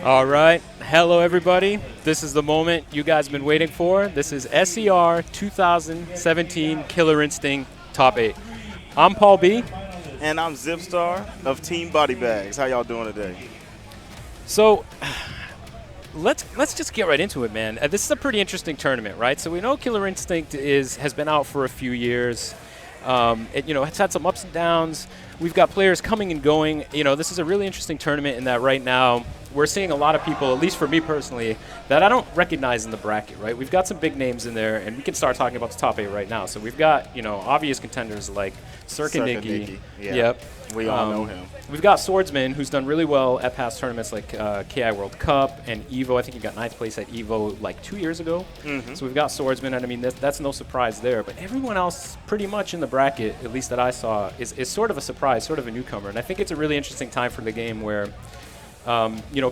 All right. Hello, everybody. This is the moment you guys have been waiting for. This is SCR2017 Killer Instinct Top 8. I'm Paul B. And I'm Zipstar of Team Body Bags. How y'all doing today? So let's just get right into it, man. This is a pretty interesting tournament, right? So we know Killer Instinct has been out for a few years. It's had some ups and downs. We've got players coming and going. This is a really interesting tournament in that right now we're seeing a lot of people, at least for me personally, that I don't recognize in the bracket, right? We've got some big names in there, and we can start talking about the top 8 right now. So we've got, obvious contenders like Circa-Nicky. Yeah. Yep. We all know him. We've got Swordsman, who's done really well at past tournaments like KI World Cup and EVO. I think he got 9th place at EVO like 2 years ago. Mm-hmm. So we've got Swordsman, and I mean, that's no surprise there. But everyone else pretty much in the bracket, at least that I saw, is sort of a surprise, sort of a newcomer. And I think it's a really interesting time for the game where,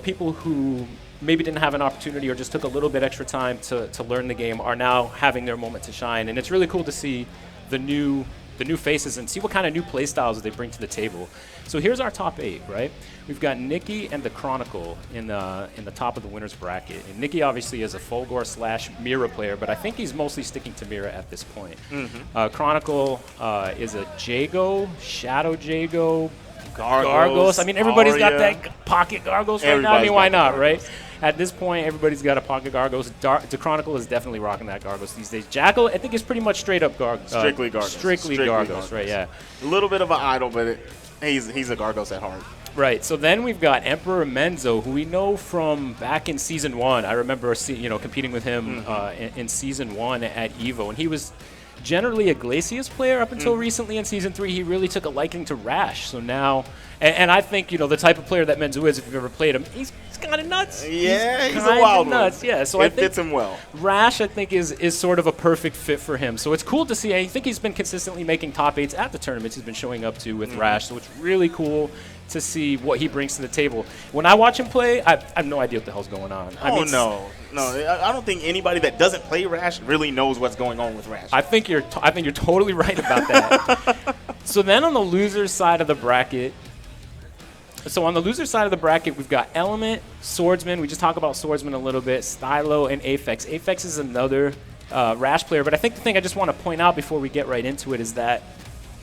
people who maybe didn't have an opportunity or just took a little bit extra time to learn the game are now having their moment to shine. And it's really cool to see the new faces and see what kind of new play styles they bring to the table. So here's our top 8, right? We've got Nicky and the Chronicle in the top of the winner's bracket. And Nicky obviously is a Fulgore / Mira player, but I think he's mostly sticking to Mira at this point. Mm-hmm. Chronicle is a Jago, Shadow Jago, Gargos. I mean, everybody's got that pocket Gargos right now. I mean, why not, right? At this point, everybody's got a pocket Gargos. The Chronicle is definitely rocking that Gargos these days. Jackal, I think, is pretty much straight up Gargos. Strictly Gargos. Strictly Gargos, right, yeah. A little bit of an idol, but he's a Gargos at heart. Right, so then we've got Emperor Menzo, who we know from back in Season 1. I remember competing with him in Season 1 at EVO, and he was generally a Glacius player up until recently in Season 3. He really took a liking to Rash. So now, and I think, the type of player that Menzo is, if you've ever played him, he's kind of nuts. Yeah, he's a wild nuts. One. Yeah, so it fits him well. Rash, I think, is sort of a perfect fit for him. So it's cool to see. I think he's been consistently making top 8s at the tournaments he's been showing up to with Rash. So it's really cool to see what he brings to the table. When I watch him play, I have no idea what the hell's going on. No. I don't think anybody that doesn't play Rash really knows what's going on with Rash. I think you're totally right about that. So then on the loser's side of the bracket, we've got Element, Swordsman. We just talked about Swordsman a little bit, Stylo, and Aphex. Aphex is another Rash player, but I think the thing I just want to point out before we get right into it is that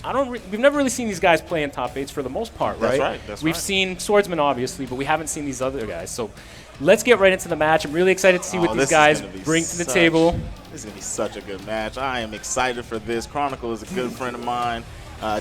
we've never really seen these guys play in top 8s for the most part, right? We've seen Swordsman, obviously, but we haven't seen these other guys. So let's get right into the match. I'm really excited to see what these guys bring to the table. This is going to be such a good match. I am excited for this. Chronicle is a good friend of mine.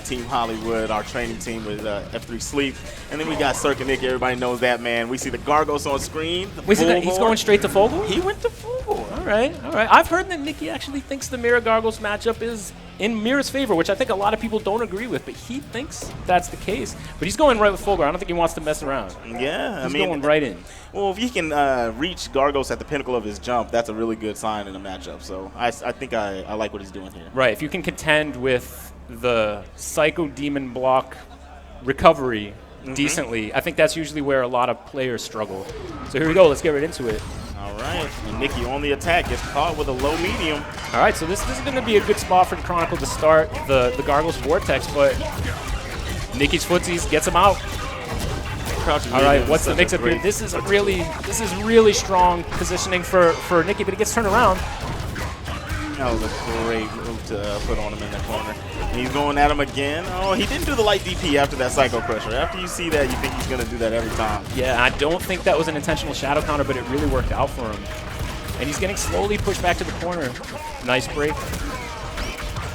Team Hollywood, our training team with F3 Sleep. And then we got Circa-Nicky. Everybody knows that, man. We see the Gargos on screen. He's going straight to Fulgore? He went to Fulgore. All right. I've heard that Nicky actually thinks the Mira Gargos matchup is in Mira's favor, which I think a lot of people don't agree with, but he thinks that's the case. But he's going right with Fulgore. I don't think he wants to mess around. Yeah, he's going right in. Well, if he can reach Gargos at the pinnacle of his jump, that's a really good sign in a matchup. So I think I like what he's doing here. Right. If you can contend with the Psycho Demon block recovery decently, I think that's usually where a lot of players struggle. So here we go. Let's get right into it. All right. And Nicky on the attack gets caught with a low medium. All right. So this is going to be a good spot for the Chronicle to start the Gargos Vortex, but Nicky's footsies gets him out. All right. What's the mix-up here? This is really strong positioning for Nicky, but he gets turned around. That was a great move to put on him in the corner. And he's going at him again. Oh, he didn't do the light DP after that Psycho Crusher. After you see that, you think he's going to do that every time. Yeah, I don't think that was an intentional shadow counter, but it really worked out for him. And he's getting slowly pushed back to the corner. Nice break.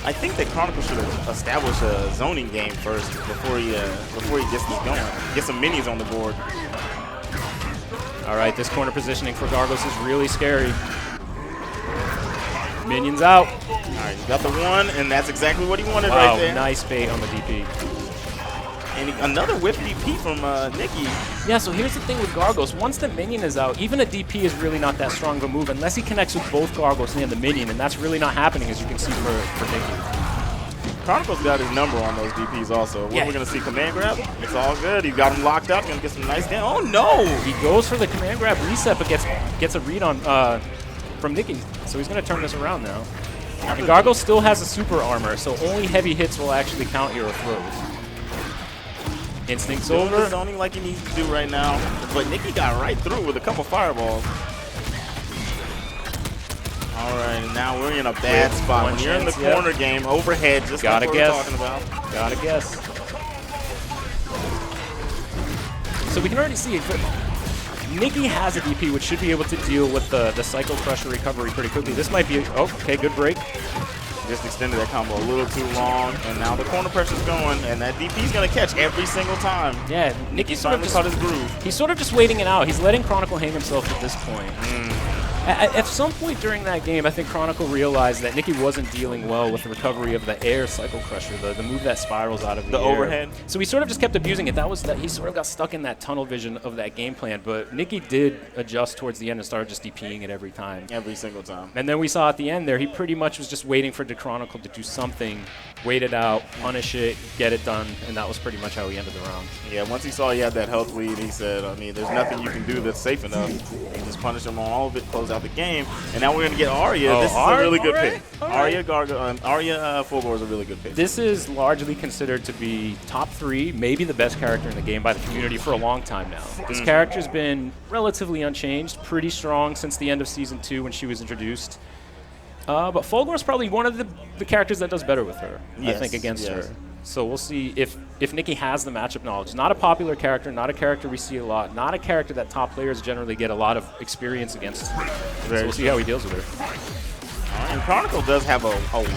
I think that Chronicle should establish a zoning game first before he gets this going. Get some minis on the board. All right, this corner positioning for Gargos is really scary. Minions out. All right, you got the one, and that's exactly what he wanted right there. Nice bait on the DP. And another whip DP from Nicky. Yeah, so here's the thing with Gargos. Once the minion is out, even a DP is really not that strong of a move unless he connects with both Gargos and the minion, and that's really not happening, as you can see for Nicky. Chronicle's got his number on those DPs also. What we're going to see, command grab? It's all good. He's got him locked up. Going to get some nice damage. Oh, no! He goes for the command grab reset, but gets a read on from Nicky. So he's going to turn this around now. And Gargos still has a super armor, so only heavy hits will actually count your throws. Instinct's Doing over. the zoning like he needs to do right now. But Nikki got right through with a couple fireballs. All right, and now we're in a bad spot. When you're in the corner game, overhead, just like what we're talking about. Gotta guess. So we can already see it. Nikki has a DP, which should be able to deal with the Cycle Crusher recovery pretty quickly. This might be, okay, good break. Just extended that combo a little too long, and now the corner pressure's going, and that DP's gonna catch every single time. Yeah, Nikki's sort of just caught his groove. He's sort of just waiting it out. He's letting Chronicle hang himself at this point. At some point during that game, I think Chronicle realized that Nikki wasn't dealing well with the recovery of the air Cycle Crusher, the move that spirals out of the air. Overhead. So he sort of just kept abusing it. He sort of got stuck in that tunnel vision of that game plan. But Nikki did adjust towards the end and started just DPing it every time. Every single time. And then we saw at the end there, he pretty much was just waiting for the Chronicle to do something, wait it out, punish it, get it done, and that was pretty much how he ended the round. Yeah, once he saw he had that health lead, he said, I mean, there's nothing you can do that's safe enough. He just punished him on all of it, close out the game. And now we're going to get Arya. This is a really good pick. Arya Fulgore is a really good pick. This is largely considered to be top 3, maybe the best character in the game by the community for a long time now. This character's been relatively unchanged, pretty strong since the end of Season 2 when she was introduced. But Fulgore is probably one of the characters that does better with her, I think, against her. So we'll see if Nikki has the matchup knowledge. Not a popular character, not a character we see a lot, not a character that top players generally get a lot of experience against. So we'll see how he deals with her. And Chronicle does have a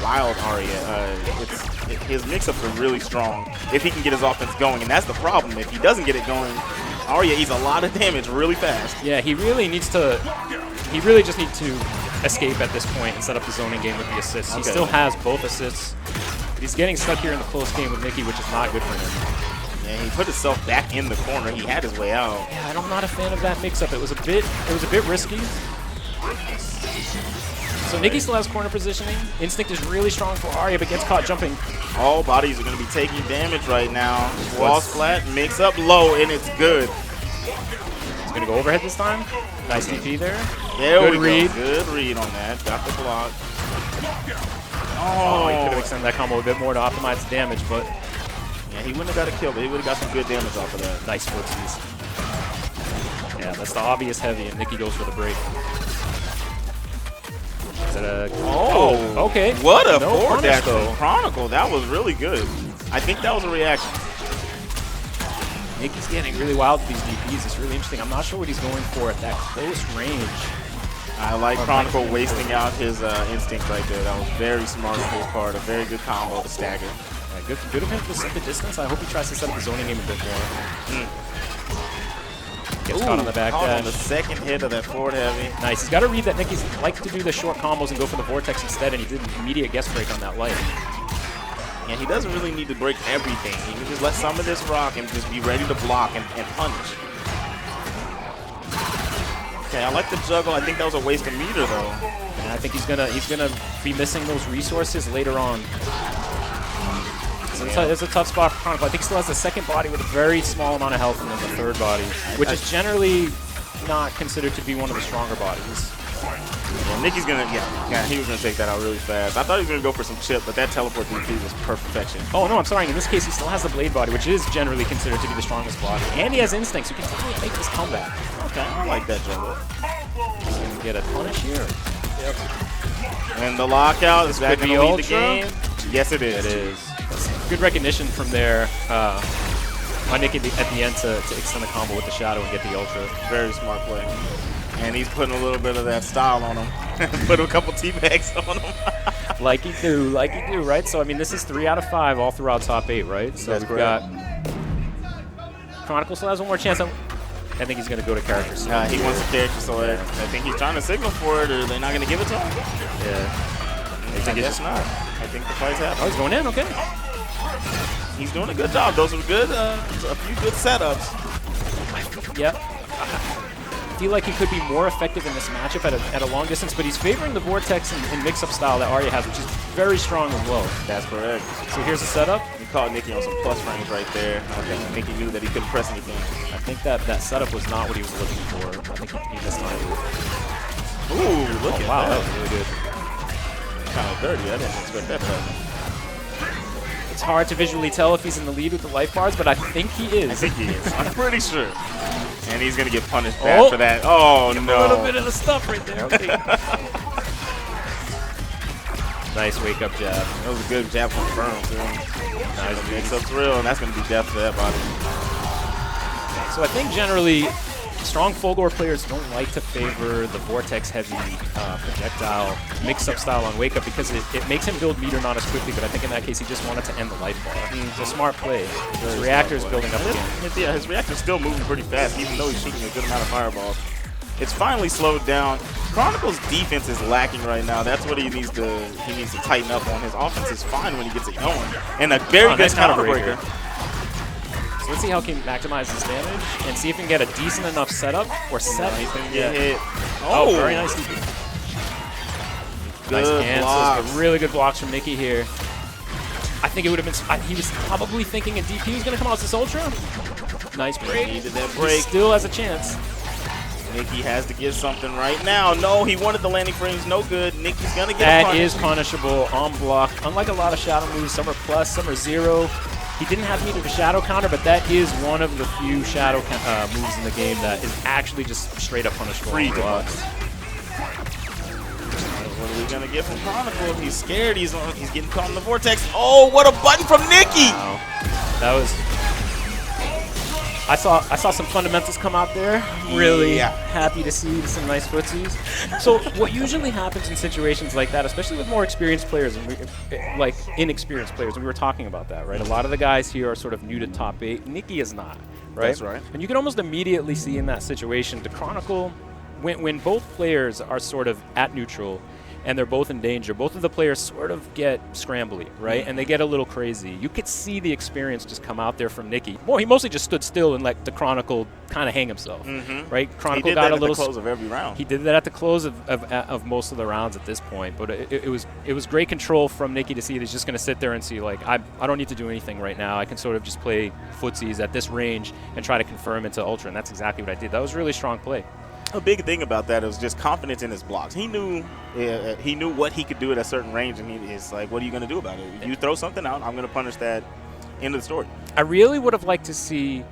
wild Arya. His mix-ups are really strong if he can get his offense going, and that's the problem. If he doesn't get it going, Arya eats a lot of damage really fast. Yeah, he really just needs to escape at this point and set up the zoning game with the assists. He still has both assists. But he's getting stuck here in the close game with Nikki, which is not good for him. Yeah, he put himself back in the corner. He had his way out. Yeah, I'm not a fan of that mix-up. It was a bit risky. So Nikki still has corner positioning. Instinct is really strong for Arya, but gets caught jumping. All bodies are going to be taking damage right now. Walls flat, mix up low, and it's good. He's going to go overhead this time. Nice DP there. Good read. Good read on that. Got the block. Oh, he could have extended that combo a bit more to optimize the damage, but yeah, he wouldn't have got a kill, but he would have got some good damage off of that. Nice footsies. Yeah, that's the obvious heavy, and Nikki goes for the break. Is that a... Oh, okay. What a forward dash from Chronicle. That was really good. I think that was a reaction. Nikki's getting really wild with these DPs. It's really interesting. I'm not sure what he's going for at that close range. I like Chronicle wasting out his instinct right there. That was very smart on his part. A very good combo to stagger. Yeah, good of him to set the distance. I hope he tries to set up the zoning game a bit more. Gets caught on the back dash. On the second hit of that forward heavy. Nice. He's got to read that Nikki's likes to do the short combos and go for the vortex instead, and he did an immediate guest break on that light. And he doesn't really need to break everything. He can just let some of this rock and just be ready to block and punish. Okay, I like the juggle. I think that was a waste of meter though. And I think he's gonna be missing those resources later on. It's a tough spot for Chronicle. I think he still has the second body with a very small amount of health and then the third body, which is generally not considered to be one of the stronger bodies. Well, Nikki's gonna, he was gonna take that out really fast. I thought he was gonna go for some chip, but that teleport DP was perfection. Oh no, I'm sorry. In this case, he still has the blade body, which is generally considered to be the strongest body, and he has instincts. So he can definitely make this comeback. Okay, I like that juggle. He's gonna get a punish here. Yep. And the lockout is that gonna lead the game? Yes, it is. It is. That's good recognition from there on Nick at the end to extend the combo with the shadow and get the ultra. Very smart play. And he's putting a little bit of that style on him. Put a couple T-bags on him. like you do, right? So, I mean, this is 3 out of 5 all throughout top 8, right? So we've got Chronicle still has one more chance. I think he's going to go to character select. He wants a character select. I think he's trying to signal for it, or they're not going to give it to him. Yeah. I guess not. I think the fight's happening. Oh, he's going in, okay. He's doing a good job. Those are good, a few good setups. Yep. I feel like he could be more effective in this matchup at a long distance, but he's favoring the Vortex and mix-up style that Arya has, which is very strong as well. That's correct. So here's the setup. He caught Nikki on some plus frames right there. I think Nikki knew that he couldn't press anything. I think that setup was not what he was looking for. I think he missed time. Ooh, look at wow, that. That was really good. Kind of dirty. I didn't expect that play. It's hard to visually tell if he's in the lead with the life bars, but I think he is. I think he is. I'm pretty sure. And he's going to get punished bad for that. Oh, no. A little bit of the stuff right there. Okay. Nice wake-up jab. That was a good jab confirmed, too. Nice mix-up's real, and that's going to be death to that body. So I think generally, strong Fulgore players don't like to favor the vortex-heavy projectile mix-up style on wake-up because it makes him build meter not as quickly, but I think in that case he just wanted to end the life bar. It's a smart play. His reactor's building up again. Yeah, his reactor's still moving pretty fast, even though he's shooting a good amount of fireballs. It's finally slowed down. Chronicle's defense is lacking right now. That's what he needs to tighten up on. His offense is fine when he gets it going. And a very good nice counter breaker. So let's see how he can maximize his damage and see if he can get a decent enough setup or set. He's going to get hit. Oh, very nice DP. Nice cancels. Really good blocks from Nicky here. I think it would have been. He was probably thinking a DP was going to come out as this Ultra. Nice break. He needed that break. He still has a chance. Nicky has to get something right now. No, he wanted the landing frames. No good. Nicky's going to get a punish. That is punishable on block. Unlike a lot of shadow moves, some are plus, some are 0. He didn't have meter to shadow counter, but that is one of the few shadow moves in the game that is actually just straight up punishable. Free blocks. What are we going to get from Chronicle? He's scared. He's getting caught in the vortex. Oh, what a button from Nicky! Wow. That was... I saw some fundamentals come out there. Really happy to see some nice footsies. So what usually happens in situations like that, especially with more experienced players and like inexperienced players, and we were talking about that, right? A lot of the guys here are sort of new to top 8. Nicky is not, right? That's right. And you can almost immediately see in that situation, the Chronicle, when both players are sort of at neutral, and they're both in danger, both of the players sort of get scrambly, right? And they get a little crazy. You could see the experience just come out there from Nicky. Well, he mostly just stood still and let the Chronicle kind of hang himself, right? Chronicle he did got that a little at the close of every round. He did that at the close of most of the rounds at this point, but it was great control from Nicky to see that he's just going to sit there and see, like, I don't need to do anything right now. I can sort of just play footsies at this range and try to confirm into Ultra, and that's exactly what I did. That was a really strong play. A big thing about that was just confidence in his blocks. He knew what he could do at a certain range, and it's like, what are you going to do about it? You throw something out, I'm going to punish that. End of the story. I really would have liked to see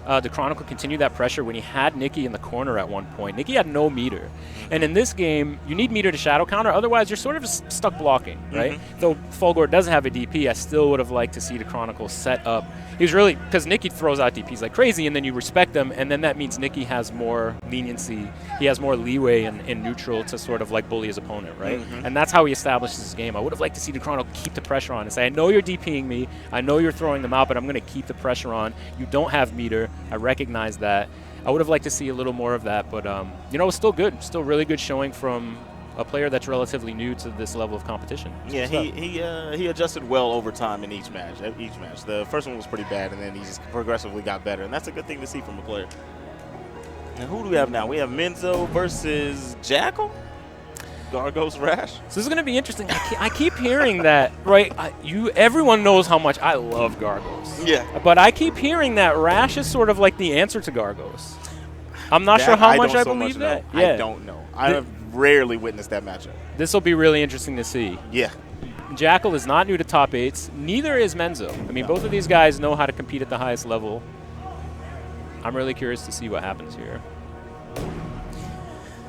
the Chronicle continue that pressure when he had Nicky in the corner at one point. Nicky had no meter. And in this game, you need meter to shadow counter, otherwise you're sort of just stuck blocking, right? Though Fulgore doesn't have a DP, I still would have liked to see the Chronicle set up. He was really, because Nicky throws out DPs like crazy, and then you respect them, and then that means Nicky has more leniency. He has more leeway in neutral to sort of like bully his opponent, right? And that's how he establishes his game. I would have liked to see the Chronicle keep the pressure on and say, I know you're DPing me, I know you're throwing them out, but I'm going to keep the pressure on. You don't have meter. I recognize that. I would have liked to see a little more of that, but you know, it was still good. Still really good showing from a player that's relatively new to this level of competition. Yeah, he adjusted well over time in each match. The first one was pretty bad, and then he just progressively got better, and that's a good thing to see from a player. Now, who do we have now? We have Menzo versus Jackal? Gargos and Rash? So this is going to be interesting. I keep hearing that, right? Everyone knows how much I love Gargos. Yeah. But I keep hearing that Rash is sort of like the answer to Gargos. I'm not sure how much I believe that. Yeah. I don't know. I have rarely witnessed that matchup. This will be really interesting to see. Yeah. Jackal is not new to top 8s. Neither is Menzo. I mean, both of these guys know how to compete at the highest level. I'm really curious to see what happens here.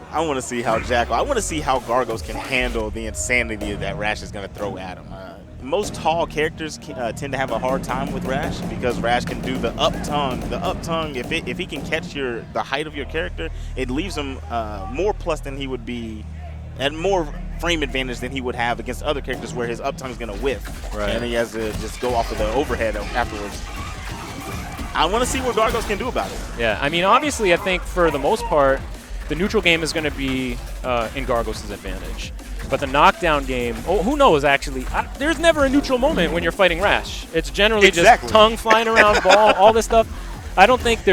I want to see how Gargos can handle the insanity that Rash is going to throw at him. Most tall characters tend to have a hard time with Rash because Rash can do the up tongue. The up tongue, if he can catch the height of your character, it leaves him more plus than he would be, and more frame advantage than he would have against other characters where his up tongue is going to whiff, and he has to just go off of the overhead afterwards. I want to see what Gargos can do about it. Yeah, I mean, obviously, I think for the most part, the neutral game is going to be in Gargos' advantage. But the knockdown game, who knows, actually. There's never a neutral moment when you're fighting Rash. It's generally just tongue flying around, ball, all this stuff. I don't think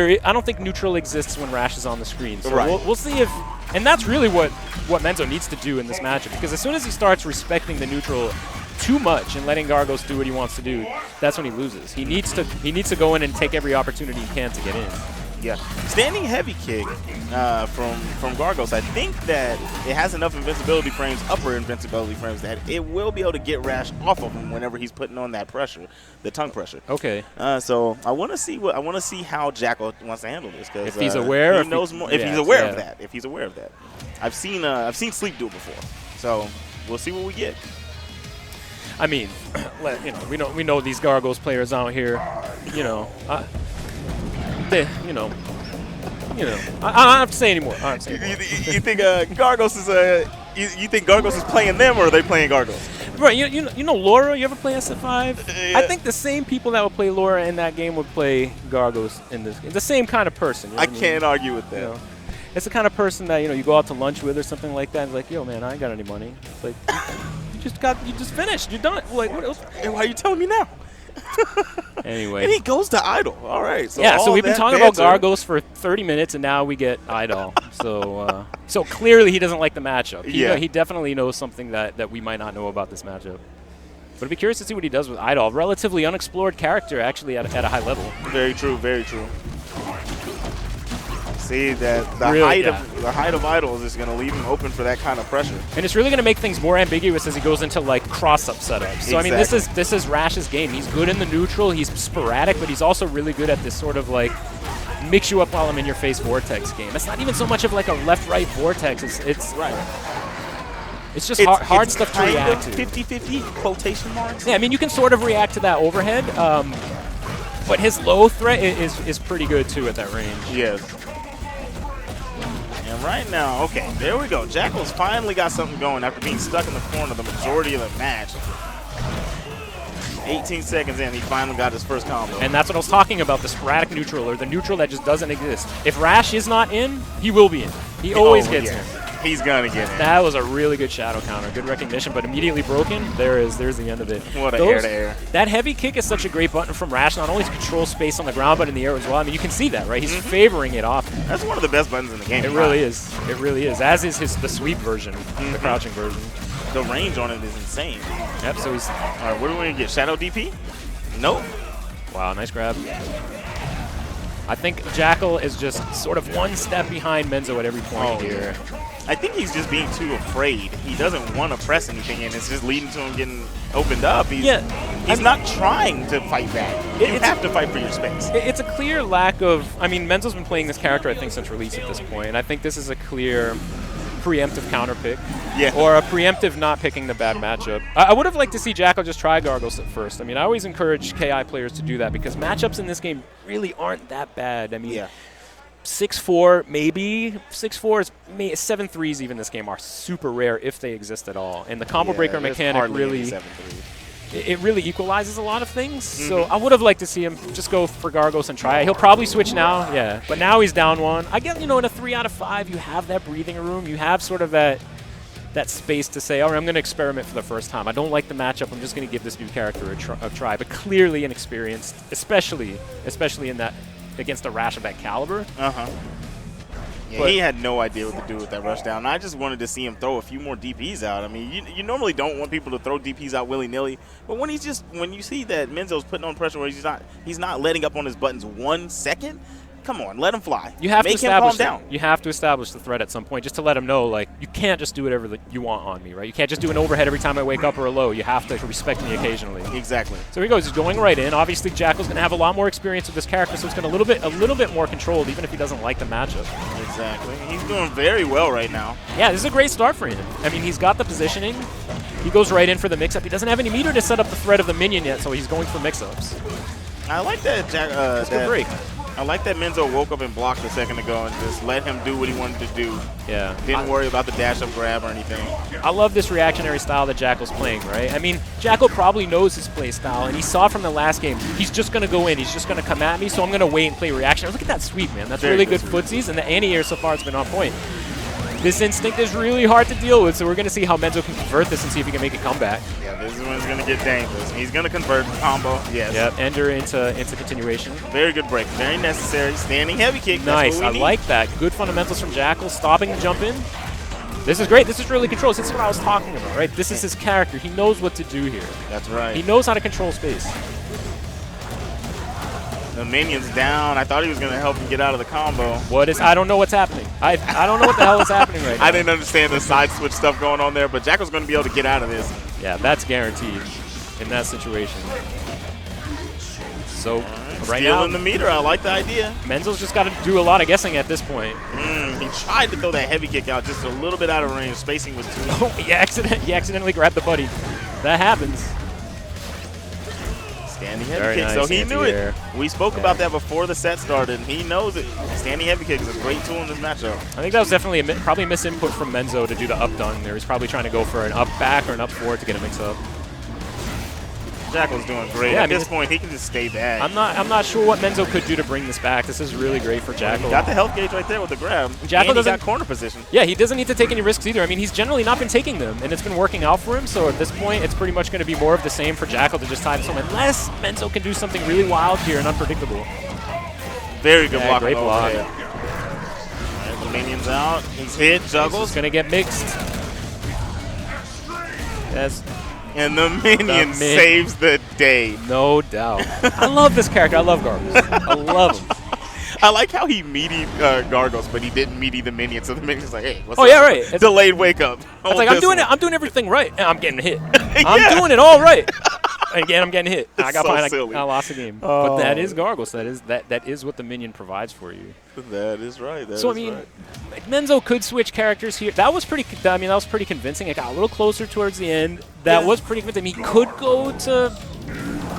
neutral exists when Rash is on the screen. So we'll see if, and that's really what Menzo needs to do in this matchup, because as soon as he starts respecting the neutral too much and letting Gargos do what he wants to do, that's when he loses. He needs to go in and take every opportunity he can to get in. Yeah, standing heavy kick from Gargos. I think that it has enough invincibility frames, upper invincibility frames, that it will be able to get Rash off of him whenever he's putting on that pressure, the tongue pressure. Okay. So I want to see how Jasco wants to handle this, because if he's aware, he knows more. If he's aware of that, if he's aware of that, I've seen Sleep do it before, so we'll see what we get. I mean, we know these Gargos players out here. I don't have to say anymore. You think Gargos is you think Gargos is playing them, or are they playing Gargos? Right. You know Laura. You ever play SF5? Yeah. I think the same people that would play Laura in that game would play Gargos in this game. The same kind of person. You know I can't argue with that. It's the kind of person that you go out to lunch with or something like that. And it's like, yo, man, I ain't got any money. It's like you just finished. You're done. Like, what else? And why are you telling me now? Anyway. And he goes to Idol. All right. So we've been talking about Gargos for 30 minutes, and now we get Idol. So clearly he doesn't like the matchup. He definitely knows something that we might not know about this matchup. But I'd be curious to see what he does with Idol. Relatively unexplored character, actually, at a high level. Very true. Very true. See that the height of Idol is just going to leave him open for that kind of pressure, and it's really going to make things more ambiguous as he goes into like cross-up setups. So I mean, this is Rash's game. He's good in the neutral. He's sporadic, but he's also really good at this sort of like mix you up while I'm in your face vortex game. It's not even so much of like a left-right vortex. It's just hard stuff to react to. 50-50 quotation marks. Yeah, I mean you can sort of react to that overhead, but his low threat is pretty good too at that range. Yes. And right now, okay, there we go. Jackal's finally got something going after being stuck in the corner the majority of the match. 18 seconds in, he finally got his first combo. And that's what I was talking about, the sporadic neutral, or the neutral that just doesn't exist. If Rash is not in, he will be in. He always gets in. He's going to get in. That was a really good shadow counter. Good recognition, but immediately broken. There's the end of it. What a air-to-air. That heavy kick is such a great button from Rash, not only to control space on the ground, but in the air as well. I mean, you can see that, right? He's favoring it off. That's one of the best buttons in the game. It really is. It really is. As is the sweep version, the crouching version. The range on it is insane. Yep, so he's... All right, what do we going to get? Shadow DP? Nope. Wow, nice grab. I think Jackal is just sort of one step behind Menzo at every point here. I think he's just being too afraid. He doesn't want to press anything, and it's just leading to him getting opened up. He's not trying to fight back. You have to fight for your space. It's a clear lack of... I mean, Menzo's been playing this character, I think, since release at this point, and I think this is a clear preemptive counter pick. Yeah. Or a preemptive not picking the bad matchup. I would have liked to see Jackal just try Gargos at first. I mean, I always encourage KI players to do that because matchups in this game really aren't that bad. I mean, 6-4 maybe. 6-4 is 7-3s even in this game are super rare if they exist at all. And the combo breaker mechanic really... It really equalizes a lot of things. So I would have liked to see him just go for Gargos and try it. He'll probably switch now, but now he's down one. I guess, in a 3 out of 5, you have that breathing room. You have sort of that space to say, all right, I'm going to experiment for the first time. I don't like the matchup. I'm just going to give this new character a try. But clearly inexperienced, especially in that against a Rash of that caliber. Yeah, he had no idea what to do with that rush down. I just wanted to see him throw a few more DPs out. I mean, you normally don't want people to throw DPs out willy-nilly, but when you see that Menzo's putting on pressure where he's not letting up on his buttons 1 second, come on, let him fly. You have Make to establish You have to establish the threat at some point just to let him know, like, you can't just do whatever you want on me, right? You can't just do an overhead every time I wake up or a low. You have to respect me occasionally. Exactly. So here he goes. He's going right in. Obviously, Jackal's going to have a lot more experience with this character, so it's going to a little bit more controlled, even if he doesn't like the matchup. Exactly. He's doing very well right now. Yeah, this is a great start for him. I mean, he's got the positioning. He goes right in for the mix-up. He doesn't have any meter to set up the threat of the minion yet, so he's going for mix-ups. I like that. That's a good break. I like that Menzo woke up and blocked a second ago and just let him do what he wanted to do. Yeah. Didn't worry about the dash-up grab or anything. I love this reactionary style that Jackal's playing, right? I mean, Jackal probably knows his play style, and he saw from the last game, he's just going to go in, he's just going to come at me, so I'm going to wait and play reactionary. Look at that sweep, man. That's very really good footsies, and the anti-air so far has been on point. This instinct is really hard to deal with, so we're going to see how Menzo can convert this and see if he can make a comeback. Yeah, this is when it's going to get dangerous. He's going to convert combo, yes. Yep, enter into continuation. Very good break, very necessary. Standing heavy kick, nice, I like that. Good fundamentals from Jackal, stopping the jump in. This is great. This is really controls. This is what I was talking about, right? This is his character. He knows what to do here. That's right. He knows how to control space. The minion's down. I thought he was going to help him get out of the combo. What is? I don't know what's happening. I don't know what the hell is happening right now. I didn't understand the side switch stuff going on there, but Jacko's going to be able to get out of this. Yeah, that's guaranteed in that situation. So right now, stealing the meter. I like the idea. Menzo's just got to do a lot of guessing at this point. He tried to throw that heavy kick out just a little bit out of range. Spacing was too. Oh, he accidentally grabbed the buddy. That happens. Standing heavy kick, so he knew it. We spoke about that before the set started, and he knows it. Standing heavy kick is a great tool in this matchup. I think that was definitely probably a misinput from Menzo to do the up done there. He's probably trying to go for an up back or an up forward to get a mix up. Jacko's doing great. At this point, he can just stay back. I'm not sure what Menzo could do to bring this back. This is really great for Jacko. He got the health gauge right there with the grab. Jacko and he doesn't got corner position. Yeah, he doesn't need to take any risks either. I mean, he's generally not been taking them, and it's been working out for him. So at this point, it's pretty much going to be more of the same for Jacko to just tie this home, unless Menzo can do something really wild here and unpredictable. Very good block. Great block. Right, the minion's out. He's hit. Juggles. He's going to get mixed. And the minion saves the day. No doubt. I love this character. I love Gargos. I love him. I like how he meaty Gargos, but he didn't meaty the minion. So the minion's like, hey, what's up? Yeah, right. It's delayed wake up. It's like, I'm doing everything right, and I'm getting hit. I'm doing it all right. And again, I'm getting hit. I got behind. I lost the game. But that is Gargos. That is what the minion provides for you. That is right. So I mean, Menzo could switch characters here. That was pretty. I mean, that was pretty convincing. It got a little closer towards the end. That was pretty convincing. He could go to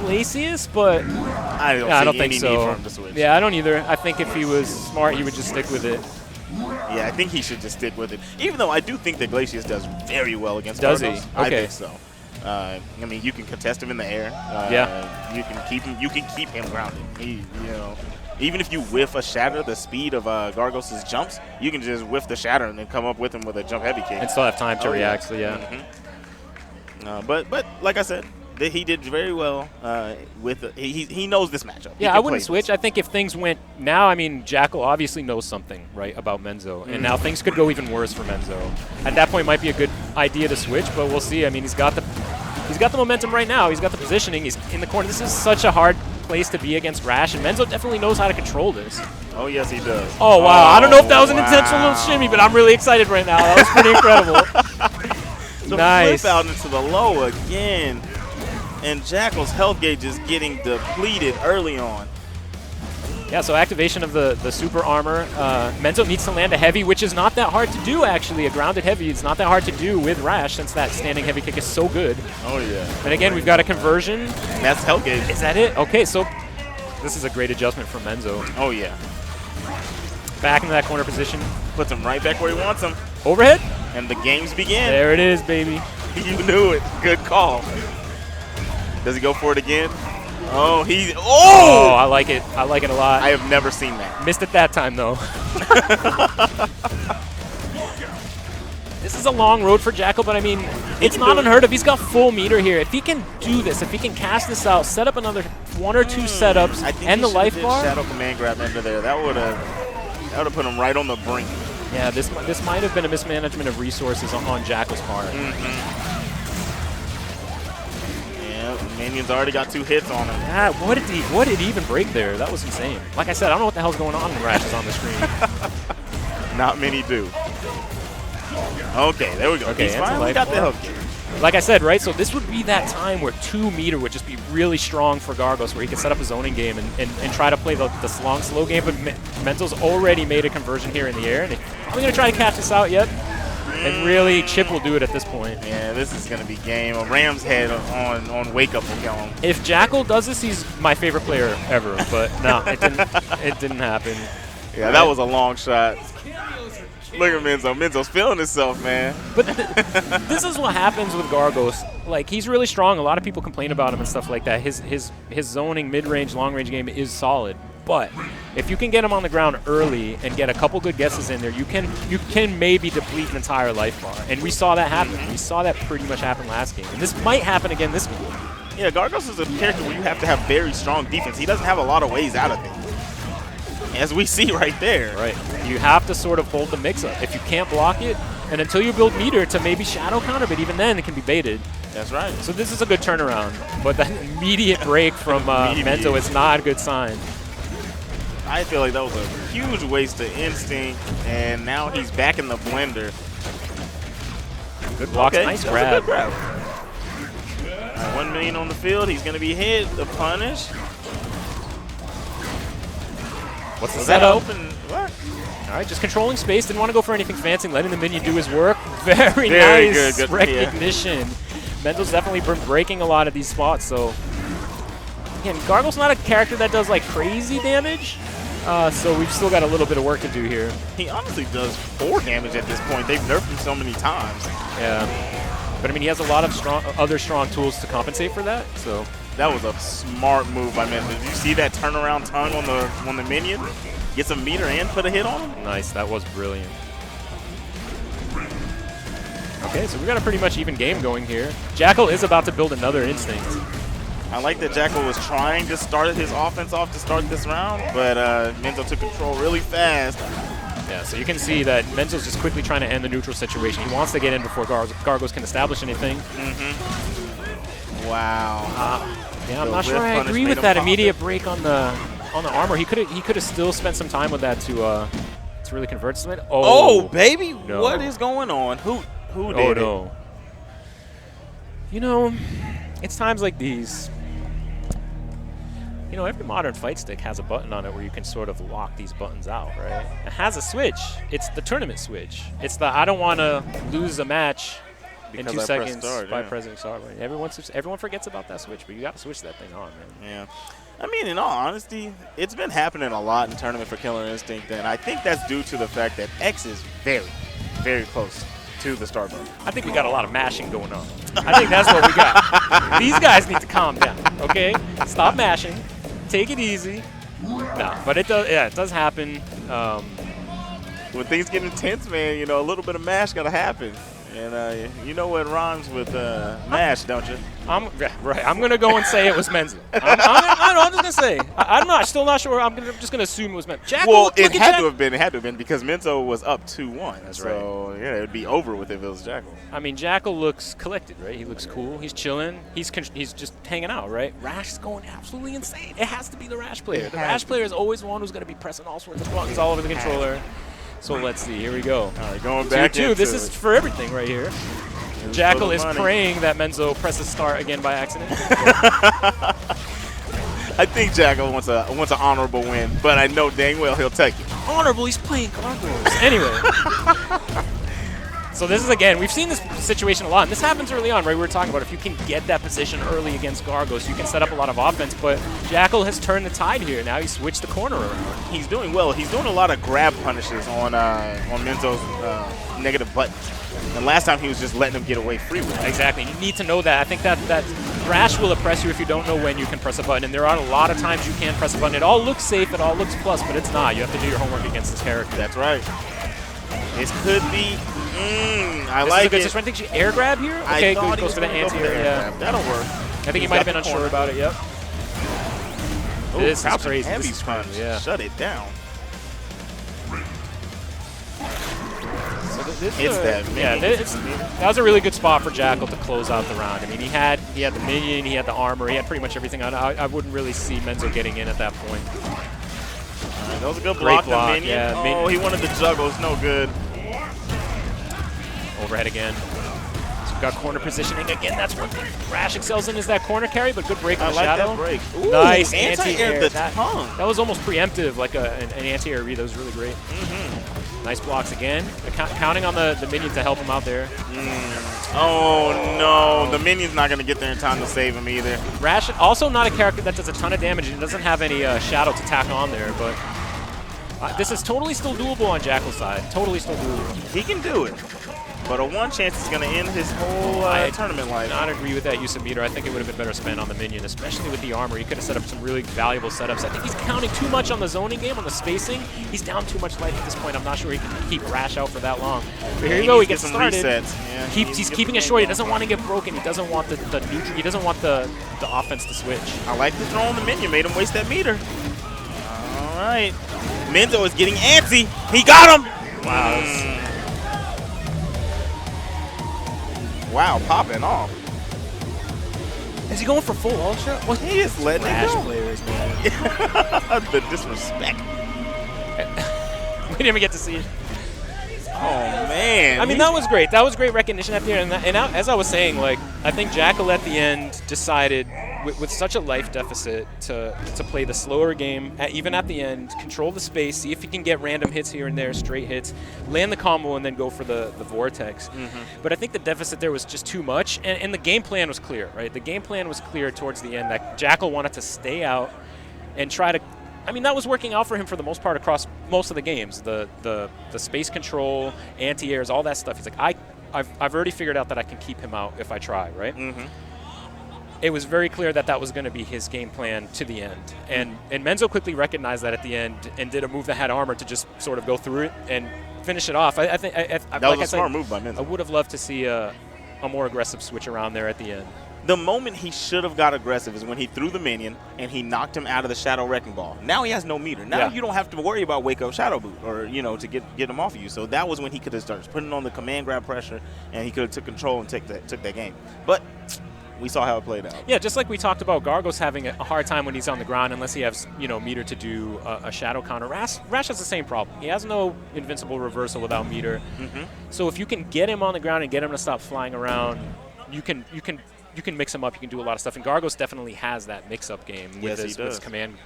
Glacius, but I don't think so. Need for him to switch. Yeah, I don't either. I think if he was smart, he would just stick with it. Yeah, I think he should just stick with it. Even though I do think that Glacius does very well against Does Gargos. he? Okay. I think so. I mean, you can contest him in the air. You can keep him. You can keep him grounded. Even if you whiff a shatter, the speed of Gargos' jumps, you can just whiff the shatter and then come up with him with a jump heavy kick. And still have time to react. So yeah. But like I said, he did very well with. He knows this matchup. Yeah, I wouldn't switch. I think if things went now, I mean, Jacko obviously knows something, right, about Menzo, and now things could go even worse for Menzo. At that point, it might be a good idea to switch, but we'll see. I mean, he's got the momentum right now. He's got the positioning. He's in the corner. This is such a hard place to be against Rash, and Menzo definitely knows how to control this. Oh, yes, he does. Oh, wow. I don't know if that was an intentional little shimmy, but I'm really excited right now. That was pretty incredible. So nice. Flip out into the low again, and Jacko's health gauge is getting depleted early on. Yeah, so activation of the super armor. Menzo needs to land a heavy, which is not that hard to do, actually. A grounded heavy, it's not that hard to do with Rash, since that standing heavy kick is so good. Oh, yeah. And again, we've got a conversion. And that's health gauge. Is that it? Okay, so this is a great adjustment from Menzo. Oh, yeah. Back into that corner position. Puts him right back where he wants him. Overhead. And the games begin. There it is, baby. You knew it. Good call. Does he go for it again? Oh, I like it. I like it a lot. I have never seen that. Missed it that time, though. This is a long road for Jacko, but I mean, it's not unheard of. He's got full meter here. If he can do this, if he can cast this out, set up another 1 or 2 setups, and the life bar. Shadow command grab into there. That would have put him right on the brink. Yeah, this might have been a mismanagement of resources on Jacko's part. Yeah, Minion's already got 2 hits on him. Yeah, what did he even break there? That was insane. Like I said, I don't know what the hell's going on when Rash is on the screen. Not many do. Okay, there we go. Okay, he's finally got the health gauge. Like I said, right, so this would be that time where 2 meter would just be really strong for Gargos, where he could set up a zoning game and try to play the long, slow game, but Menzo's already made a conversion here in the air, and he's probably going to try to catch this out yet. And really, Chip will do it at this point. Yeah, this is going to be game. A Ram's head on wake up will kill him. If Jackal does this, he's my favorite player ever, but no, it didn't happen. Yeah, that was a long shot. Look at Menzo. Menzo's feeling himself, man. But this is what happens with Gargos. Like, he's really strong. A lot of people complain about him and stuff like that. His zoning, mid-range, long-range game is solid. But if you can get him on the ground early and get a couple good guesses in there, you can maybe deplete an entire life bar. And we saw that happen. We saw that pretty much happen last game. And this might happen again this game. Yeah, Gargos is a character where you have to have very strong defense. He doesn't have a lot of ways out of things. As we see right there. Right. You have to sort of hold the mix-up. If you can't block it, and until you build meter to maybe shadow counter, but even then it can be baited. That's right. So this is a good turnaround. But that immediate break from Menzo is not a good sign. I feel like that was a huge waste of instinct, and now he's back in the blender. Good block, nice grab. Good grab. 1 million on the field. He's going to be hit. The punish. What's the Was setup? that open? What? All right, just controlling space. Didn't want to go for anything fancy. Letting the minion do his work. Very nice good recognition. Menzo's definitely been breaking a lot of these spots. So again, Gargo's not a character that does like crazy damage. So we've still got a little bit of work to do here. He honestly does 4 damage at this point. They've nerfed him so many times. Yeah. But I mean, he has a lot of other strong tools to compensate for that. So that was a smart move by Menzo. Did you see that turnaround tongue on the minion? Gets a meter and put a hit on him? Nice, that was brilliant. Okay, so we got a pretty much even game going here. Jackal is about to build another instinct. I like that Jackal was trying to start his offense off to start this round, but Menzo took control really fast. Yeah, so you can see that Menzo's just quickly trying to end the neutral situation. He wants to get in before Gargos can establish anything. Wow. Yeah, I'm not sure I agree with that immediate break on the armor. He could have still spent some time with that to really convert some. Oh, baby, no. What is going on? Who did it? You know, it's times like these. You know, every modern fight stick has a button on it where you can sort of lock these buttons out, right? It has a switch. It's the tournament switch. It's the I don't want to lose a match in 2 seconds by pressing start. Everyone forgets about that switch, but you got to switch that thing on, man. Yeah. I mean, in all honesty, it's been happening a lot in Tournament for Killer Instinct, and I think that's due to the fact that X is very, very close to the start button. I think we got a lot of mashing going on. I think that's what we got. These guys need to calm down, okay? Stop mashing. Take it easy. No, but it does. Yeah, it does happen. When things get intense, man, you know, a little bit of mash got to happen. And you know what rhymes with mash, don't you? Right. I'm gonna go and say it was Menzo. I'm just gonna say. I'm still not sure. I'm just gonna assume it was Menzo. Jackal, well, it had to have been. It had to have been because Menzo was up 2-1. That's right. So yeah, it would be over with if it was Jackal. I mean, Jackal looks collected, right? He looks cool. He's chilling. He's just hanging out, right? Rash is going absolutely insane. It has to be the Rash player. The Rash player is always the one who's gonna be pressing all sorts of buttons all over the controller. So let's see. Here we go. All right, going back 2-2. This is for everything right here. Jackal is praying that Menzo presses start again by accident. I think Jackal wants an honorable win, but I know dang well he'll take it. Honorable? He's playing Gargos. Anyway. So this is, again, we've seen this situation a lot, and this happens early on, right? We were talking about if you can get that position early against Gargos, you can set up a lot of offense, but Jackal has turned the tide here. Now he's switched the corner around. He's doing well. He's doing a lot of grab punishes on Menzo's negative buttons. And last time he was just letting him get away free with it. Exactly. You need to know that. I think that Rash will oppress you if you don't know when you can press a button, and there are a lot of times you can press a button. It all looks safe, it all looks plus, but it's not. You have to do your homework against this character. That's right. This could be. I this like is a good it. I think you air grab here. Okay, good. Goes for the anti-air. Yeah, that'll work. I think he might have been unsure about it. Yep. Ooh, this is crazy. Heavy This is fun. Yeah. Shut it down. So that was a really good spot for Jackal to close out the round. I mean, he had the minion, he had the armor, he had pretty much everything on. I wouldn't really see Menzo getting in at that point. All right, that was a good block. The minion. Yeah, oh, he wanted the juggle. It's no good. Overhead again. So we've got corner positioning again. That's one thing Rash excels in, is that corner carry, but good break on the shadow. That break. Ooh, nice anti-air. That was almost preemptive, like an anti-air read. That was really great. Nice blocks again. Counting on the minion to help him out there. Oh, no. The minion's not going to get there in time to save him either. Rash, also not a character that does a ton of damage and doesn't have any shadow to tack on there, but this is totally still doable on Jackal's side. Totally still doable. He can do it. But a one chance is going to end his whole tournament life. I don't agree with that use of meter. I think it would have been better spent on the minion, especially with the armor. He could have set up some really valuable setups. I think he's counting too much on the zoning game, on the spacing. He's down too much life at this point. I'm not sure he can keep Rash out for that long. But here you go. He gets started. Yeah, he's keeping it short. He doesn't want to get broken. He doesn't want the neutral. He doesn't want the offense to switch. I like the throw on the minion. Made him waste that meter. All right. Menzo is getting antsy. He got him. Wow. Wow, popping off. Is he going for full ultra? Well, he is letting it go. Players, man. The disrespect. We didn't even get to see it. Oh, man. I mean, that was great. That was great recognition at the end. And as I was saying, like, I think Jackal at the end decided, with such a life deficit, to play the slower game, even at the end, control the space, see if he can get random hits here and there, straight hits, land the combo, and then go for the vortex. But I think the deficit there was just too much, and the game plan was clear, right? The game plan was clear towards the end that Jackal wanted to stay out and try to. I mean, that was working out for him for the most part across most of the games. The space control, anti-airs, all that stuff. He's like, I've already figured out that I can keep him out if I try, right? It was very clear that that was going to be his game plan to the end. And Menzo quickly recognized that at the end and did a move that had armor to just sort of go through it and finish it off. I think that was a smart move by Menzo. I would have loved to see a more aggressive switch around there at the end. The moment he should have got aggressive is when he threw the minion and he knocked him out of the Shadow Wrecking Ball. Now he has no meter. Now you don't have to worry about Wake Up Shadow Boot or, you know, to get him off of you. So that was when he could have started putting on the command grab pressure and he could have took control and took that game. But we saw how it played out. Yeah, just like we talked about Gargos having a hard time when he's on the ground unless he has, you know, meter to do a shadow counter. Rash has the same problem. He has no invincible reversal without meter. So if you can get him on the ground and get him to stop flying around, you can mix him up. You can do a lot of stuff, and Gargos definitely has that mix-up game with his command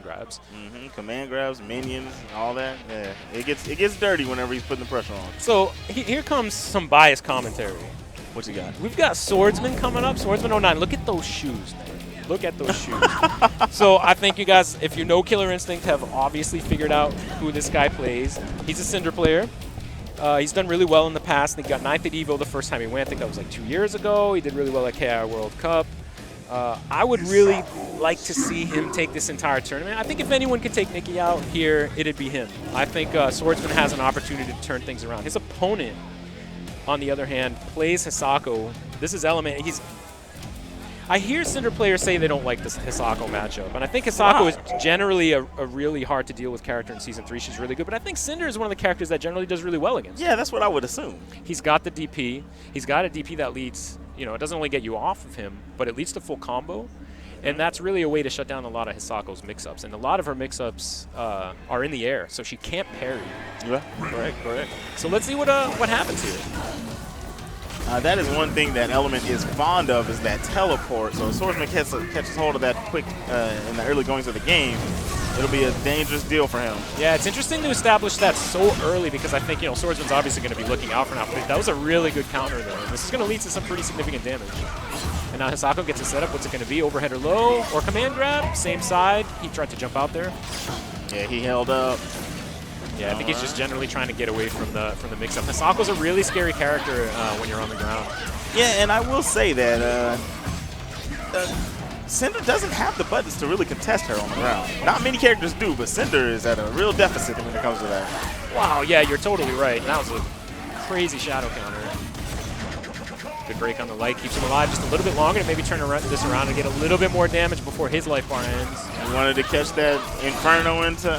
grabs. Command grabs, minions, all that. Yeah, it gets dirty whenever he's putting the pressure on. So here comes some biased commentary. What you got? We've got Swordsman coming up. Swordsman 09. Look at those shoes, man. Look at those shoes. So I think you guys, if you know Killer Instinct, have obviously figured out who this guy plays. He's a Cinder player. He's done really well in the past. He got 9th at EVO the first time he went. I think that was like 2 years ago. He did really well at KI World Cup. I would really like to see him take this entire tournament. I think if anyone could take Nikki out here, it'd be him. I think Swordsman has an opportunity to turn things around. His opponent, on the other hand, plays Hisako. This is Element. I hear Cinder players say they don't like this Hisako matchup, and I think Hisako is generally a really hard to deal with character in Season 3. She's really good, but I think Cinder is one of the characters that generally does really well against. Yeah, that's what I would assume. He's got the DP. He's got a DP that leads, you know, it doesn't only get you off of him, but it leads to full combo, and that's really a way to shut down a lot of Hisako's mix-ups, and a lot of her mix-ups are in the air, so she can't parry. Yeah, correct. So let's see what happens here. That is one thing that Element is fond of, is that teleport. So if Swordsman catches hold of that quick in the early goings of the game, it'll be a dangerous deal for him. Yeah, it's interesting to establish that so early because I think, you know, Swordsman's obviously going to be looking out for now. But that was a really good counter there. This is going to lead to some pretty significant damage. And now Hisako gets a setup. What's it going to be? Overhead or low or command grab? Same side. He tried to jump out there. Yeah, he held up. Yeah, I think he's just generally trying to get away from the mix-up. Hisako's a really scary character when you're on the ground. Yeah, and I will say that Cinder doesn't have the buttons to really contest her on the ground. Not many characters do, but Cinder is at a real deficit when it comes to that. Wow, yeah, you're totally right. That was a crazy shadow counter. Good break on the light, keeps him alive just a little bit longer to maybe turn this around and get a little bit more damage before his life bar ends. He wanted to catch that Inferno into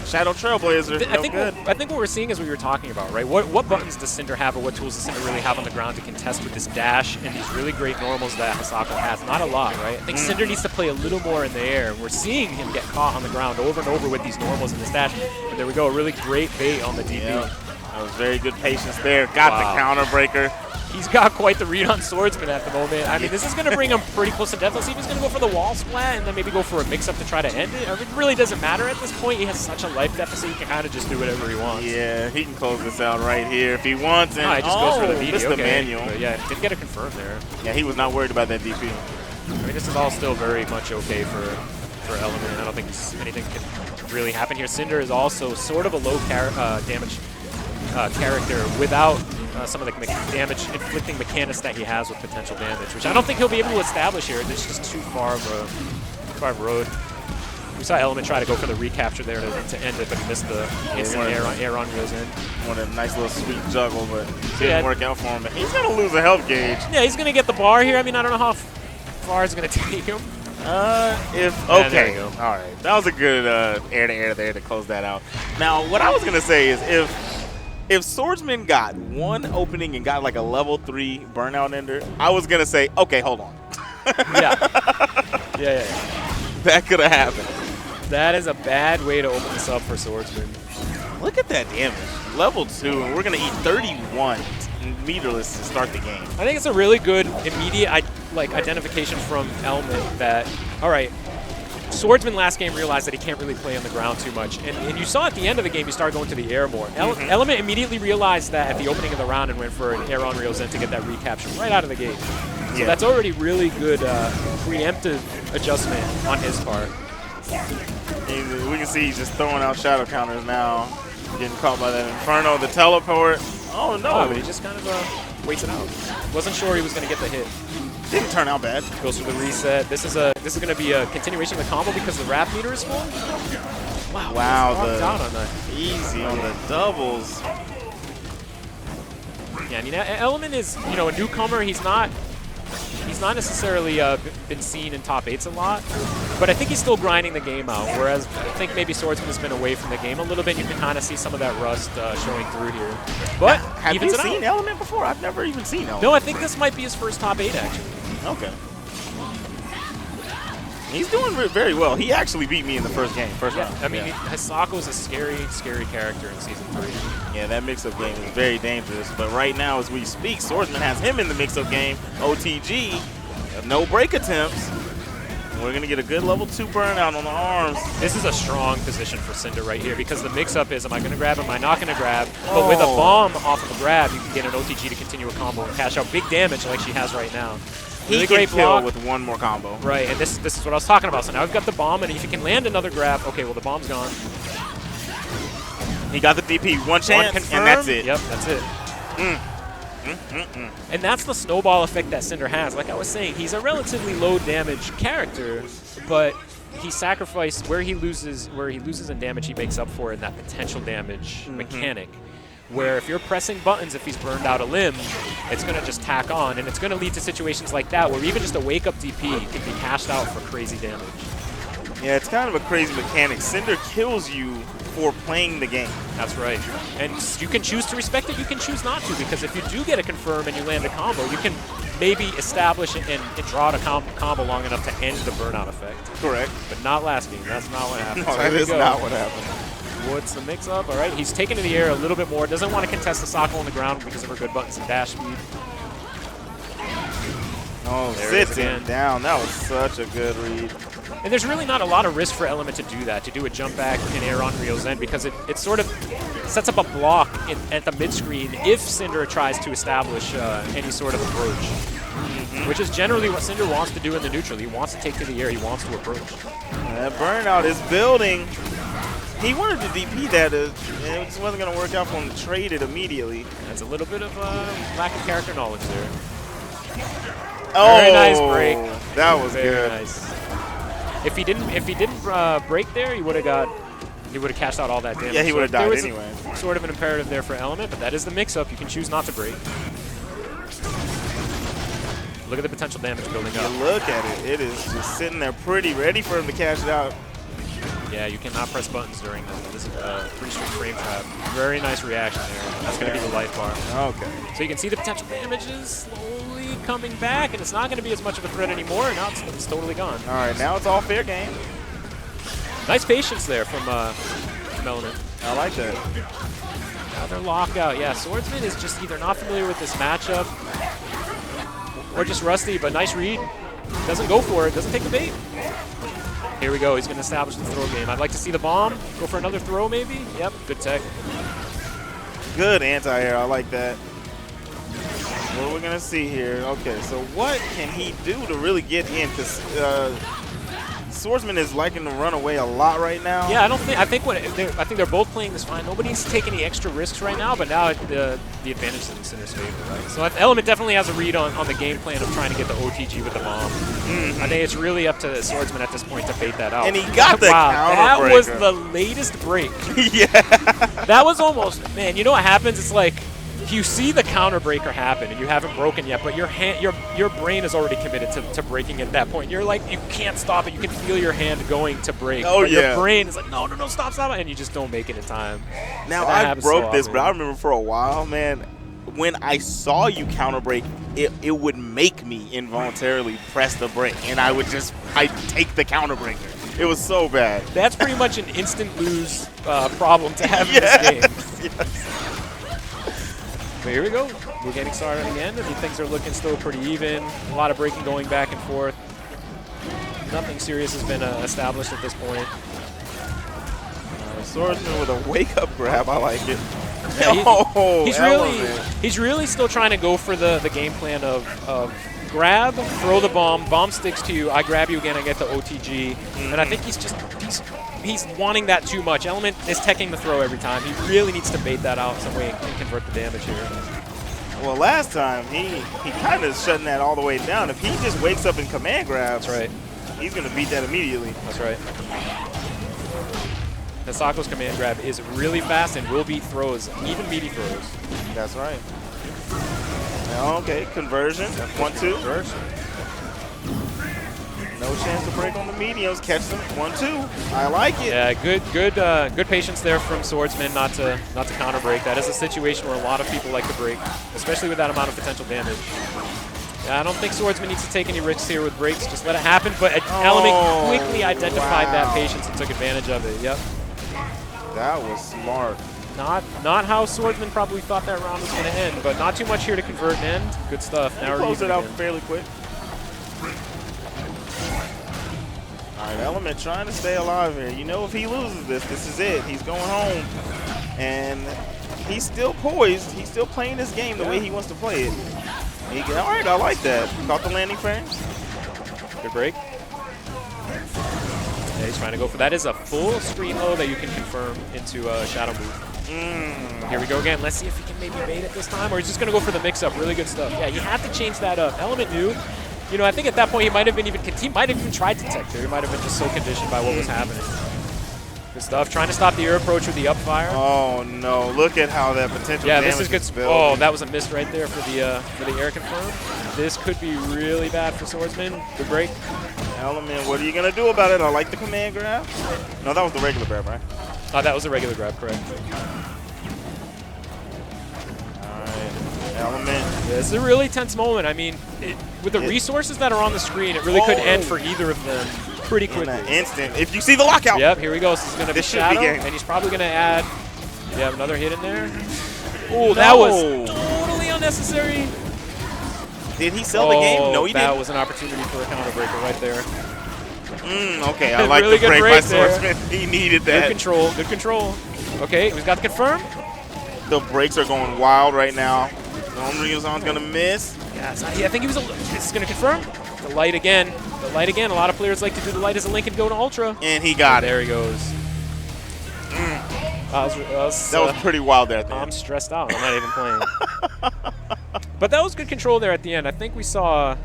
Shadow Trailblazer. I think what we're seeing is what you were talking about, right? What buttons does Cinder have, or what tools does Cinder really have on the ground to contest with this dash and these really great normals that Hisako has? Not a lot, right? I think Cinder needs to play a little more in the air. We're seeing him get caught on the ground over and over with these normals and this dash. And there we go, a really great bait on the DP. Yeah, that was very good patience there. Got the counter breaker. He's got quite the read on Swordsman at the moment. I mean, this is going to bring him pretty close to death. Let's see if he's going to go for the wall splat and then maybe go for a mix-up to try to end it. It really doesn't matter at this point. He has such a life deficit, he can kind of just do whatever he wants. Yeah, he can close this out right here if he wants. And he just goes for the DP. Missed the manual. But yeah, didn't get it confirmed there. Yeah, he was not worried about that DP. I mean, this is all still very much okay for Element. I don't think anything can really happen here. Cinder is also sort of a low damage character without some of the damage-inflicting mechanics that he has with potential damage, which I don't think he'll be able to establish here. It's just too far of a road. We saw Element try to go for the recapture there to end it, but he missed the instant air on wheels in. Wanted a nice little sweet juggle, but it didn't work out for him. But he's going to lose a health gauge. Yeah, he's going to get the bar here. I mean, I don't know how far it's going to take him. Okay. There you go. All right. That was a good air-to-air there to close that out. Now, what I was going to say is if Swordsman got one opening and got like a level 3 burnout ender, I was going to say, okay, hold on. Yeah. That could have happened. That is a bad way to open this up for Swordsman. Look at that damage. Level 2, and we're going to eat 31 meterless to start the game. I think it's a really good immediate identification from Element that, all right, Swordsman last game realized that he can't really play on the ground too much. And you saw at the end of the game, he started going to the air more. Element immediately realized that at the opening of the round and went for an air on Liaison to get that recapture right out of the gate. So that's already really good preemptive adjustment on his part. We can see he's just throwing out shadow counters now. Getting caught by that Inferno, the teleport. Oh, no. Oh, he just kind of waits it out. Wasn't sure he was going to get the hit. Didn't turn out bad. Goes for the reset. This is going to be a continuation of the combo because the wrap meter is full. Wow, down on that. Easy on the doubles. Yeah, I mean, Element is, you know, a newcomer. He's not necessarily been seen in top 8s a lot, but I think he's still grinding the game out, whereas I think maybe Swordsman has been away from the game a little bit. You can kind of see some of that rust showing through here. But have you seen Element before? I've never even seen Element. No, I think this might be his first top 8, actually. Okay. He's doing very well. He actually beat me in the first round. I mean, Hisako is a scary, scary character in Season 3. Yeah, that mix-up game is very dangerous. But right now, as we speak, Swordsman has him in the mix-up game. OTG, no break attempts. We're going to get a good level 2 burnout on the arms. This is a strong position for Cinder right here because the mix-up is, am I going to grab, am I not going to grab? But with a bomb off of a grab, you can get an OTG to continue a combo and cash out big damage like she has right now. Really great block with one more combo. Right, and this is what I was talking about. So now we've got the bomb, and if you can land another grab, okay, well, the bomb's gone. He got the DP. One chance, and that's it. Yep, that's it. And that's the snowball effect that Cinder has. Like I was saying, he's a relatively low damage character, but he sacrificed where he loses in damage, he makes up for it in that potential damage mechanic. Where if you're pressing buttons, if he's burned out a limb, it's going to just tack on, and it's going to lead to situations like that where even just a wake-up DP can be cashed out for crazy damage. Yeah, it's kind of a crazy mechanic. Cinder kills you for playing the game. That's right. And you can choose to respect it, you can choose not to, because if you do get a confirm and you land a combo, you can maybe establish it and draw out a combo long enough to end the burnout effect. Correct. But not last game. That's not what happened. No, that is not what happened. What's the mix-up? All right, he's taken to the air a little bit more. Doesn't want to contest the Sako on the ground because of her good buttons and dash speed. Oh, sits him down. That was such a good read. And there's really not a lot of risk for Element to do that, to do a jump back and air on Liaison, because it sort of sets up a block at the mid-screen if Cinder tries to establish any sort of approach. Which is generally what Cinder wants to do in the neutral. He wants to take to the air. He wants to approach. That burnout is building. He wanted to DP that, and it just wasn't going to work out for him to trade it immediately. That's a little bit of lack of character knowledge there. Oh, very nice break. That was very good. Nice. If he didn't break there, he would have cashed out all that damage. Yeah, he would have died anyway. Sort of an imperative there for Element, but that is the mix-up. You can choose not to break. Look at the potential damage building up. Look at it. It is just sitting there pretty ready for him to cash it out. Yeah, you cannot press buttons during this. This is a pretty strict frame trap. Very nice reaction there. That's going to be the life bar. Okay. So you can see the potential damages slowly coming back, and it's not going to be as much of a threat anymore. Now it's totally gone. All right, now it's all fair game. Nice patience there from Element. I like that. Another lockout. Yeah, Swordsman is just either not familiar with this matchup or just rusty, but nice read. Doesn't go for it. Doesn't take the bait. Here we go. He's going to establish the throw game. I'd like to see the bomb. Go for another throw, maybe. Yep, good tech. Good anti-air. I like that. What are we going to see here? Okay, so what can he do to really get in? Because Swordsman is liking to run away a lot right now. Yeah, I think they're both playing this fine. Nobody's taking any extra risks right now, but now the advantage is in Cinder's favor, right? So Element definitely has a read on the game plan of trying to get the OTG with the bomb. I think it's really up to Swordsman at this point to bait that out. And he got the counter breaker. That was the latest break. Yeah. That was almost, man, you know what happens? It's like, you see the counter breaker happen and you haven't broken yet, but your brain is already committed to breaking at that point. You're like, you can't stop it. You can feel your hand going to break. Oh, but yeah. Your brain is like, no, stop, and you just don't make it in time. Now, I broke this, but I remember for a while, man, when I saw you counter break, it would make me involuntarily press the brake, and I'd take the counter breaker. It was so bad. That's pretty much an instant lose problem to have in this game. Yes. But here we go. We're getting started again. I mean, things are looking still pretty even. A lot of braking going back and forth. Nothing serious has been established at this point. Swordsman with a wake-up grab. I like it. Yeah, he's really still trying to go for the game plan of grab, throw the bomb sticks to you, I grab you again, I get the OTG, and I think he's wanting that too much. Element is teching the throw every time. He really needs to bait that out some way and convert the damage here. Well, last time he kind of shutting that all the way down. If he just wakes up and command grabs, that's right, he's going to beat that immediately. That's right. Hisako's command grab is really fast and will beat throws, even meaty throws. That's right. Okay, conversion. 1-2. No chance to break on the mediums. Catch them. 1-2. I like it. Yeah, good patience there from Swordsman not to counter break. That is a situation where a lot of people like to break, especially with that amount of potential damage. Yeah, I don't think Swordsman needs to take any risks here with breaks. Just let it happen. But Element quickly identified that patience and took advantage of it. Yep. That was smart. Not how Swordsman probably thought that round was going to end, but not too much here to convert and end. Good stuff. Now we're close it out again. fairly quick. All right, Element trying to stay alive here. You know, if he loses this is it. He's going home, and he's still poised. He's still playing this game the way he wants to play it. All right, I like that. Caught the landing frames. Good break. Yeah, he's trying to go for that. Is a full screen low that you can confirm into a shadow move. Here we go again. Let's see if he can maybe bait it this time, or he's just going to go for the mix-up. Really good stuff. Yeah, he had to change that up. Element knew. You know, I think at that point he might have been he might have even tried to tech there. He might have been just so conditioned by what was happening. Good stuff. Trying to stop the air approach with the up fire. Oh no! Look at how that potential. Yeah, damage this is good. Oh, that was a miss right there for the air confirm. This could be really bad for Swordsman. Good break. Element, what are you gonna do about it? I like the command grab. No, that was the regular grab, right? Oh, that was a regular grab, correct. Alright, Element. Yeah, this is a really tense moment. I mean, with the resources that are on the screen, it really could end for either of them pretty quickly. In an instant. If you see the lockout. Yep, here we go. This is going to be Shadow, and he's probably going to add another hit in there. Oh, that was totally unnecessary. Did he sell the game? No, he didn't. That was an opportunity for a counter breaker right there. Okay, I like the break by Swordsman. He needed that. Good control, good control. Okay, we've got the confirm. The brakes are going wild right now. Liaison's going to miss. Yes, I think he was. This is going to confirm. The light again. The light again. A lot of players like to do the light as a link and go to ultra. And he got it. There he goes. That was pretty wild there at the end. I'm stressed out. I'm not even playing. But that was good control there at the end. I think we saw.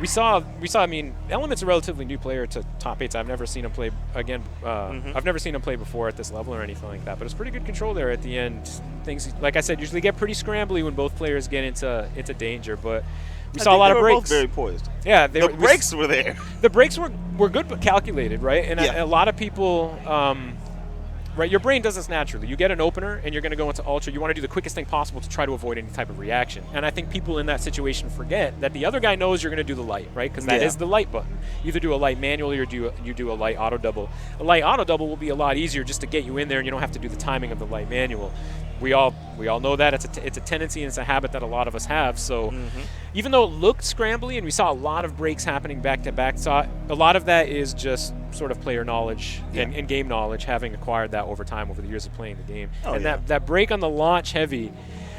I mean, Element's a relatively new player to top 8s. I've never seen him play again. I've never seen him play before at this level or anything like that. But it's pretty good control there at the end. Things, like I said, usually get pretty scrambly when both players get into danger. But we saw a lot of breaks. They were both very poised. Yeah, the breaks were there. The breaks were good but calculated, right? And a lot of people. Right, your brain does this naturally. You get an opener, and you're going to go into ultra. You want to do the quickest thing possible to try to avoid any type of reaction. And I think people in that situation forget that the other guy knows you're going to do the light, right? Because that is the light button. You either do a light manually or you do a light auto double. A light auto double will be a lot easier just to get you in there, and you don't have to do the timing of the light manual. We all know that it's a tendency and it's a habit that a lot of us have. So even though it looked scrambly and we saw a lot of breaks happening back to back, a lot of that is just sort of player knowledge and game knowledge, having acquired that over time over the years of playing the game. That break on the launch heavy,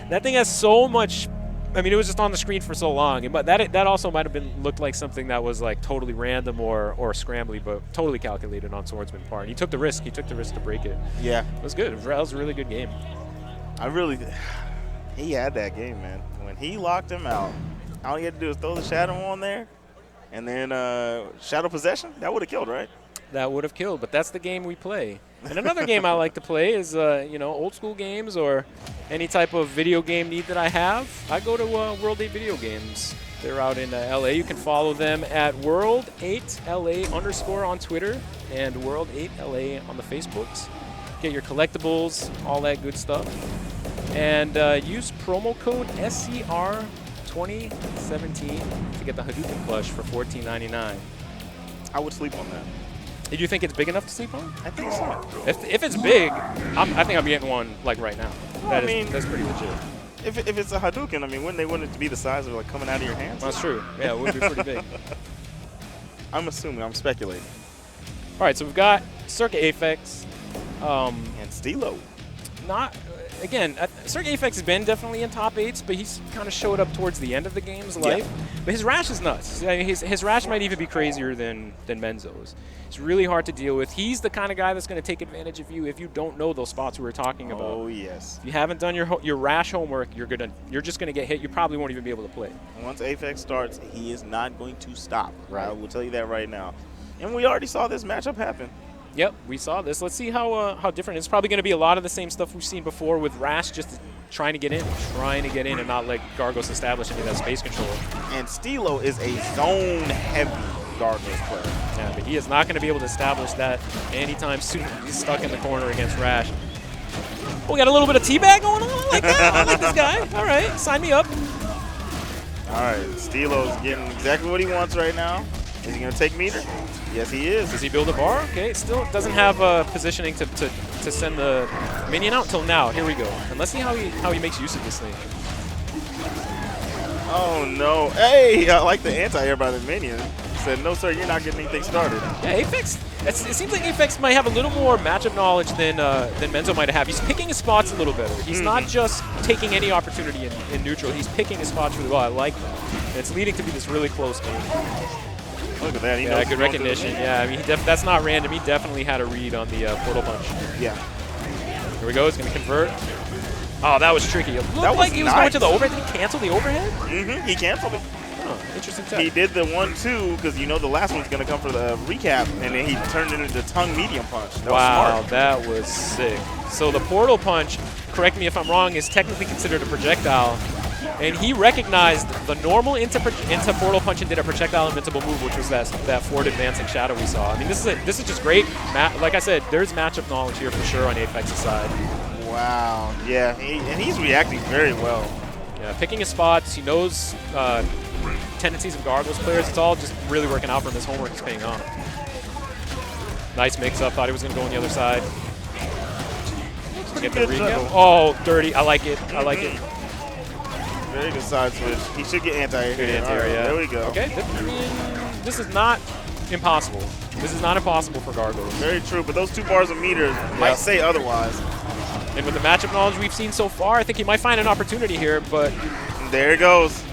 that thing has so much. I mean, it was just on the screen for so long, but that also might have looked like something that was like totally random or scrambly, but totally calculated on Swordsman's part. And he took the risk. He took the risk to break it. Yeah, it was good. That was a really good game. He had that game, man. When he locked him out, all he had to do was throw the shadow on there, and then shadow possession. That would have killed, right? That would have killed, but that's the game we play. And another game I like to play is, old school games or any type of video game need that I have. I go to World 8 Video Games. They're out in LA. You can follow them at World8LA_ on Twitter and World8LA on the Facebooks. Get your collectibles, all that good stuff. And use promo code SCR2017 to get the Hadouken plush for $14.99. I would sleep on that. Do you think it's big enough to sleep on? I think so. If it's big, I think I'm getting one like right now. Well, That's pretty legit. If it's a Hadouken, I mean, wouldn't they want it to be the size of like coming out of your hands? That's true. Yeah, it would be pretty big. I'm assuming. I'm speculating. All right, so we've got Circa Aphex. And Stilo. Again, Circa Aphex has been definitely in top 8s, but he's kind of showed up towards the end of the game's life. But his Rash is nuts. I mean, his Rash might even be crazier than Menzo's. It's really hard to deal with. He's the kind of guy that's going to take advantage of you if you don't know those spots we were talking about. Oh, yes. If you haven't done your Rash homework, you're just going to get hit. You probably won't even be able to play. Once Aphex starts, he is not going to stop. Right. I will tell you that right now. And we already saw this matchup happen. Yep, we saw this. Let's see how different. It's probably going to be a lot of the same stuff we've seen before with Rash just trying to get in and not let Gargos establish any of that space control. And Stilo is a zone-heavy Gargos player. Yeah, but he is not going to be able to establish that anytime soon. He's stuck in the corner against Rash. Oh, we got a little bit of teabag going on. I like that. I like this guy. All right, sign me up. All right, Stilo's getting exactly what he wants right now. Is he going to take meter? Yes, he is. Does he build a bar? Okay, still doesn't have positioning to send the minion out till now. Here we go. And let's see how he makes use of this thing. Oh, no. Hey, I like the anti-air by the minion. Said, no, sir, you're not getting anything started. Yeah, Aphex, it seems like Aphex might have a little more matchup knowledge than Menzo might have. He's picking his spots a little better. He's not just taking any opportunity in neutral. He's picking his spots really well. I like that. And it's leading to be this really close game. Look at that. He knows good recognition. Yeah, I mean, that's not random. He definitely had a read on the portal punch. Yeah. Here we go. He's going to convert. Oh, that was tricky. It looked like he was going to the overhead. Did he cancel the overhead? Mm-hmm. He canceled it. Oh, interesting tech. He did the 1-2 because you know the last one's going to come for the recap, and then he turned it into tongue medium punch. That was smart. That was sick. So the portal punch, correct me if I'm wrong, is technically considered a projectile. And he recognized the normal into portal punch and did a projectile invincible move, which was that forward advancing shadow we saw. I mean, this is just great. Like I said, there's matchup knowledge here for sure on Aphex's side. Wow. Yeah, and he's reacting very well. Yeah, picking his spots. He knows tendencies of Gargos players. It's all just really working out for him. His homework is paying off. Nice mix-up. Thought he was going to go on the other side. Get the recap. Oh, dirty. I like it. I like it. Very good side switch. He should get anti-air. Good anti-air, yeah. There we go. Okay. This is not impossible. This is not impossible for Gargos. Very true, but those 2 bars of meters might say otherwise. And with the matchup knowledge we've seen so far, I think he might find an opportunity here, but... There it goes.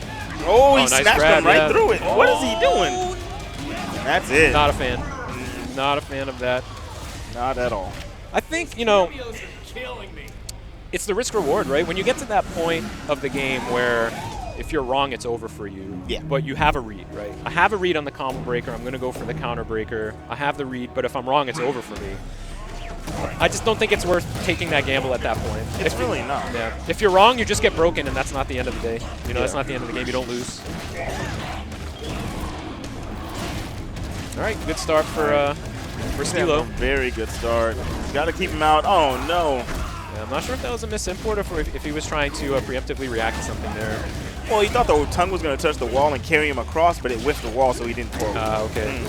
Oh, he nice snatched grab, him right through it. What is he doing? That's it. Not a fan. Not a fan of that. Not at all. I think, it's the risk reward, right? When you get to that point of the game where if you're wrong, it's over for you. Yeah. But you have a read, right? I have a read on the combo breaker. I'm going to go for the counter breaker. I have the read, but if I'm wrong, it's over for me. I just don't think it's worth taking that gamble at that point. It's really not. Yeah. If you're wrong, you just get broken, and that's not the end of the day. That's not the end of the game. You don't lose. All right, good start for Stilo. Very good start. Got to keep him out. Oh, no. I'm not sure if that was a misimport or if he was trying to preemptively react to something there. Well, he thought the tongue was going to touch the wall and carry him across, but it whiffed the wall, so he didn't pull. Okay.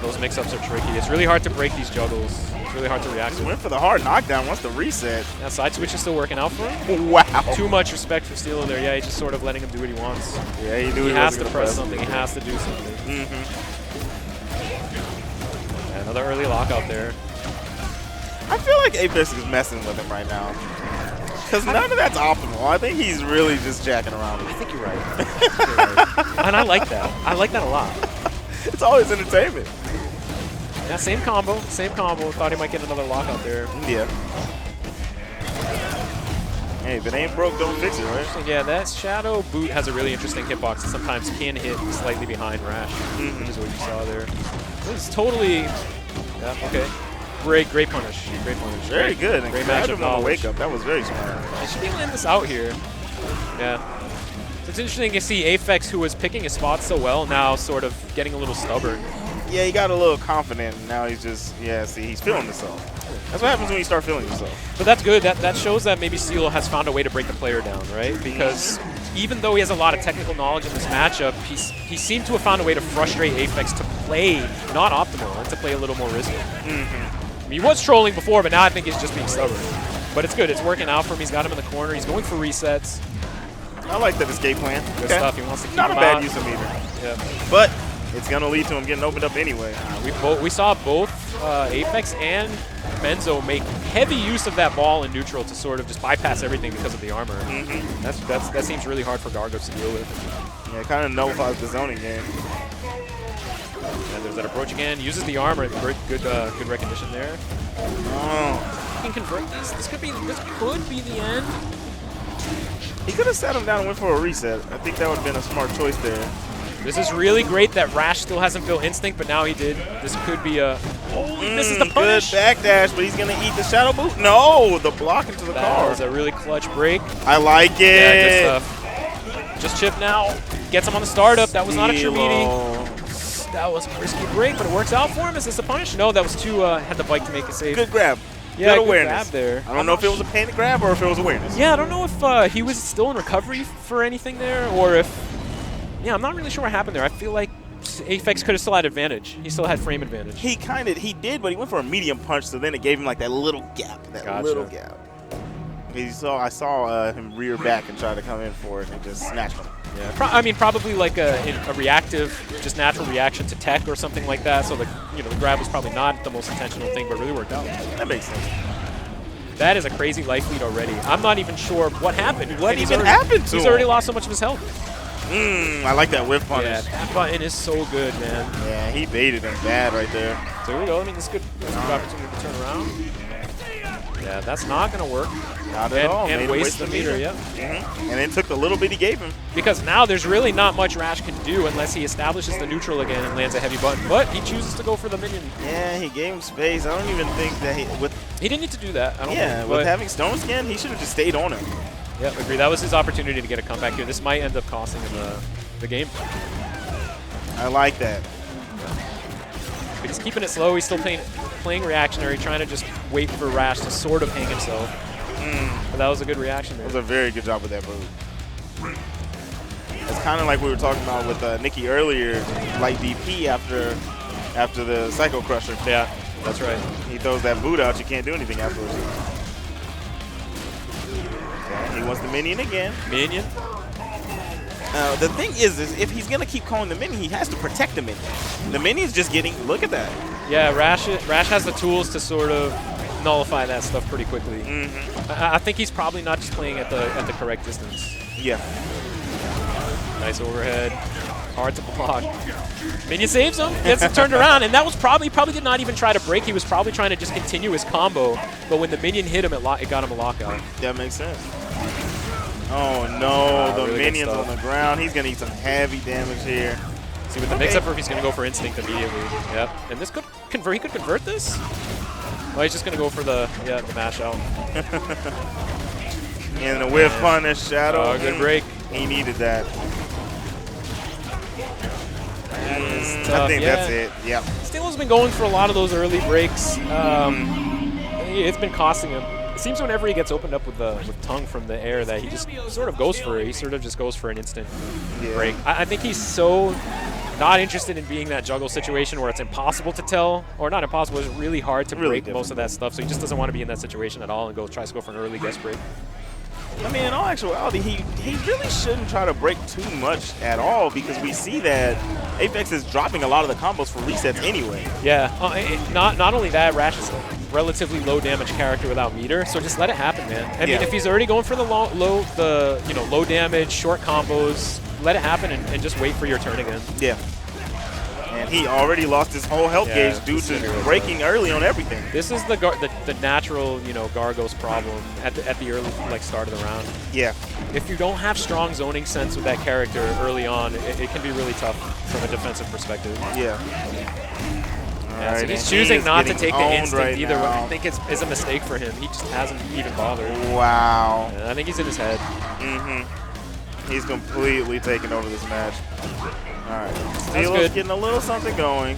Those mix-ups are tricky. It's really hard to break these juggles. It's really hard to react to. He went for the hard knockdown once the reset. That side switch is still working out for him. Wow. Too much respect for Stilo there. Yeah, he's just sort of letting him do what he wants. Yeah, he has to press something. He has to do something. Yeah, another early lockout there. I feel like Aphex is messing with him right now. Because none of that's optimal. I think he's really just jacking around. I think you're right. And I like that. I like that a lot. It's always entertainment. Yeah, same combo. Same combo. Thought he might get another lockout there. Yeah. Hey, if it ain't broke, don't fix it, right? Yeah, that Shadow boot has a really interesting hitbox and sometimes can hit slightly behind Rash, which is what you saw there. This is totally... Yeah, okay. Great punish. Great punish. Very good. Great matchup on the wake up. That was very smart. I should be able to end this out here. Yeah. So it's interesting to see Aphex, who was picking his spots so well, now sort of getting a little stubborn. Yeah, he got a little confident, and now he's just, yeah, see, he's feeling himself. That's what happens when you start feeling yourself. But that's good. That shows that maybe Steelo has found a way to break the player down, right? Because even though he has a lot of technical knowledge in this matchup, he seemed to have found a way to frustrate Aphex to play not optimal and to play a little more risky. I mean, he was trolling before, but now I think he's just being stubborn. But it's good. It's working out for him. He's got him in the corner. He's going for resets. I like that escape plan. Good stuff. He wants to keep Not him a bad out. use of either. Yeah. But it's going to lead to him getting opened up anyway. We saw both Aphex and Benzo make heavy use of that ball in neutral to sort of just bypass everything because of the armor. That seems really hard for Gargos to deal with. Yeah, it kind of nullifies the zoning game. And there's that approach again. Uses the armor. Good recognition there. Oh. He can convert this. This could be the end. He could have sat him down and went for a reset. I think that would have been a smart choice there. This is really great that Rash still hasn't built Instinct, but now he did. This could be a... Oh, he misses the punish. Good backdash, but he's going to eat the Shadow Boot. No, the block into the That car. was a really clutch break. I like it. Yeah, good stuff. Just chip now. Gets him on the startup. That was not a true meeting. That was a risky break, but it works out for him. Is this a punish? No, that was too... had the bike to make it safe. Good grab. Yeah, good good awareness. grab there. I don't know if it was a panic grab or if it was awareness. Yeah, I don't know if he was still in recovery for anything there, or if... Yeah, I'm not really sure what happened there. I feel like Aphex could have still had advantage. He still had frame advantage. He did, but he went for a medium punch, so then it gave him like that little gap, little gap. I saw him rear back and try to come in for it and just snatched him. Yeah, I mean, probably like a reactive, just natural reaction to tech or something like that. So the grab was probably not the most intentional thing, but really worked out. That makes sense. That is a crazy life lead already. I'm not even sure what happened. What even happened to him? He's already lost so much of his health. I like that whiff punish. Yeah, that button is so good, man. Yeah, he baited him bad right there. So here we go. I mean, that's a good opportunity to turn around. Yeah, that's not going to work. Not at all. And waste the meter, yeah. And then took the little bit he gave him. Because now there's really not much Rash can do unless he establishes the neutral again and lands a heavy button. But he chooses to go for the minion. Yeah, he gave him space. I don't even think that he didn't need to do that. I don't think, with having Stone Skin, he should have just stayed on him. Yeah, I agree. That was his opportunity to get a comeback here. This might end up costing him the game. I like that. But he's keeping it slow. He's still playing reactionary, trying to just wait for Rash to sort of hang himself. But that was a good reaction there. That was a very good job with that move. It's kind of like we were talking about with Nikki earlier, like DP after the Psycho Crusher. Yeah, that's right. He throws that boot out, you can't do anything afterwards. Okay, he wants the minion again. Minion? The thing is if he's going to keep calling the minion, he has to protect the minion. The minion's just getting, look at that. Yeah, Rash has the tools to sort of nullify that stuff pretty quickly. I think he's probably not just playing at the correct distance. Yeah. Nice overhead. Hard to block. Minion saves him, gets it turned around, and that was probably did not even try to break. He was probably trying to just continue his combo, but when the minion hit him, it got him a lockout. That makes sense. Oh no, the really minion's on the ground. He's gonna eat some heavy damage here. See with the mix-up, if he's gonna go for instinct immediately. Yep, and this could convert. He could convert this. Oh, he's just gonna go for the mash out. And the whiff punish, Shadow. Oh, good break. He needed that. I think that's it. Yep. Steelo's been going for a lot of those early breaks. It's been costing him. It seems whenever he gets opened up with tongue from the air that he just sort of goes for it. He sort of just goes for an instant break. I think he's so not interested in being that juggle situation where it's impossible to tell, or not impossible, it's really hard to break most of that stuff. So he just doesn't want to be in that situation at all and tries to go for an early guest break. I mean, in all actuality, he really shouldn't try to break too much at all because we see that Aphex is dropping a lot of the combos for resets anyway. Yeah, not only that, Rash is a relatively low damage character without meter, so just let it happen, man. I mean, if he's already going for the low damage, short combos, let it happen and just wait for your turn again. Yeah. And he already lost his whole health gauge due to breaking early on everything. This is the natural, Gargos problem at the early start of the round. Yeah. If you don't have strong zoning sense with that character early on, it can be really tough from a defensive perspective. Yeah. So he's choosing not to take the instinct either, which I think is a mistake for him. He just hasn't even bothered. Wow. I think he's in his head. He's completely taken over this match. All right. Steelo's getting a little something going.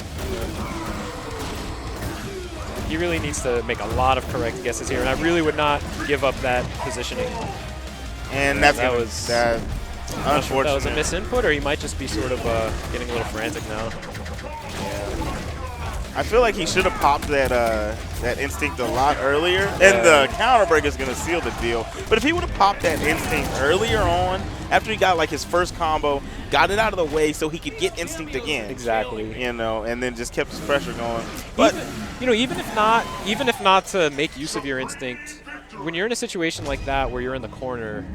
He really needs to make a lot of correct guesses here, and I really would not give up that positioning. And that was unfortunate. That was a misinput, or he might just be sort of getting a little frantic now. Yeah. I feel like he should have popped that that instinct a lot earlier, and the counter break is going to seal the deal. But if he would have popped that instinct earlier on, after he got like his first combo, got it out of the way so he could get instinct again. Exactly. You know, and then just kept his pressure going. But even if not to make use of your instinct, when you're in a situation like that where you're in the corner,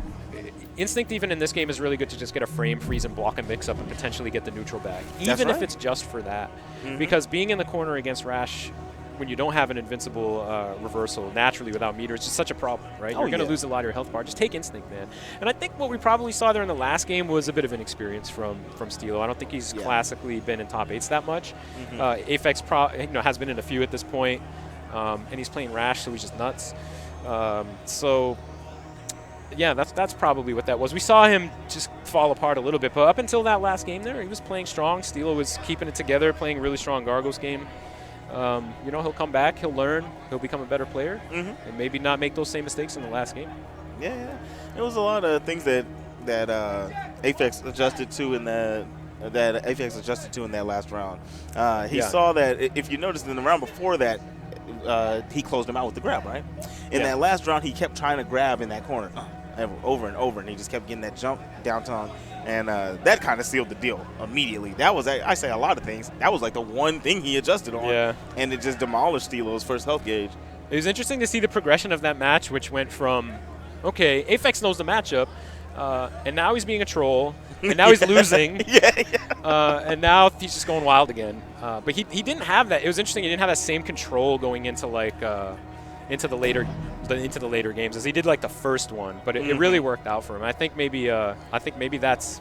instinct even in this game is really good to just get a frame freeze and block a mix-up and potentially get the neutral back, even if it's just for that. Because being in the corner against Rash when you don't have an invincible reversal naturally without meter, it's just such a problem, right? You're going to lose a lot of your health bar. Just take instinct, man. And I think what we probably saw there in the last game was a bit of an experience from Steelo. I don't think he's classically been in top 8s that much. HyperX has been in a few at this point, and he's playing Rash, so he's just nuts. Yeah, that's probably what that was. We saw him just fall apart a little bit, but up until that last game there, he was playing strong. Steelo was keeping it together, playing a really strong Gargos game. He'll come back, he'll learn, he'll become a better player, and maybe not make those same mistakes in the last game. Yeah. There was a lot of things that HyperX adjusted to in that last round. He saw that, if you noticed in the round before that, he closed him out with the grab, right? In that last round, he kept trying to grab in that corner over and over, and he just kept getting that jump downtown, and that kind of sealed the deal immediately. That was, I say a lot of things, that was like the one thing he adjusted on, and it just demolished Steelo's first health gauge. It was interesting to see the progression of that match, which went from, okay, HyperX knows the matchup, and now he's being a troll, and now he's losing, and now he's just going wild again. But he didn't have that. It was interesting. He didn't have that same control going into like into the later games as he did like the first one. But it really worked out for him. I think maybe that's.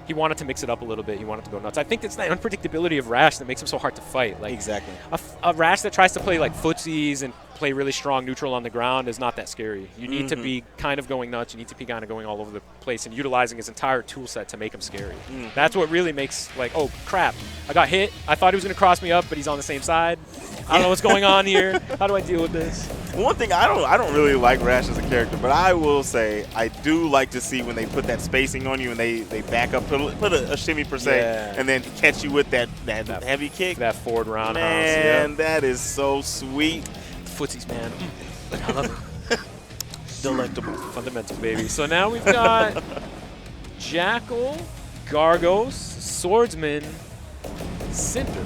He wanted to mix it up a little bit. He wanted to go nuts. I think it's the unpredictability of Rash that makes him so hard to fight. Like exactly. A Rash that tries to play like footsies and play really strong neutral on the ground is not that scary. You need to be kind of going nuts. You need to be kind of going all over the place and utilizing his entire tool set to make him scary. That's what really makes like, oh crap, I got hit. I thought he was going to cross me up, but he's on the same side. I don't know what's going on here. How do I deal with this? One thing, I don't really like Rash as a character, but I will say I do like to see when they put that spacing on you and they back up, put a shimmy per se, and then catch you with that heavy kick. That forward roundhouse. Man, that is so sweet. Footsies, man. I love it. Delectable. Fundamental, baby. So now we've got Jackal, Gargos, Swordsman, Cinder.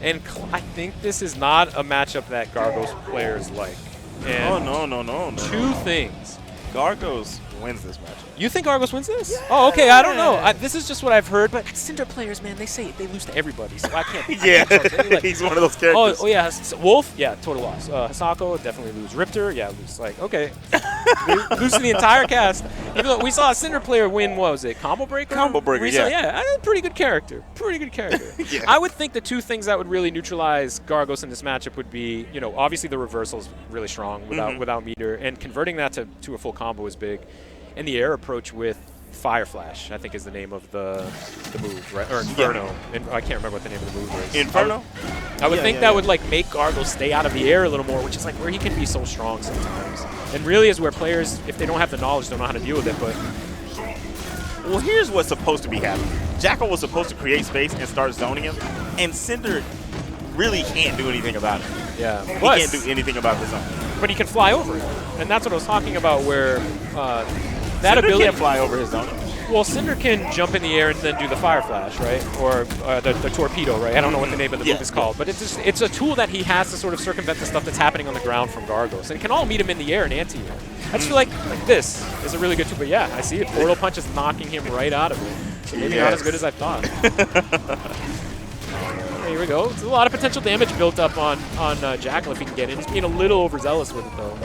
And I think this is not a matchup that Gargos players like. And no. Two things. Gargos wins this matchup. You think Gargos wins this? Yeah. Oh, okay. I don't know. This is just what I've heard. But Cinder players, man, they say they lose to everybody, so I can't. Like, he's one of those characters. Oh yeah. Wolf, yeah, total loss. Hisako, definitely lose. Riptor, yeah, lose. Like, okay. Lose to the entire cast. Even though we saw a Cinder player win, what was it? Combo Breaker? Combo Breaker, yeah. Pretty good character. I would think the two things that would really neutralize Gargos in this matchup would be, obviously the reversal's really strong without meter, and converting that to a full combo is big. And the air approach with Fire Flash, I think is the name of the move, right? Or Inferno. I can't remember what the name of the move is. Inferno? I would think that would like make Gargos stay out of the air a little more, which is like where he can be so strong sometimes. And really is where players, if they don't have the knowledge, don't know how to deal with it. But well, here's what's supposed to be happening. Jackal was supposed to create space and start zoning him, and Cinder really can't do anything about it. Yeah. He can't do anything about the zone. But he can fly over it. And that's what I was talking about, where that Cinder ability can't fly over his zone. Well, Cinder can jump in the air and then do the Fire Flash, right? Or the Torpedo, right? I don't know what the name of the move is called. But it's a tool that he has to sort of circumvent the stuff that's happening on the ground from Gargos. And it can all meet him in the air and anti-air. I just feel like this is a really good tool. But yeah, I see it. Portal Punch is knocking him right out of it. So maybe not as good as I thought. Here we go. There's a lot of potential damage built up on Jackal if he can get in. He's being a little overzealous with it, though.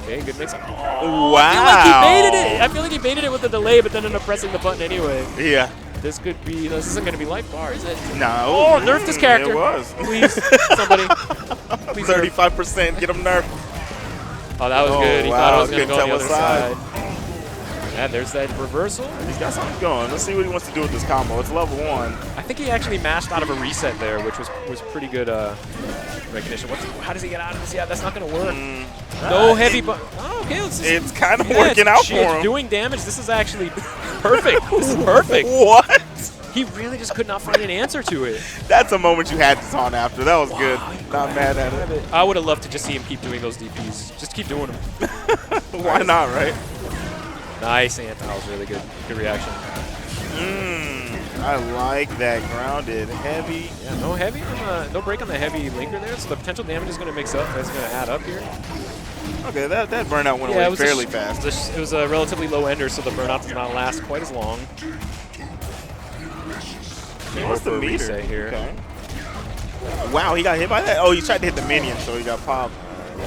Okay, good mix. Oh, wow. I feel like he baited it. I feel like he baited it with the delay, but then ended up pressing the button anyway. Yeah. This isn't going to be life bar, is it? No. Oh, nerf this character. It was. Please, somebody. Please 35%. Get him nerfed. Oh, that was good. He thought I was going to go on the other side. Yeah, there's that reversal. He's got something going. Let's see what he wants to do with this combo. It's level 1. I think he actually mashed out of a reset there, which was pretty good recognition. How does he get out of this? Yeah, that's not going to work. No heavy, but okay, it's kind of working out for him. It's doing damage. This is actually perfect. This is perfect. What? He really just could not find an answer to it. That's a moment you had to taunt after. That was good. Not mad at it. I would have loved to just see him keep doing those DPs. Just keep doing them. Why not, right? Nice anti. That was really good. Good reaction. I like that grounded heavy. Yeah, no heavy, no break on the heavy linker there, so the potential damage is going to mix up. That's going to add up here. Okay, that burnout went away fairly fast. It was a relatively low ender, so the burnout does not last quite as long. What's the meter here? Okay. Wow, he got hit by that? Oh, he tried to hit the minion, so he got popped.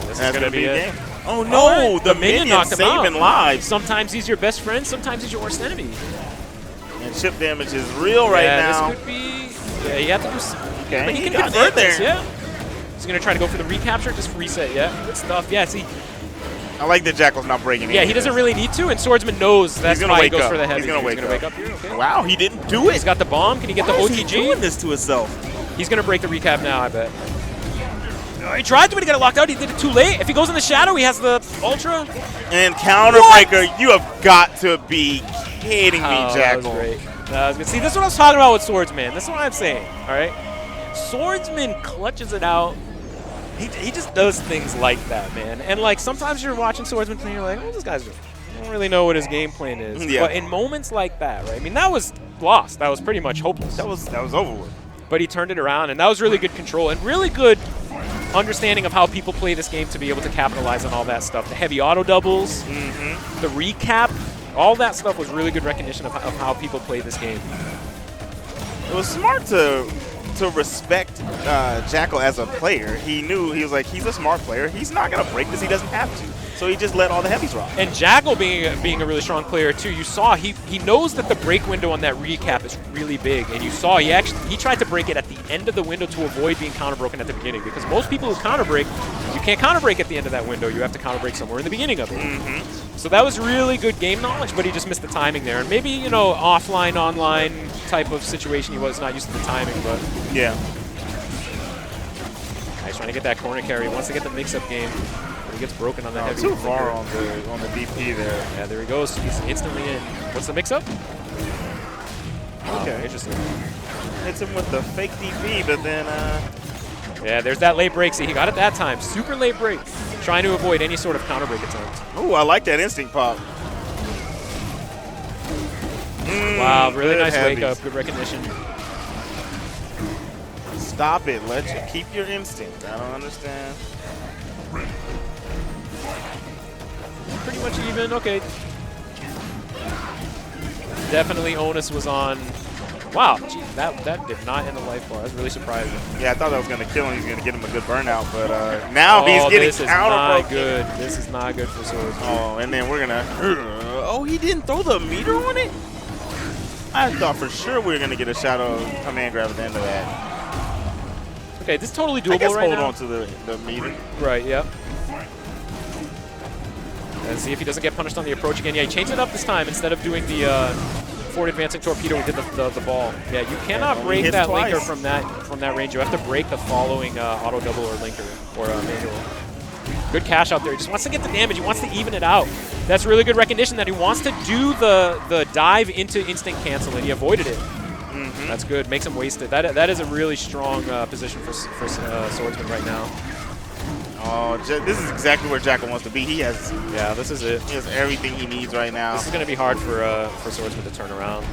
This is going to be it. Oh no, the minion knocked him out. Saving lives. Sometimes he's your best friend, sometimes he's your worst enemy. And chip damage is real right now. This could be. Yeah, you have to do some. Okay, but he can convert this, yeah. He's going to try to go for the recapture, just reset, yeah. Good stuff, yeah, see. I like that Jackal's not breaking Yeah, he doesn't really need to, and Swordsman knows that's why he goes for the heavy. He's going to wake up here, okay. Wow, he didn't do it. He's got the bomb. Can he get the OTG? Why is he doing this to himself? He's going to break the recap now, I bet. He tried to, but he got it locked out. He did it too late. If he goes in the shadow, he has the Ultra. And Counterbreaker, you have got to be kidding me, Jackal. That was great. That was good. See, this is what I was talking about with Swordsman. This is what I'm saying, all right? Swordsman clutches it out. He just does things like that, man. And, like, sometimes you're watching Swordsman and you're like, oh, this guy's just, I don't really know what his game plan is. Yeah. But in moments like that, right? I mean, that was lost. That was pretty much hopeless. That was over with. But he turned it around, and that was really good control and really good understanding of how people play this game to be able to capitalize on all that stuff. The heavy auto doubles, the recap, all that stuff was really good recognition of how people play this game. It was smart to respect Jackal as a player. He knew, he was like, he's a smart player. He's not going to break this. He doesn't have to. So he just let all the heavies rock. And Jackal being a really strong player too, you saw he knows that the break window on that recap is really big, and you saw he tried to break it at the end of the window to avoid being counter broken at the beginning, because most people who counter break, you can't counter break at the end of that window. You have to counter break somewhere in the beginning of it. So that was really good game knowledge, but he just missed the timing there. And maybe, you know, offline, online type of situation, he was not used to the timing, but yeah. He's trying to get that corner carry. He wants to get the mix-up game. He gets broken on the heavy. Too far on the DP there. Yeah, there he goes. He's instantly in. What's the mix-up? Okay. Interesting. Hits him with the fake DP, but then... Yeah, there's that late break. See, he got it that time. Super late break. Trying to avoid any sort of counter break attempt. Ooh, I like that instinct pop. Wow, really nice wake up. Good recognition. Stop it. Let you keep your instinct. I don't understand. Pretty much even. Okay. Definitely onus was on. Wow, gee, that did not end the life bar. That's really surprising. Yeah, I thought that was going to kill him. He was going to get him a good burnout, but now he's getting counter broken. Good. This is not good for Swords. Oh, and then we're going to... Oh, he didn't throw the meter on it? I thought for sure we were going to get a shadow command grab at the end of that. Okay, this is totally doable I guess right hold now. on to the meter. Right, yep. And see if he doesn't get punished on the approach again. Yeah, he changed it up this time. Instead of doing the forward advancing torpedo, he did the ball. Yeah, you cannot break that linker from that range. You have to break the following auto double or linker or manual. Good cash out there. He just wants to get the damage. He wants to even it out. That's really good recognition that he wants to do the dive into instant cancel, and he avoided it. That's good. Makes him waste it. That is a really strong position for Swordsman right now. Oh, this is exactly where Jackal wants to be. He has, yeah, this is it. He has everything he needs right now. This is going to be hard for Swordsman to turn around.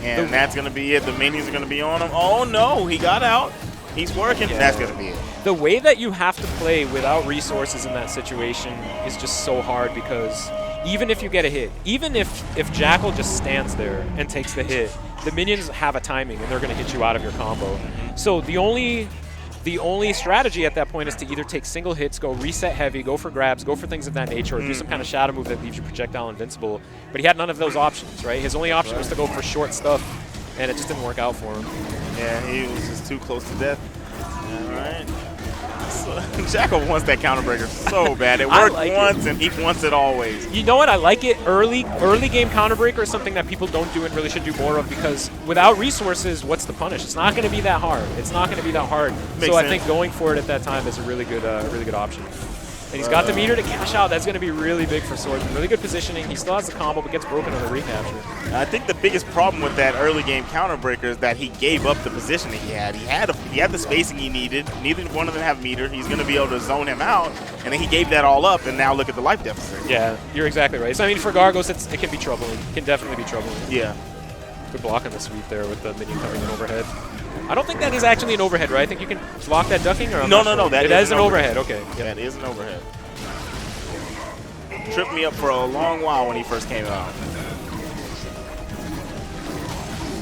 And that's going to be it. The minions are going to be on him. Oh, no, he got out. He's working. Yeah. That's going to be it. The way that you have to play without resources in that situation is just so hard, because even if you get a hit, even if Jackal just stands there and takes the hit, the minions have a timing and they're going to hit you out of your combo. So the only strategy at that point is to either take single hits, go reset heavy, go for grabs, go for things of that nature, or do some kind of shadow move that leaves you projectile invincible. But he had none of those options, right? His only option was to go for short stuff, and it just didn't work out for him. Yeah, he was just too close to death. All right. Jasco wants that counter breaker so bad. It worked once, and he wants it always. You know what? I like it. Early game counter breaker is something that people don't do and really should do more of, because without resources, what's the punish? It's not going to be that hard. It's not going to be that hard. So I think going for it at that time is a really good option. And he's got the meter to cash out. That's going to be really big for Swordsman. Really good positioning. He still has the combo, but gets broken on the recapture. I think the biggest problem with that early game counter breaker is that he gave up the positioning he had. He had the spacing he needed. Neither one of them have meter. He's going to be able to zone him out, and then he gave that all up, and now look at the life deficit. Yeah, you're exactly right. So, I mean, for Gargos, it can be troubling. It can definitely be troubling. Yeah. Good block on the sweep there with the minion coming in overhead. I don't think that is actually an overhead, right? I think you can block that ducking, or No. That is an overhead. Okay. Yep. That is an overhead. Tripped me up for a long while when he first came out.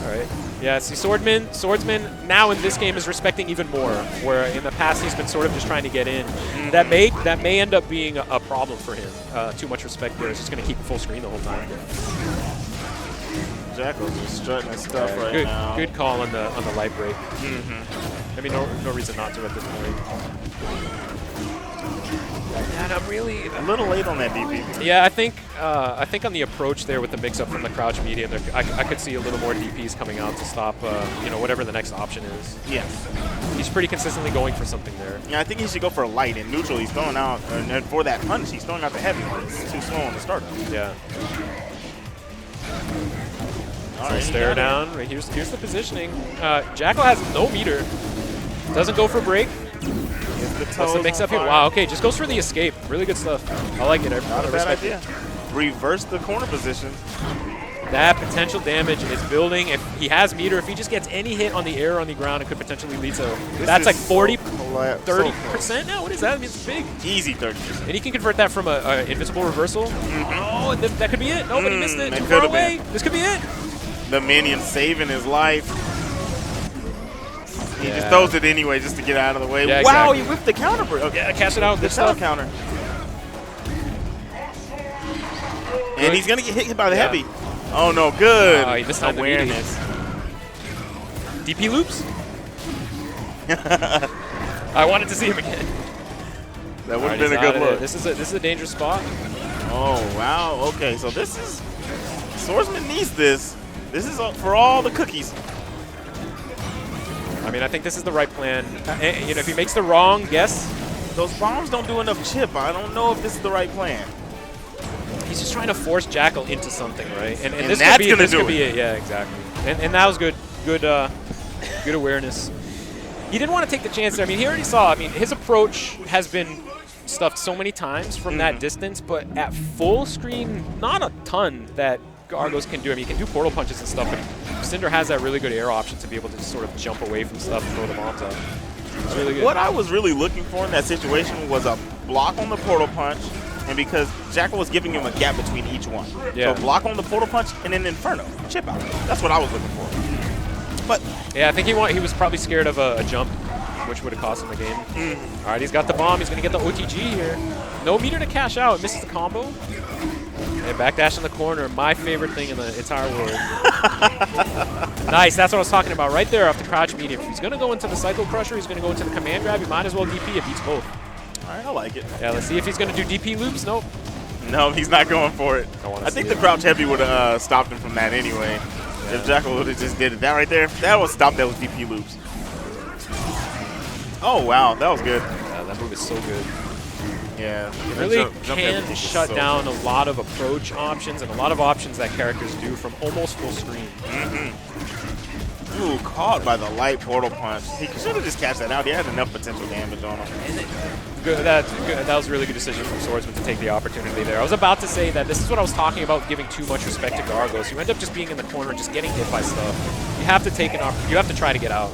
All right. Yeah, see, Swordsman now in this game is respecting even more, where in the past he's been sort of just trying to get in. That may end up being a problem for him. Too much respect there. It's just going to keep full screen the whole time. Jasco's just strutting his stuff right now. Good call on the light break. I mean, no reason not to at this point. And I'm really a little late on that DP. Yeah, I think on the approach there with the mix-up from the crouch medium, I could see a little more DPs coming out to stop whatever the next option is. Yes. He's pretty consistently going for something there. Yeah, I think he should go for a light. In neutral, he's throwing out, and for that punch, he's throwing out the heavy one. It's too slow on the startup. Yeah. All right, stare down. Right, here's the positioning. Jackal has no meter. Doesn't go for break. That's the mix up here. Wow, okay, just goes for the escape. Really good stuff. I like it. Not a bad idea. Reverse the corner position. That potential damage is building. If he has meter, if he just gets any hit on the air or on the ground, it could potentially lead to... That's like 30% now? What is that? I mean, it's big. Easy 30%. And he can convert that from an invisible reversal. Oh, and that could be it. Nobody missed it. Too far away. This could be it. The minion saving his life. He just throws it anyway just to get out of the way. Yeah, wow, exactly. he whipped the counter break. Okay. Yeah, cash it out. Good stuff. Counter. And he's going to get hit by the heavy. Oh, no. Good. This time awareness. DP loops? I wanted to see him again. That would have been a good look. This is a dangerous spot. Oh, wow. Okay, so this is... Swordsman needs this. This is for all the cookies. I mean, I think this is the right plan. If he makes the wrong guess, those bombs don't do enough chip. I don't know if this is the right plan. He's just trying to force Jackal into something, right? And this that's could be it. Yeah, exactly. And that was good awareness. He didn't want to take the chance there. I mean, he already saw. I mean, his approach has been stuffed so many times from that distance, but at full screen, not a ton that Gargos can do. I mean, he can do portal punches and stuff, but Cinder has that really good air option to be able to just sort of jump away from stuff and throw the bombs out. It's really good. What I was really looking for in that situation was a block on the portal punch, and because Jackal was giving him a gap between each one. Yeah. So block on the portal punch and then Inferno. Chip out. That's what I was looking for. But yeah, I think he was probably scared of a jump, which would have cost him the game. All right, he's got the bomb. He's going to get the OTG here. No meter to cash out. Misses the combo. And backdash in the corner, my favorite thing in the entire world. Nice, that's what I was talking about right there off the crouch medium. If he's going to go into the Psycho Crusher, he's going to go into the command grab. He might as well DP if beats both. All right, I like it. Yeah, let's see if he's going to do DP loops. Nope. No, he's not going for it. I think the crouch heavy would have stopped him from that anyway. Yeah. If Jackal would have just did it. That right there, that would stop those DP loops. Oh, wow, that was good. Yeah, that move is so good. Yeah, it really can shut down a lot of approach options and a lot of options that characters do from almost full screen. Ooh, caught by the light portal punch. He should have just cashed that out. He had enough potential damage on him. Good. That was a really good decision from Swordsman to take the opportunity there. I was about to say that this is what I was talking about, giving too much respect to Gargos. You end up just being in the corner, just getting hit by stuff. You have to take you have to try to get out.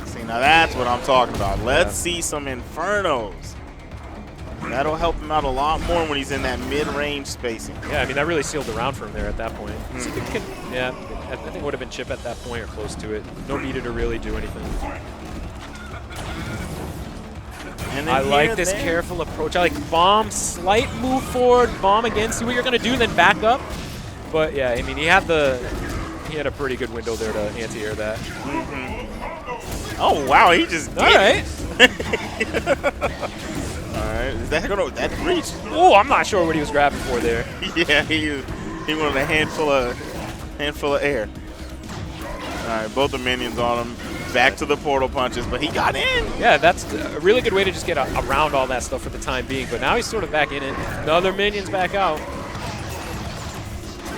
See, now that's what I'm talking about. Let's see some Infernos. That'll help him out a lot more when he's in that mid-range spacing. Yeah, I mean, that really sealed the round for him there at that point. Yeah, I think it would have been chip at that point or close to it. No meter to really do anything. And I like this careful approach. I like bomb, slight move forward, bomb again, see what you're going to do, then back up. But yeah, I mean, he had a pretty good window there to anti-air that. Oh, wow, he just did. All right. right, is that gonna that reach? Oh, I'm not sure what he was grabbing for there. Yeah, he wanted a handful of air. All right, both the minions on him. Back to the portal punches, but he got in. Yeah, that's a really good way to just get around all that stuff for the time being. But now he's sort of back in it. Another minion's back out.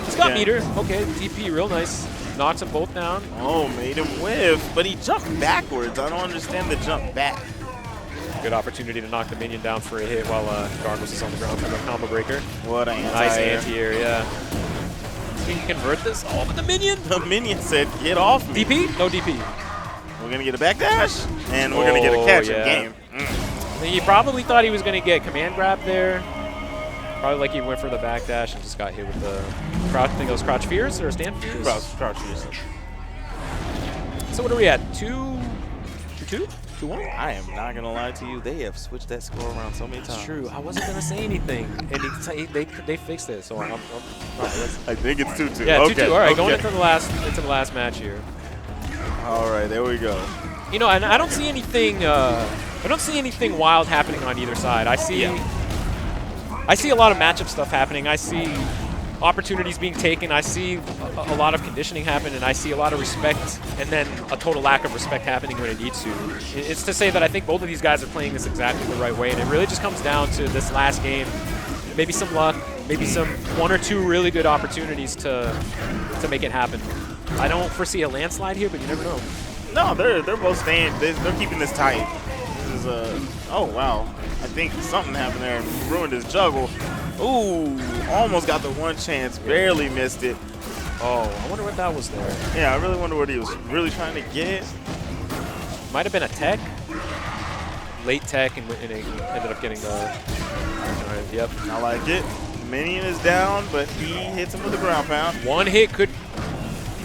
He's got meter. Okay, DP, real nice. Knocks them both down. Oh, made him whiff, but he jumped backwards. I don't understand the jump back. Good opportunity to knock the minion down for a hit while Gargos is on the ground for the combo breaker. What an nice anti-air, yeah. Can you convert this? Oh, but the minion! The minion said, get off me. DP? No DP. We're going to get a backdash, and we're going to get a catch in game. He probably thought he was going to get command grab there. Probably like he went for the backdash and just got hit with the crouch. I think it was crouch fierce or stand fierce? Crouch fierce. So what are we at? 2-2? 2-1? I am not going to lie to you. They have switched that score around so many times. That's true. I wasn't going to say anything. And they fixed it. So I think it's 2-2. Yeah, 2-2. All right, going into the last match here. All right, there we go. You know, and I don't see anything. I don't see anything wild happening on either side. I see a lot of matchup stuff happening. I see opportunities being taken. I see a lot of conditioning happen, and I see a lot of respect, and then a total lack of respect happening when it needs to. It's to say that I think both of these guys are playing this exactly the right way, and it really just comes down to this last game. Maybe some luck, maybe some 1 or 2 really good opportunities to make it happen. I don't foresee a landslide here, but you never know. No, they're both staying. They're keeping this tight. This is oh wow. I think something happened there and ruined his juggle. Ooh, almost got the one chance, barely missed it. Oh, I wonder what that was there. Yeah, I really wonder what he was really trying to get. Might have been a tech. Late tech, and it ended up getting the. Yep. I like it. Minion is down, but he hits him with a ground pound. One hit could.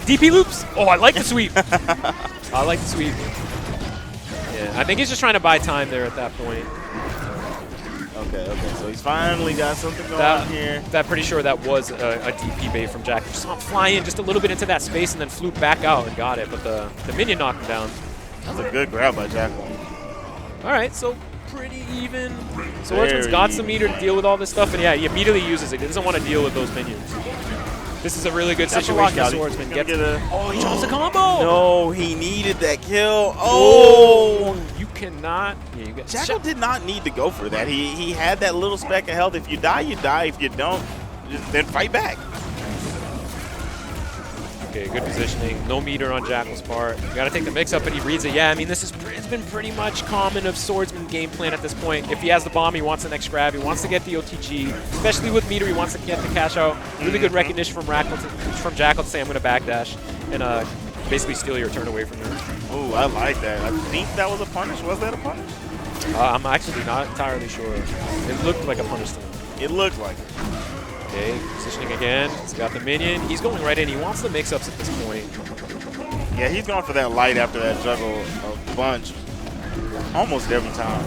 DP loops. Oh, I like the sweep. I like the sweep. Yeah, I think he's just trying to buy time there at that point. Okay, so he's finally got something going on here. I'm pretty sure that was a DP bait from Jack. Just saw him fly in just a little bit into that space and then flew back out and got it, but the minion knocked him down. That was a good grab by Jack. All right, so pretty even. Swordsman's got some meter to deal with all this stuff, and yeah, he immediately uses it. He doesn't want to deal with those minions. This is a really good situation for Swordsman. He drops a combo! No, he needed that kill. Oh! You cannot. Yeah, Jasco did not need to go for that. He had that little speck of health. If you die, you die. If you don't, then fight back. Okay, good positioning. No meter on Jackal's part. You got to take the mix-up, but he reads it. Yeah, I mean, it's been pretty much common of Swordsman game plan at this point. If he has the bomb, he wants the next grab. He wants to get the OTG. Especially with meter, he wants to get the cash out. Really good recognition from Jackal to say, I'm going to backdash and basically steal your turn away from you. Oh, I like that. I think that was a punish. Was that a punish? I'm actually not entirely sure. It looked like a punish to me. It looked like it. Okay, positioning again. He's got the minion. He's going right in. He wants the mix-ups at this point. Yeah, he's going for that light after that juggle a bunch. Almost every time.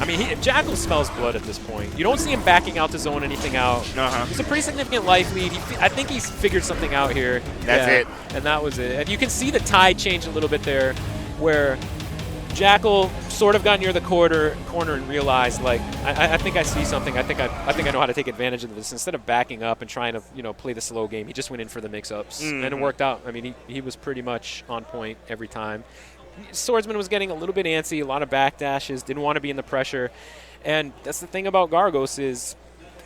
I mean, Jackal smells blood at this point. You don't see him backing out to zone anything out. It's a pretty significant life lead. I think he's figured something out here. That's it. And that was it. And you can see the tide change a little bit there, where Jackal sort of got near the corner and realized, like, I think I see something. I think I know how to take advantage of this. Instead of backing up and trying to play the slow game, he just went in for the mix-ups, and it worked out. I mean, he was pretty much on point every time. Swordsman was getting a little bit antsy, a lot of backdashes, didn't want to be in the pressure, and that's the thing about Gargos is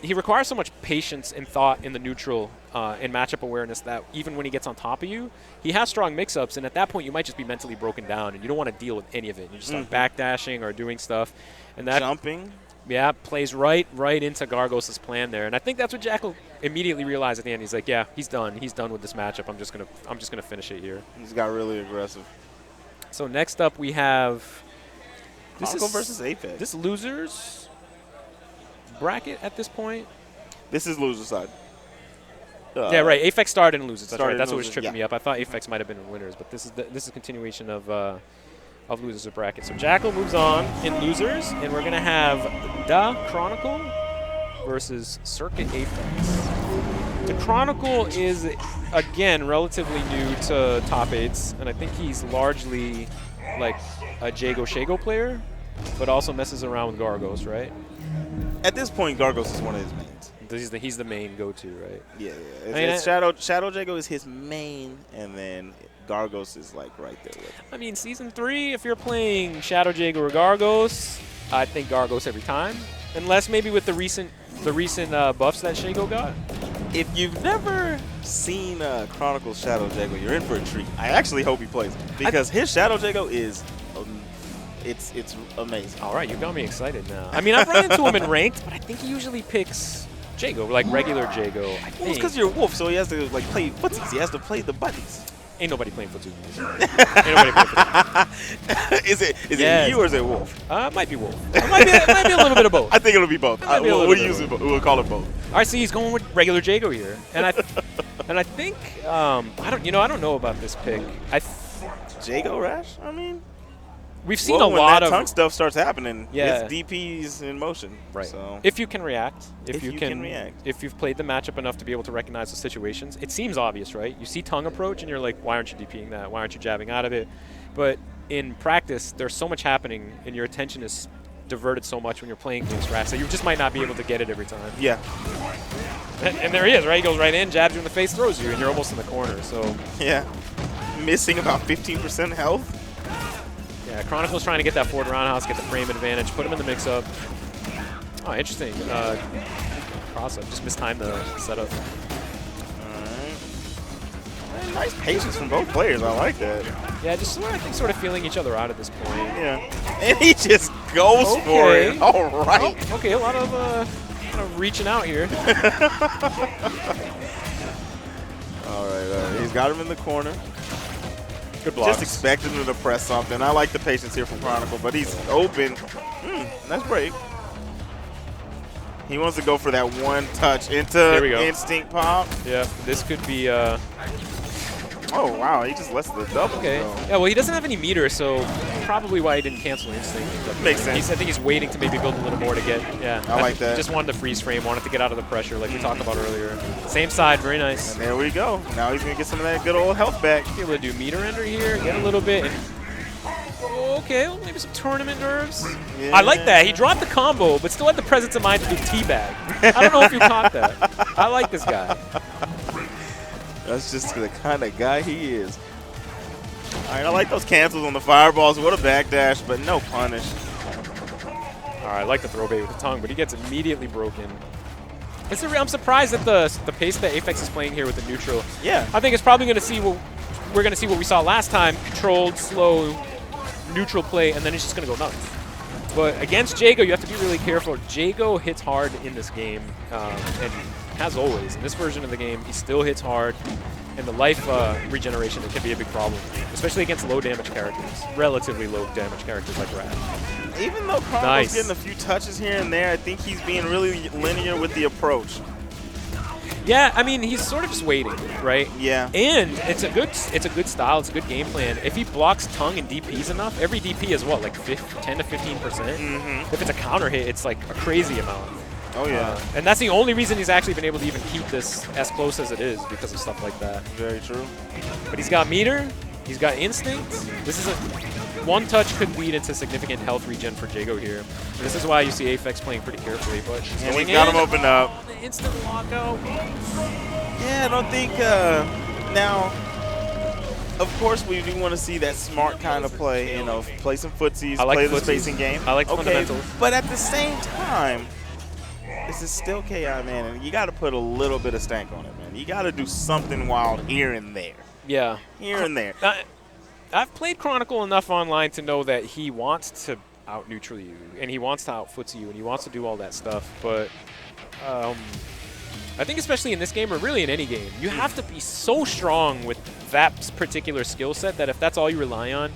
he requires so much patience and thought in the neutral and matchup awareness that even when he gets on top of you, he has strong mix-ups, and at that point you might just be mentally broken down and you don't want to deal with any of it. You just start backdashing or doing stuff, and that jumping, yeah, plays right into Gargos' plan there. And I think that's what Jackal immediately realized at the end. He's like, yeah, he's done with this matchup. I'm just gonna finish it here. He's got really aggressive. So next up we have Chronicle versus Apex. This losers bracket at this point. This is loser side. Yeah, right. Apex started and losers. That's right. That's what was tripping me up. I thought Apex might have been in winners, but this is a continuation of losers of bracket. So Jackal moves on in losers, and we're gonna have Da Chronicle versus Circuit Apex. The Chronicle is, again, relatively new to top 8s, and I think he's largely like a Jago Shago player. but also messes around with Gargos, right? At this point, Gargos is one of his mains. He's the main go-to, right? Yeah. It's Shadow Jago is his main, and then Gargos is like right there with him. I mean, Season 3, if you're playing Shadow Jago or Gargos, I think Gargos every time. Unless maybe with the recent buffs that Jago got. If you've never seen Chronicles Shadow Jago, you're in for a treat. I actually hope he plays it, because his Shadow Jago is it's amazing. All right, you got me excited now. I mean, I've run into him in ranked, but I think he usually picks Jago, like regular Jago. Well, it's because you're a wolf, so he has to like play footsies. He has to play the buttons. Ain't nobody playing footsies. Ain't nobody playing footsies. Is it you or is it wolf? It might be wolf. It might be a little bit of both. I think it'll be both. We'll call it both. All right, see, he's going with regular Jago here, and I think I don't know about this pick. Jago Rash? I mean, we've seen a lot of tongue stuff starts happening. Yeah, it's DPs in motion. Right. So if you can react, if you've played the matchup enough to be able to recognize the situations, it seems obvious, right? You see tongue approach, and you're like, why aren't you DPing that? Why aren't you jabbing out of it? But in practice, there's so much happening, and your attention is diverted so much when you're playing against Rash that you just might not be able to get it every time. Yeah. And there he is, right? He goes right in, jabs you in the face, throws you, and you're almost in the corner. So yeah, missing about 15% health. Yeah, Chronicle's trying to get that forward roundhouse, get the frame advantage, put him in the mix-up. Oh, interesting. Cross-up, just mistimed the setup. Alright. Nice patience from both players. I like that. Yeah, just I think sort of feeling each other out at this point. Yeah. And he just goes for it. All right. Oh, okay, a lot of reaching out here. All right. He's got him in the corner. Good blocks. Just expected him to press something. I like the patience here from Chronicle, but he's open. Nice break. He wants to go for that one touch into instinct pop. Yeah, this could be. Oh, wow. He just lets the double go. Yeah, well, he doesn't have any meter, so probably why he didn't cancel instinct. Makes sense. I think he's waiting to maybe build a little more to get. Yeah, I like that. He just wanted to freeze frame, wanted to get out of the pressure like we talked about earlier. Same side, very nice. And there we go. Now he's going to get some of that good old health back. Be able to do meter ender here, get a little bit. And okay, well, maybe some tournament nerves. Yeah. I like that. He dropped the combo, but still had the presence of mind to do teabag. I don't know if you caught that. I like this guy. That's just the kind of guy he is. All right, I like those cancels on the fireballs. What a backdash, but no punish. All right, I like the throw bait with the tongue, but he gets immediately broken. I'm surprised at the pace that Apex is playing here with the neutral. Yeah. I think it's probably going to see what we're going to see what we saw last time: controlled, slow, neutral play, and then it's just going to go nuts. But against Jago, you have to be really careful. Jago hits hard in this game, and as always, in this version of the game, he still hits hard. And the life regeneration, it can be a big problem, especially against low damage characters, relatively low damage characters like Rash. Even though Chronicle's getting a few touches here and there, I think he's being really linear with the approach. Yeah, I mean, he's sort of just waiting, right? Yeah. And it's a good style, it's a good game plan. If he blocks tongue and DPs enough, every DP is what, like 10 to 15%? If it's a counter hit, it's like a crazy amount. Oh, yeah. And that's the only reason he's actually been able to even keep this as close as it is, because of stuff like that. Very true. But he's got meter, he's got instinct. This is one touch could lead into significant health regen for Jago here. And this is why you see Apex playing pretty carefully. But he's got him opened up. The instant lockout. Yeah, I don't think now. Of course, we do want to see that smart kind of play. You know, play some footsies, play the spacing game. I like the fundamentals. But at the same time, this is still KI, man, and you got to put a little bit of stank on it, man. You got to do something wild here and there. Yeah. Here and there. I've played Chronicle enough online to know that he wants to out-neutral you, and he wants to out-footsie you, and he wants to do all that stuff. But I think especially in this game, or really in any game, you have to be so strong with that particular skill set that if that's all you rely on,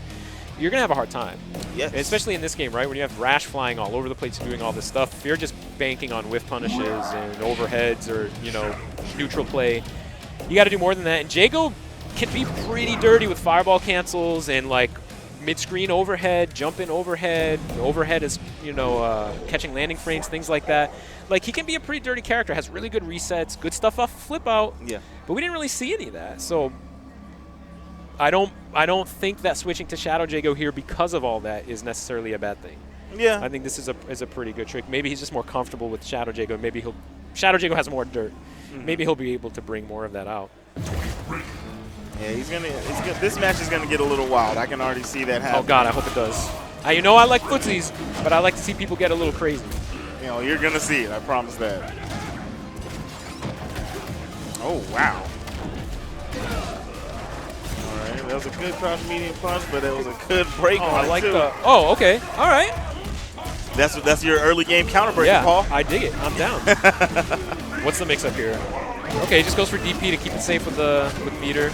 you're going to have a hard time. Yes. And especially in this game, right, when you have Rash flying all over the place and doing all this stuff, if you're just banking on whiff punishes and overheads or, you know, neutral play, you got to do more than that. And Jago can be pretty dirty with fireball cancels and, like, mid-screen overhead, jump-in overhead. Overhead is, you know, catching landing frames, things like that. Like, he can be a pretty dirty character, has really good resets, good stuff off flip out. Yeah. But we didn't really see any of that. So I don't think that switching to Shadow Jago here because of all that is necessarily a bad thing. Yeah. I think this is a pretty good trick. Maybe he's just more comfortable with Shadow Jago. Maybe Shadow Jago has more dirt. Maybe he'll be able to bring more of that out. Yeah, this match is gonna get a little wild. I can already see that happening. Oh God, I hope it does. You know I like footsies, but I like to see people get a little crazy. You know, you're gonna see it. I promise that. Oh wow. All right, that was a good crouch medium punch, but it was a good break on it too. Oh, okay. All right. That's your early game counter break, Yeah, Paul. I dig it. I'm down. What's the mix up here? Okay, he just goes for DP to keep it safe with meter.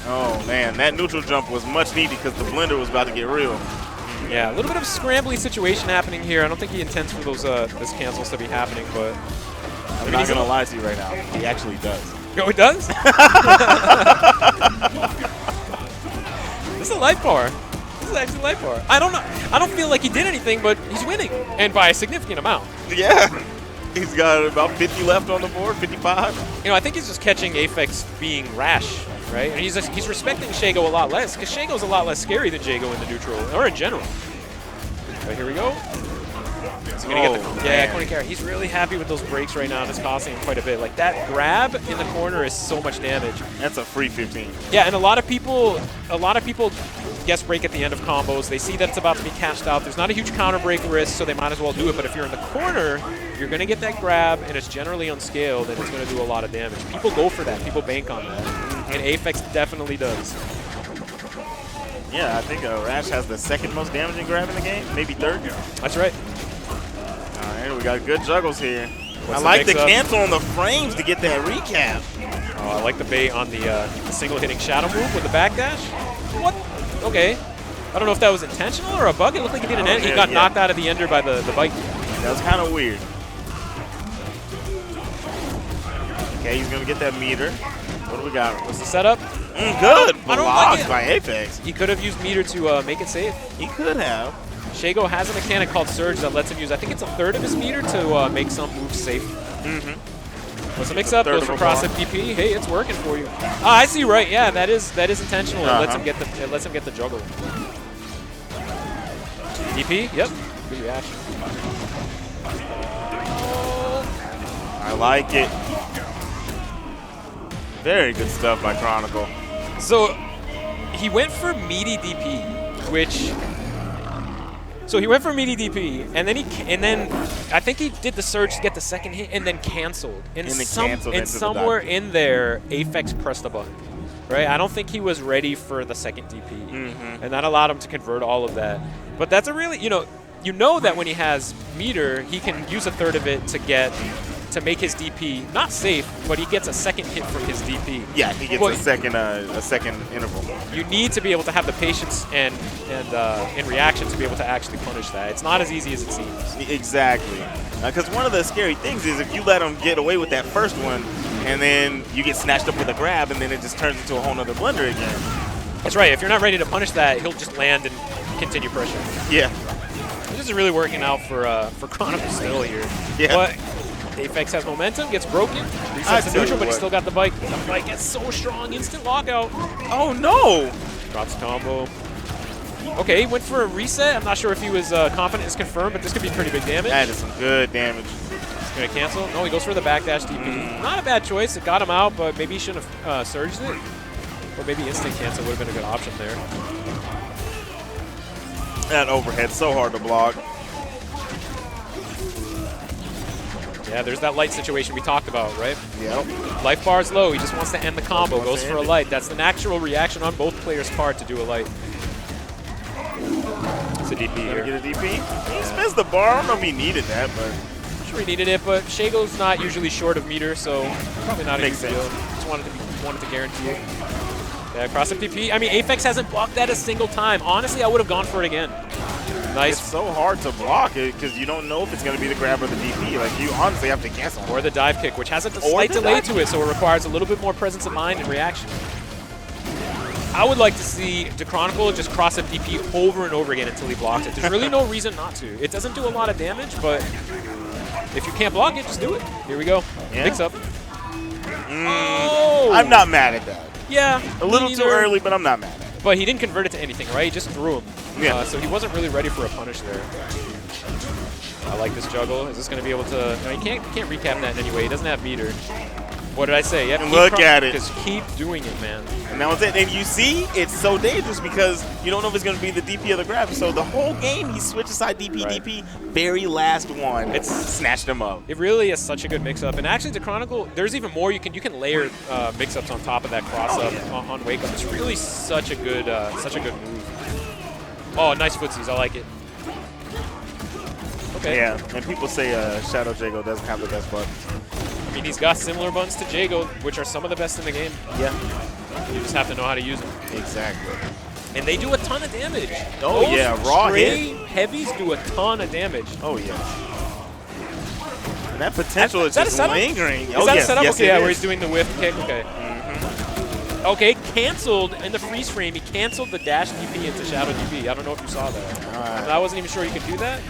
Oh man, that neutral jump was much needed because the blender was about to get real. Yeah, a little bit of a scrambly situation happening here. I don't think he intends for those this cancels to be happening, but I'm not gonna lie to you right now. He actually does. Oh, it does? This is a life bar. This is actually a life bar. I don't know. I don't feel like he did anything, but he's winning, and by a significant amount. Yeah. He's got about 50 left on the board, 55. You know, I think he's just catching Aphex being rash, right? And he's respecting Shago a lot less, because Shago's a lot less scary than Jago in the neutral, or in general. But here we go. He's gonna get the corner carry. He's really happy with those breaks right now, and it's costing him quite a bit. Like, that grab in the corner is so much damage. That's a free 15. Yeah, and a lot of people guess break at the end of combos. They see that it's about to be cashed out. There's not a huge counter break risk, so they might as well do it. But if you're in the corner, you're going to get that grab, and it's generally unscaled, and it's going to do a lot of damage. People go for that. People bank on that. And Aphex definitely does. Yeah, I think Rash has the second most damaging grab in the game, maybe third. That's right. All right, we got good juggles here. What's I like the cancel on the frames to get that recap. Oh, I like the bait on the single hitting shadow move with the backdash. What? Okay. I don't know if that was intentional or a bug. It looked like he did an end. He got knocked out of the ender by the bite. That was kind of weird. Okay, he's going to get that meter. What do we got? What's the setup? Good. I don't like it. By Aphex. He could have used meter to make it safe. He could have. Shago has a mechanic called Surge that lets him use, I think it's a third of his meter to make some moves safe. What's the mix-up? Goes for cross-up DP. Hey, it's working for you. Ah, I see. Right. Yeah, that is intentional. It lets him get the juggle. DP. Yep. Good reaction. I like it. Very good stuff by Chronicle. So he went for meaty DP, which. So he went for meaty DP, and then I think he did the surge to get the second hit, and then canceled. And somewhere in there, Aphex pressed the button, right? I don't think he was ready for the second DP, and that allowed him to convert all of that. But that's a really, you know that when he has meter, he can use a third of it to make his DP not safe, but he gets a second hit from his DP. Yeah, he gets a second interval. You need to be able to have the patience and in reaction to be able to actually punish that. It's not as easy as it seems. Exactly. Because one of the scary things is if you let him get away with that first one, and then you get snatched up with a grab, and then it just turns into a whole nother blender again. That's right. If you're not ready to punish that, he'll just land and continue pressure. Yeah. This is really working out for Chronicle still here. Yeah. But Aphex has momentum, gets broken, resets the neutral, but he's still got the bike. The bike gets so strong, instant lockout. Oh no! Drops combo. Okay, he went for a reset. I'm not sure if he was confident it's confirmed, but this could be pretty big damage. That is some good damage. He's going to cancel. No, he goes for the backdash DP. Not a bad choice. It got him out, but maybe he shouldn't have surged it. Or maybe instant cancel would have been a good option there. That overhead, so hard to block. Yeah, there's that light situation we talked about, right? Yep. Life bar's low. He just wants to end the combo. Goes for a light. That's the natural reaction on both players' part to do a light. It's a DP here. Get a DP? He spins the bar. I don't know if he needed that, but... I'm sure he needed it, but Shago's not usually short of meter, so probably not a huge deal. Just wanted to guarantee it. Yeah, cross-up DP. I mean, Aphex hasn't blocked that a single time. Honestly, I would have gone for it again. Nice. It's so hard to block it because you don't know if it's going to be the grab or the DP. Like, you honestly have to cancel. Or the dive kick, which has a slight delay to it, so it requires a little bit more presence of mind and reaction. I would like to see Chronicle just cross up DP over and over again until he blocks it. There's really no reason not to. It doesn't do a lot of damage, but if you can't block it, just do it. Here we go. Yeah. Mix up. Oh! I'm not mad at that. Yeah. A little too early, but I'm not mad at it. But he didn't convert it to anything, right? He just threw him. Yeah. So he wasn't really ready for a punish there. I like this juggle. Is this going to be able to? No, you can't recap that in any way. He doesn't have meter. What did I say? And look at it. Just keep doing it, man. And that was it. And you see, it's so dangerous because you don't know if it's going to be the DP or the grab. So the whole game, he switches side DP, right. DP. Very last one, it's snatched him up. It really is such a good mix-up. And actually, to Chronicle, there's even more. You can layer mix-ups on top of that cross-up on Wake Up. It's really such a good move. Oh, nice footsies. I like it. Okay. Yeah, and people say Shadow Jago doesn't have the best buttons. I mean, he's got similar buttons to Jago, which are some of the best in the game. Yeah. You just have to know how to use them. Exactly. And they do a ton of damage. Oh, Those yeah. Raw stray hit. heavies do a ton of damage. Oh, yeah. And that potential is just lingering. Is that a setup? Yes, okay, yeah, where is. he's doing the whiff kick. Okay. Okay, canceled in the freeze frame. He canceled the dash DP into Shadow DP. I don't know if you saw that. I wasn't even sure you could do that.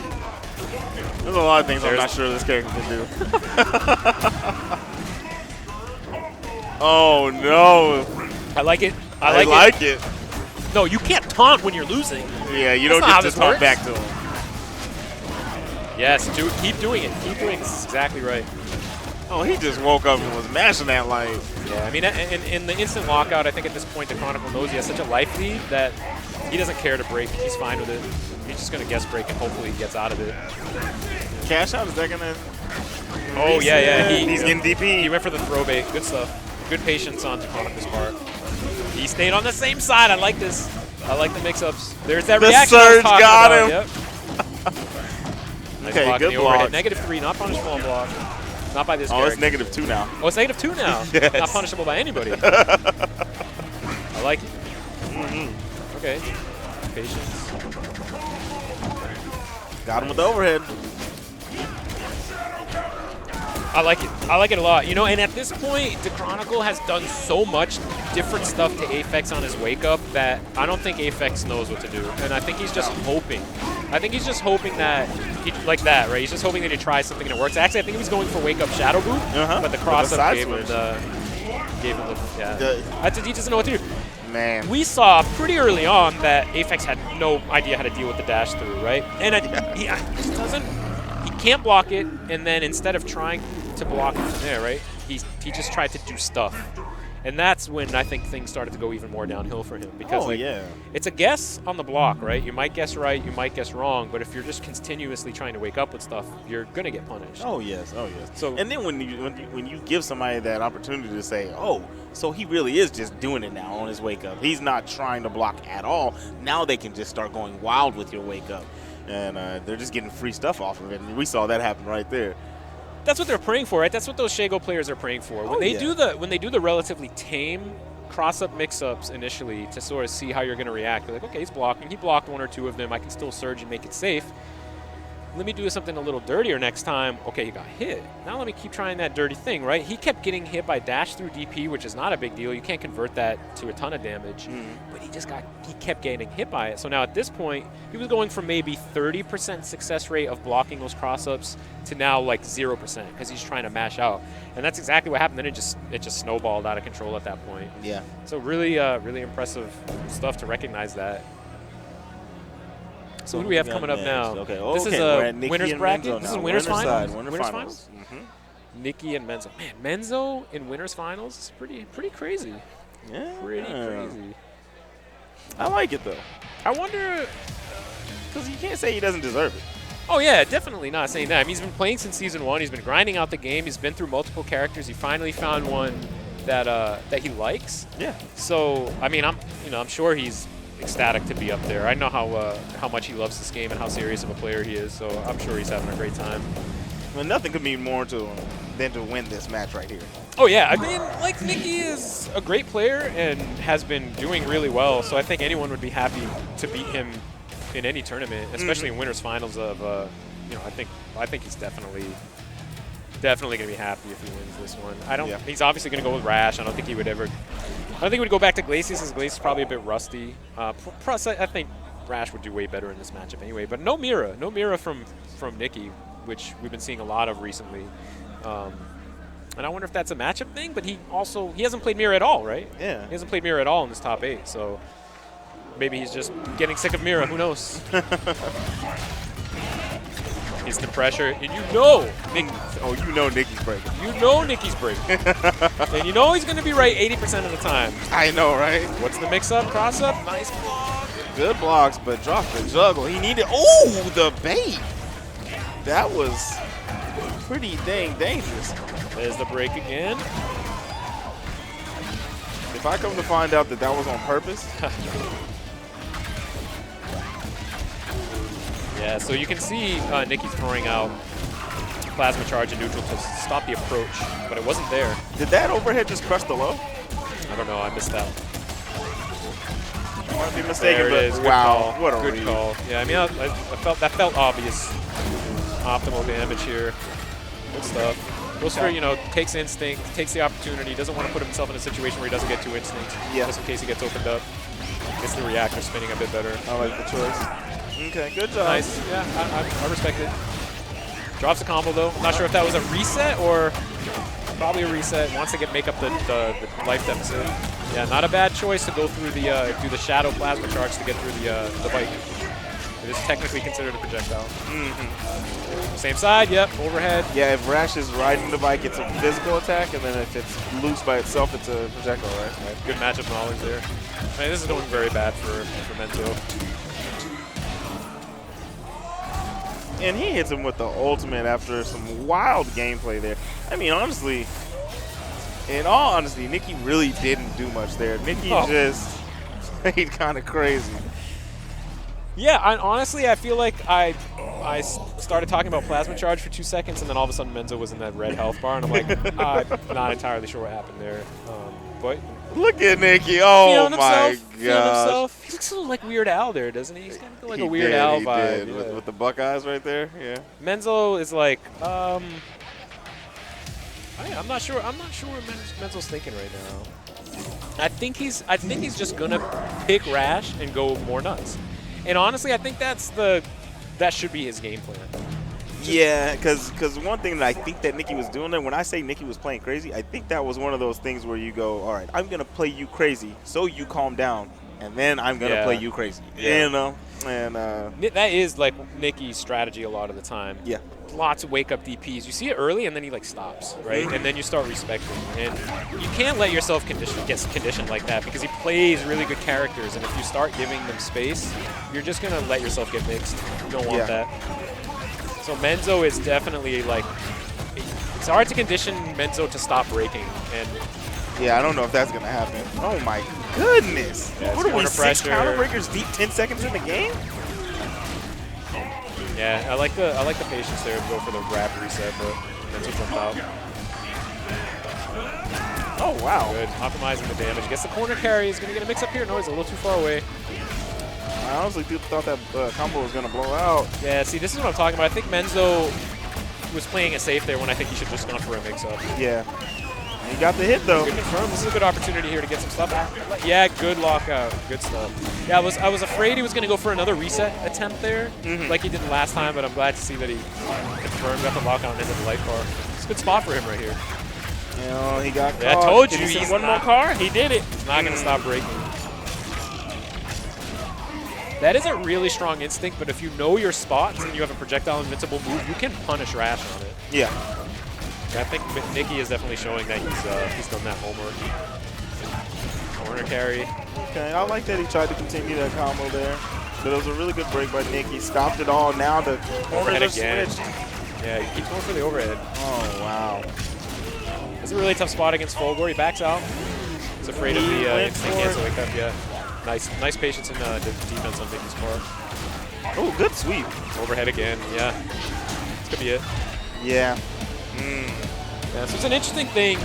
There's a lot of things I'm not sure this character can do. Oh, no. I like it. I like it. No, you can't taunt when you're losing. Yeah, you don't get to taunt back to him. Yes, keep doing it. Keep doing it. This is exactly right. Oh, he just woke up and was mashing that light. Yeah, I mean, in the instant lockout, I think at this point the Chronicle knows he has such a life lead that he doesn't care to break. He's fine with it. He's just going to guess break and hopefully he gets out of it. Cash out, is that going to... Oh, yeah. He's getting DP. He went for the throw bait. Good stuff. Good patience on Chronicle's part. He stayed on the same side. I like this. I like the mix-ups. There's that reaction Surge got him. Yep. Nice Okay, block good in the overhead. block. -3, not punishable on block. Not by this character. It's -2 now. Oh, it's -2 now. Yes. Not punishable by anybody. I like it. Okay. Patience. Got him with the overhead. I like it. I like it a lot. You know, and at this point, the Chronicle has done so much different stuff to Aphex on his wake up that I don't think Aphex knows what to do. And I think he's just hoping. I think he's just hoping that, like that, right? He's just hoping that he tries something and it works. Actually, I think he was going for wake up Shadow Boot, but the cross up gave him the, he doesn't know what to do. Man. We saw pretty early on that Aphex had no idea how to deal with the dash through, right? And he just doesn't, he can't block it, and then instead of trying to block it from there, right? He just tried to do stuff. And that's when I think things started to go even more downhill for him. Because it's a guess on the block, right? You might guess right, you might guess wrong, but if you're just continuously trying to wake up with stuff, you're going to get punished. Oh, yes. Oh, yes. So, and then when you give somebody that opportunity to say, oh, so he really is just doing it now on his wake up. He's not trying to block at all. Now they can just start going wild with your wake up. And they're just getting free stuff off of it. And we saw that happen right there. That's what they're praying for, right? That's what those Shago players are praying for. When they do the relatively tame cross-up mix-ups initially to sort of see how you're going to react, they're like, okay, he's blocking. He blocked 1 or 2 of them. I can still surge and make it safe. Let me do something a little dirtier next time. Okay, he got hit. Now let me keep trying that dirty thing, right? He kept getting hit by dash through DP, which is not a big deal. You can't convert that to a ton of damage. But he kept getting hit by it. So now at this point, he was going from maybe 30% success rate of blocking those cross-ups to now like 0% because he's trying to mash out. And that's exactly what happened. Then it just snowballed out of control at that point. Yeah. So really, really impressive stuff to recognize that. So who do we have coming up now? Okay. This is a winner's bracket. This is winner's finals. Winner's finals. Nikki and Menzo. Man, Menzo in winner's finals is pretty crazy. Yeah. Pretty crazy. I like it though. I wonder, because you can't say he doesn't deserve it. Oh yeah, definitely not saying that. I mean, he's been playing since season 1. He's been grinding out the game. He's been through multiple characters. He finally found one that he likes. Yeah. So I mean, I'm sure he's ecstatic to be up there. I know how much he loves this game and how serious of a player he is, so I'm sure he's having a great time. Well, nothing could mean more to him than to win this match right here. Oh yeah, I mean, like, Nikki is a great player and has been doing really well, so I think anyone would be happy to beat him in any tournament, especially in winners finals of, I think he's definitely going to be happy if he wins this one. He's obviously going to go with Rash. I don't think he would go back to Glacius, as Glacius is probably a bit rusty. Plus, I think Rash would do way better in this matchup anyway. But no Mira from Nikki, which we've been seeing a lot of recently. And I wonder if that's a matchup thing, but he hasn't played Mira at all, right? Yeah. He hasn't played Mira at all in this top 8, so maybe he's just getting sick of Mira. Who knows? Instant pressure, and you know Nick. Oh, you know Nicky's breaking. You know Nicky's breaking. And you know he's going to be right 80% of the time. I know, right? What's the mix-up, cross-up? Nice block. Good blocks, but dropped the juggle. He needed, oh, the bait. That was pretty dang dangerous. There's the break again. If I come to find out that that was on purpose. Yeah, so you can see Nicky's throwing out plasma charge and neutral to stop the approach, but it wasn't there. Did that overhead just crush the low? I don't know, I missed that. I might be mistaken, There it is. but wow, Good call. what a Good read. call. Yeah, I mean, I felt that felt obvious. Optimal damage here. Good stuff. Goes for, you know, takes instinct, takes the opportunity, doesn't want to put himself in a situation where he doesn't get too instinct, just in case he gets opened up. Gets the reactor spinning a bit better. I like the choice. Okay, good job. Nice. Yeah, I respect it. Drops a combo though. I'm not sure if that was a reset or probably a reset. Wants to make up the life deficit. Yeah, not a bad choice to go through the do the shadow plasma charge to get through the bite. It is technically considered a projectile. Same side, yep, overhead. Yeah, if Rash is riding the bike, it's a physical attack, and then if it's loose by itself, it's a projectile, right? Good matchup knowledge there. I mean, this is going very bad for Menzo. And he hits him with the ultimate after some wild gameplay there. I mean, honestly, in all honesty, Nicky really didn't do much there. Nicky just played kind of crazy. Yeah, honestly, I feel like I started talking about plasma charge for 2 seconds, and then all of a sudden Menzo was in that red health bar, and I'm like, I'm not entirely sure what happened there. But look at Nicky! Oh my gosh! He looks a little like Weird Al there, doesn't he? He's kind of like a Weird Al vibe. Yeah. With the Buckeyes right there. Yeah. Menzo is like, I'm not sure. I'm not sure what Menzo's thinking right now. I think he's just gonna pick Rash and go more nuts. And honestly, I think that should be his game plan. Yeah, because one thing that I think that Nicky was doing there, when I say Nicky was playing crazy, I think that was one of those things where you go, all right, I'm going to play you crazy so you calm down, and then I'm going to play you crazy. Yeah. You know? And that is like Nicky's strategy a lot of the time. Yeah. Lots of wake-up DPs. You see it early, and then he like stops, right? And then you start respecting. And you can't let yourself get conditioned like that because he plays really good characters, and if you start giving them space, you're just going to let yourself get mixed. You don't want that. So Menzo is definitely like, it's hard to condition Menzo to stop breaking. And yeah, I don't know if that's going to happen. Oh my goodness. Yeah, what are we, 6 counter breakers deep 10 seconds in the game? Yeah, I like the patience there to go for the grab reset, but Menzo jumped out. Oh wow. Good, optimizing the damage. Gets the corner carry, he's going to get a mix up here. No, he's a little too far away. I honestly thought that combo was going to blow out. Yeah, see, this is what I'm talking about. I think Menzo was playing it safe there when I think he should just gone for a mix-up. Yeah. He got the hit, though. Good confirm. This is a good opportunity here to get some stuff out. Yeah, good lockout. Good stuff. Yeah, I was afraid he was going to go for another reset attempt there, like he did the last time, but I'm glad to see that he confirmed, got the lockout and ended the life bar. It's a good spot for him right here. You know, he got caught. Yeah, I told you. He's one more car. He did it. He's not going to stop breaking. That is a really strong instinct, but if you know your spots and you have a projectile invincible move, you can punish Rash on it. Yeah. I think Nicky is definitely showing that he's done that homework. Corner carry. Okay, I like that he tried to continue that combo there. But it was a really good break by Nicky. Stopped it all. Now the corners are switched. Yeah, he keeps going for the overhead. Oh, wow. It's a really tough spot against Fulgor. He backs out. He's afraid of the instinct cancel wake up, yeah. Nice patience in defense on Nicky's part. Oh, good sweep. Overhead again, yeah. This could be it. Yeah. Yeah, so it's an interesting thing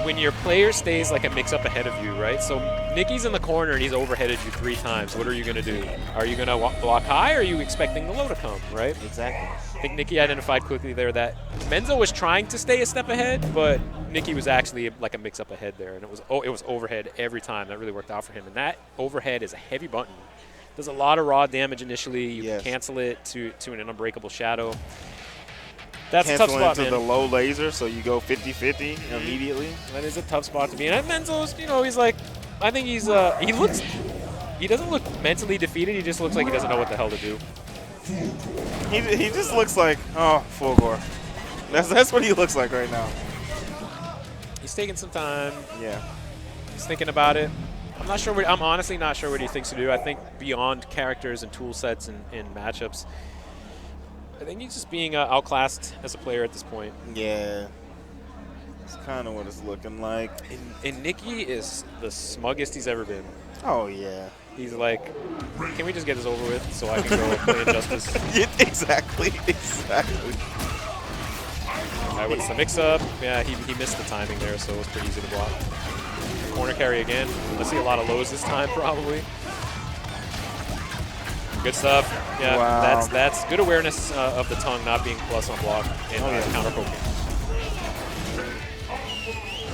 when your player stays like a mix-up ahead of you, right? So Nicky's in the corner and he's overheaded you 3 times. What are you going to do? Are you going to block high or are you expecting the low to come, right? Exactly. I think Nicky identified quickly there that Menzo was trying to stay a step ahead, but Nicky was actually like a mix-up ahead there, and it was overhead every time. That really worked out for him, and that overhead is a heavy button. Does a lot of raw damage initially. You can cancel it to an unbreakable shadow. That's a tough spot, man. The low laser, so you go 50-50 immediately. That is a tough spot to be in. And Menzo's, you know, he's like, I think he doesn't look mentally defeated. He just looks like he doesn't know what the hell to do. He just looks like, oh, full gore. That's what he looks like right now. He's taking some time. Yeah. He's thinking about it. I'm not sure. I'm honestly not sure what he thinks to do. I think beyond characters and tool sets and matchups, I think he's just being outclassed as a player at this point. Yeah. It's kind of what it's looking like. And Nicky is the smuggest he's ever been. Oh, yeah. He's like, can we just get this over with so I can go play Injustice? Yeah, exactly. Exactly. All right, what's the mix-up? Yeah, he missed the timing there, so it was pretty easy to block. Corner carry again. Let's see a lot of lows this time, probably. Good stuff. Yeah, wow. that's good awareness of the tongue not being plus on block and counter poking.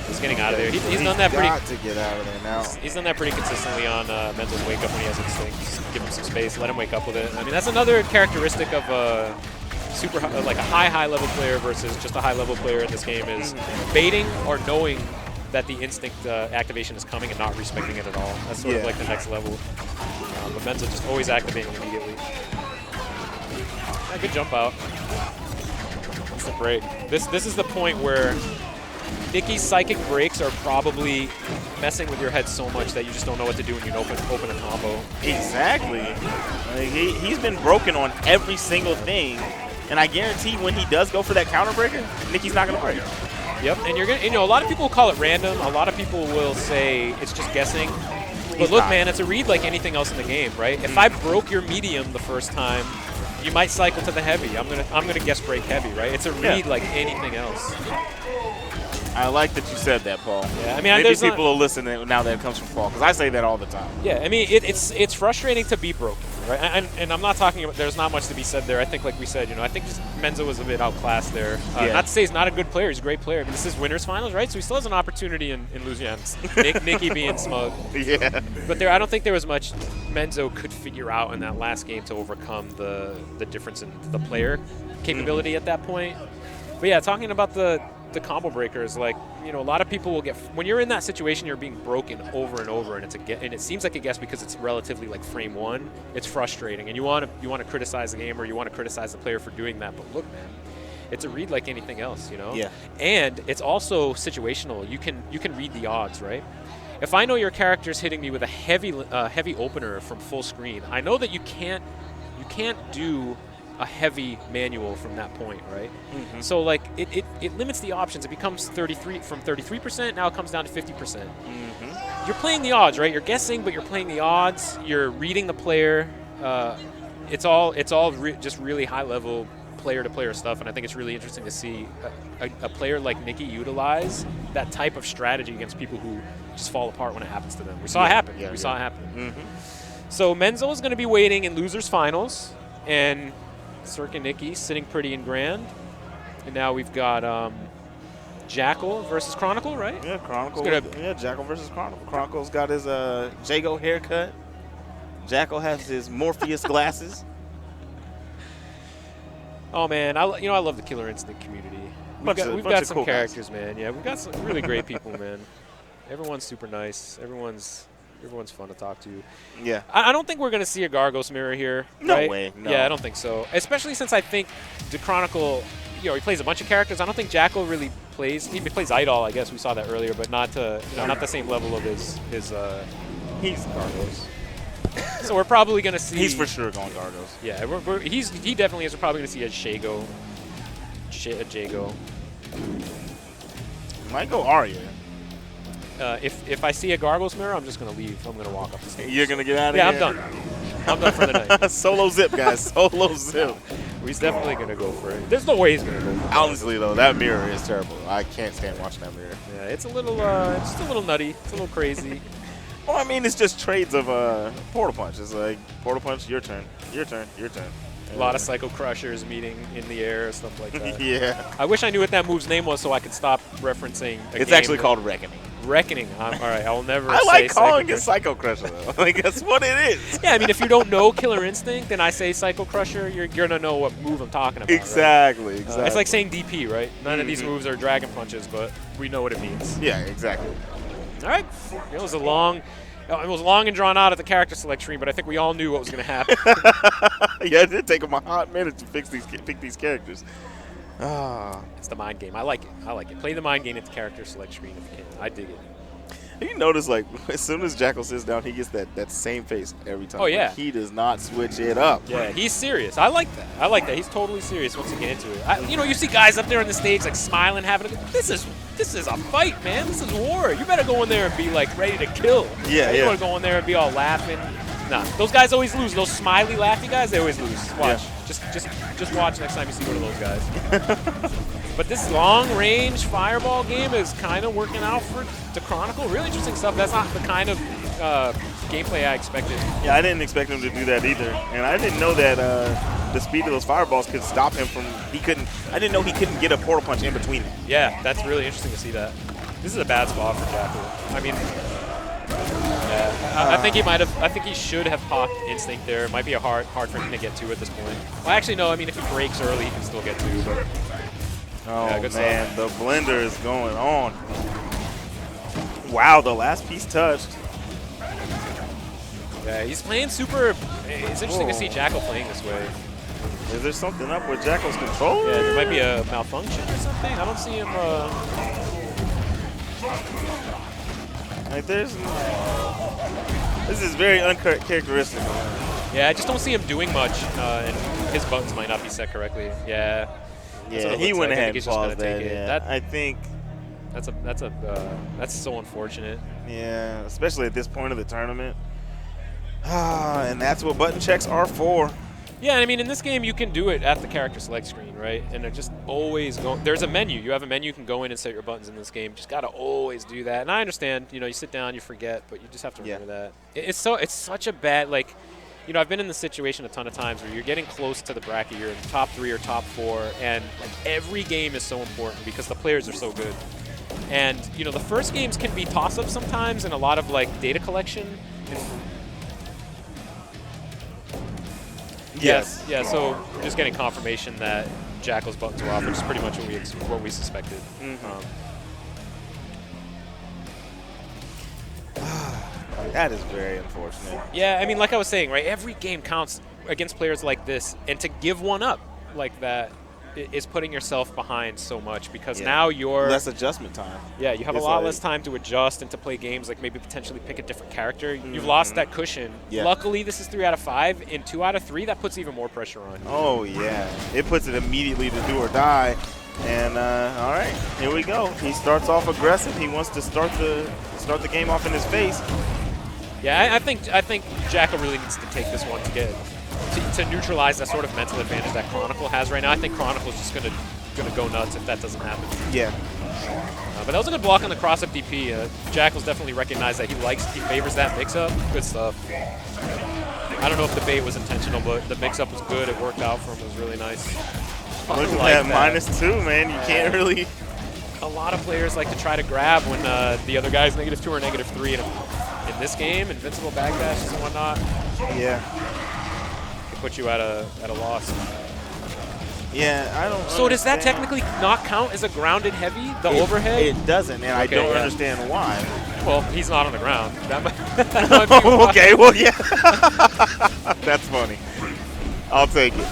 He's getting out of there. He's done that pretty. Got to get out of there now. He's done that pretty consistently on Menzo's wake up when he has instinct. Just give him some space, let him wake up with it. I mean, that's another characteristic of a super like a high level player versus just a high level player in this game is baiting or knowing that the instinct activation is coming and not respecting it at all. That's sort of like the next level. But Menzo just always activating immediately. Yeah, good jump out. That's the break. This is the point where Nicky's psychic breaks are probably messing with your head so much that you just don't know what to do when you open a combo. Exactly. Like he's been broken on every single thing, and I guarantee when he does go for that counter breaker, Nicky's not gonna break. Yep, and you're gonna, a lot of people will call it random. A lot of people will say it's just guessing. But look, man, it's a read like anything else in the game, right? If I broke your medium the first time, you might cycle to the heavy. I'm gonna guess break heavy, right? It's a read like anything else. I like that you said that, Paul. Yeah, I mean, maybe people will listen now that it comes from Paul, because I say that all the time. Yeah, I mean, it's frustrating to be broken, right? And I'm not talking about, there's not much to be said there. I think, like we said, I think just Menzo was a bit outclassed there. Not to say he's not a good player, he's a great player. I mean, this is winners finals, right? So he still has an opportunity in Louisiana. Nicky being smug. Yeah. But I don't think there was much Menzo could figure out in that last game to overcome the difference in the player capability at that point. But yeah, talking about the combo breakers, like, a lot of people will get, when you're in that situation, you're being broken over and over, and it seems like a guess because it's relatively like frame one. It's frustrating, and you want to criticize the game or you want to criticize the player for doing that. But look, man, it's a read like anything else, Yeah. And it's also situational. You can read the odds, right? If I know your character's hitting me with a heavy opener from full screen, I know that you can't do a heavy manual from that point, right? So like it limits the options. It becomes 33%. Now it comes down to 50%. You're playing the odds, right? You're guessing, but you're playing the odds. You're reading the player. It's all just really high level player-to-player stuff, and I think it's really interesting to see a player like Nicky utilize that type of strategy against people who just fall apart when it happens to them. We saw it happen. We saw it happen. So Menzo is going to be waiting in losers finals, and Cirque and Nicky sitting pretty in grand. And now we've got Jackal versus Chronicle, right? Yeah, Chronicle. Jackal versus Chronicle. Chronicle's got his Jago haircut. Jackal has his Morpheus glasses. Oh man, I love the Killer Instinct community. We've got some cool characters, man. Yeah, we've got some really great people, man. Everyone's super nice. Everyone's fun to talk to. Yeah. I don't think we're going to see a Gargos mirror here. No right? way. No. Yeah, I don't think so. Especially since I think the Chronicle, he plays a bunch of characters. I don't think Jackal really plays. He plays Idol, I guess. We saw that earlier, but not to not the same level of his He's Gargos. So we're probably going to see. He's for sure going Gargos. Yeah, he definitely is. We're probably going to see a Shago. A Jago. Might go Arya. If I see a Gargos mirror, I'm just going to leave. I'm going to walk up the stage. You're going to get out of here? Yeah, I'm done. I'm done for the night. Solo zip, guys. Solo zip. He's definitely going to go for it. There's no way he's going to go for it. Honestly, though, that mirror is terrible. I can't stand watching that mirror. Yeah, it's a little nutty. It's a little crazy. Well, I mean, it's just trades of Portal Punch. It's like, Portal Punch, your turn, your turn, your turn. A lot of Psycho Crushers meeting in the air, stuff like that. Yeah. I wish I knew what that move's name was so I could stop referencing a It's game actually called Reckoning. Reckoning. All right, I will never I say like calling Psycho it Psycho Crusher, though. Like, that's what it is. Yeah, I mean, if you don't know Killer Instinct, then I say Psycho Crusher, you're going to know what move I'm talking about. Exactly, right? exactly. It's like saying DP, right? None of these moves are Dragon Punches, but we know what it means. Yeah, exactly. All right. It was a long... It was long and drawn out at the character select screen, but I think we all knew what was going to happen. Yeah, it did take him a hot minute to pick these characters. It's the mind game. I like it. Play the mind game at the character select screen if you can. I dig it. You notice, like, as soon as Jackal sits down, he gets that same face every time. Oh, yeah. Like, he does not switch it up. Yeah, he's serious. I like that. He's totally serious once you get into it. You see guys up there on the stage, like, smiling, having a – this is a fight, man. This is war. You better go in there and be, like, ready to kill. Yeah, You want to go in there and be all laughing. Nah, those guys always lose. Those smiley, laughy guys, they always lose. Watch. Yeah. Just watch next time you see one of those guys. But this long-range fireball game is kind of working out for the Chronicle. Really interesting stuff. That's not the kind of gameplay I expected. Yeah, I didn't expect him to do that either. And I didn't know that the speed of those fireballs could stop him from – I didn't know he couldn't get a portal punch in between them. Yeah, that's really interesting to see that. This is a bad spot for Jackal. I mean – yeah, I think he should have popped Instinct there. It might be hard for him to get to at this point. Well, actually, no. I mean, if he breaks early, he can still get to. But good man, the blender is going on. Wow, the last piece touched. Yeah, he's playing super. It's interesting to see Jackal playing this way. Is there something up with Jackal's controller? Yeah, there might be a malfunction or something. I don't see him. Like this is very uncharacteristic. Yeah, I just don't see him doing much, and his buttons might not be set correctly. Yeah. Yeah, he went ahead and paused that. Yeah. I think that's so unfortunate. Yeah, especially at this point of the tournament. And that's what button checks are for. Yeah, I mean, in this game, you can do it at the character select screen, right? And they're just always going. There's a menu. You have a menu. You can go in and set your buttons in this game. Just got to always do that. And I understand, you sit down, you forget, but you just have to remember that. It's such a bad, like, I've been in this situation a ton of times where you're getting close to the bracket. You're in top 3 or top 4, and like, every game is so important because the players are so good. And, the first games can be toss-ups sometimes and a lot of, like, data collection. Yes. Yeah, so we're just getting confirmation that Jackal's buttons were off, which is pretty much what we suspected. That is very unfortunate. Yeah, I mean, like I was saying, right, every game counts against players like this, and to give one up like that is putting yourself behind so much because now you're... less adjustment time. Yeah, you have a lot less time to adjust and to play games, like maybe potentially pick a different character. You've lost that cushion. Yeah. Luckily, this is 3 out of 5. In 2 out of 3, that puts even more pressure on you. Oh, yeah. It puts it immediately to do or die. And, all right, here we go. He starts off aggressive. He wants to start the game off in his face. Yeah, I think Jackal really needs to take this one to neutralize that sort of mental advantage that Chronicle has right now. I think Chronicle's just gonna go nuts if that doesn't happen. Yeah. But that was a good block on the cross-up DP. Jackal's definitely recognized that he favors that mix-up. Good stuff. I don't know if the bait was intentional, but the mix-up was good. It worked out for him. It was really nice. Look at that -2, man. You can't really... A lot of players like to try to grab when the other guy's -2 or -3. In this game, invincible backdashes and whatnot. Yeah. Put you at a loss. Yeah, I don't. So does that technically not count as a grounded heavy? The overhead? It doesn't, and I don't understand why. Well, he's not on the ground. That might be why. Okay, well, yeah. That's funny. I'll take it.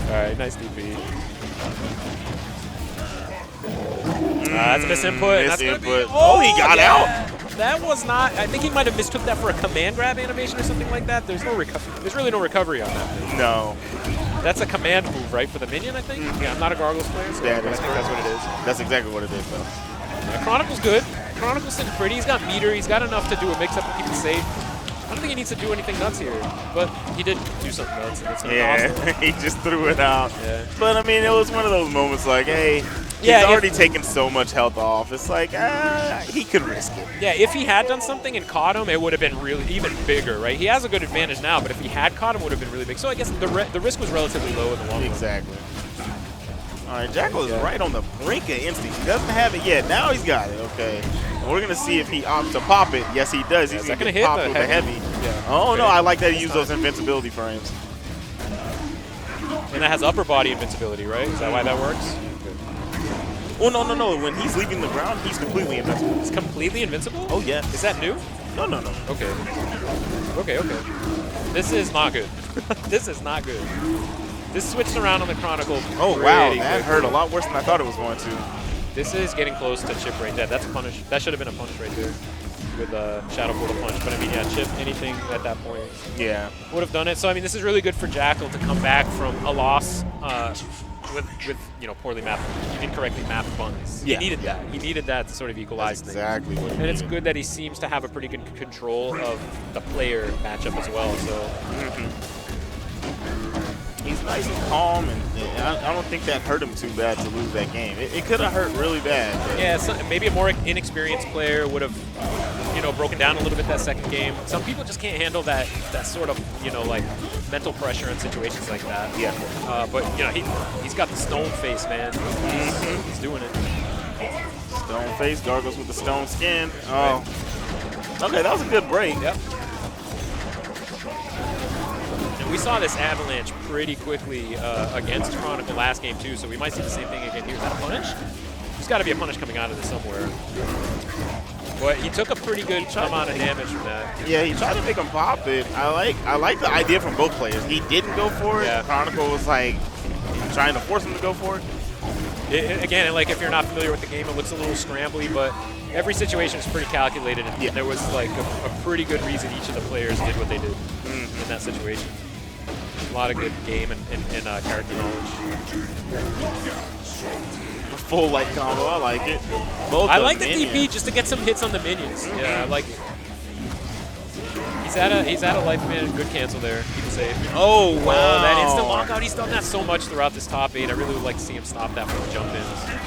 All right, nice DP. That's a misinput. Misinput. Oh, he got out. That was not. I think he might have mistook that for a command grab animation or something like that. There's no recovery. There's really no recovery on that. No. That's a command move, right, for the minion, I think? Yeah, I'm not a Gargos player, so I think that's what it is. That's exactly what it is, though. Yeah, Chronicle's good. Chronicle's sitting pretty. He's got meter. He's got enough to do a mix-up and keep it safe. I don't think he needs to do anything nuts here, but he did do something nuts. And it's awesome. He just threw it out. Yeah. But, I mean, it was one of those moments like, hey, he's already taken so much health off. It's like, he could risk it. Yeah, if he had done something and caught him, it would have been really even bigger, right? He has a good advantage now, but if he had caught him, it would have been really big. So I guess the risk was relatively low in the long run. Exactly. All right, Jackal is right on the brink of instinct. He doesn't have it yet. Now he's got it. Okay. And we're going to see if he opts to pop it. Yes, he does. He's going to hit popped with the heavy. Yeah. Oh, no, I like that he used those invincibility frames. And that has upper body invincibility, right? Is that why that works? Oh, no. When he's leaving the ground, he's completely invincible. He's completely invincible? Oh, yeah. Is that new? No. Okay. Okay. This is not good. This is not good. This switched around on the Chronicle. Oh, wow. That hurt a lot worse than I thought it was going to. This is getting close to chip range. That's a punish. That should have been a punish right there with Shadow Portal punch. But I mean, yeah, chip anything at that point. Yeah. Would have done it. So I mean, this is really good for Jackal to come back from a loss with poorly mapped, incorrectly mapped buns. Yeah. He needed that. He needed that to sort of equalize That's exactly what he And it's needed. good that he seems to have a pretty good control of the player matchup as well. So. He's nice and calm, and I don't think that hurt him too bad to lose that game. It could have hurt really bad. Yeah, maybe a more inexperienced player would have, broken down a little bit that second game. Some people just can't handle that sort of, like mental pressure in situations like that. Yeah. But he's got the stone face, man. He's doing it. Stone face, Gargos with the stone skin. Oh. Okay, that was a good break. Yep. We saw this avalanche pretty quickly against Chronicle last game too, so we might see the same thing again here. Is that a punish? There's got to be a punish coming out of this somewhere. But he took a pretty good amount of damage from that. Yeah, he tried to make him pop it. I like the idea from both players. He didn't go for it. Yeah. Chronicle was like trying to force him to go for it. Again, like if you're not familiar with the game, it looks a little scrambly, but every situation is pretty calculated, and there was like a pretty good reason each of the players did what they did in that situation. A lot of good game and character knowledge. Full light combo, I like it. I like the DP just to get some hits on the minions. Yeah, I like it. He's at a life man, good cancel there. Keep it safe. Oh, wow. That instant lockout, he's done that so much throughout this top 8. I really would like to see him stop that from the jump ins.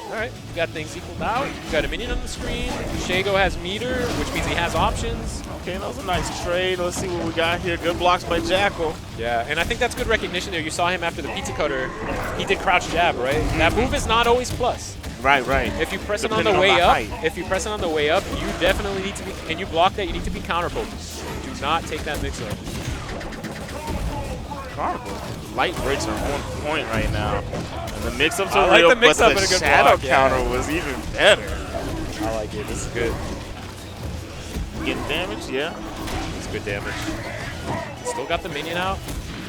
All right, we got things equaled out. We got a minion on the screen. Shago has meter, which means he has options. Okay, that was a nice trade. Let's see what we got here. Good blocks by Jackal. Yeah, and I think that's good recognition there. You saw him after the pizza cutter. He did crouch jab, right? That move is not always plus. Right. If you press it on the way up, you definitely need to be, and you block that, you need to be counter focused. Do not take that mix up. Chronicle. Light breaks are on point right now. And the mix-ups are like real, the mix-up but and a the good shadow block, counter was even better. I like it. This is good. Getting damage, yeah. It's good damage. Still got the minion out.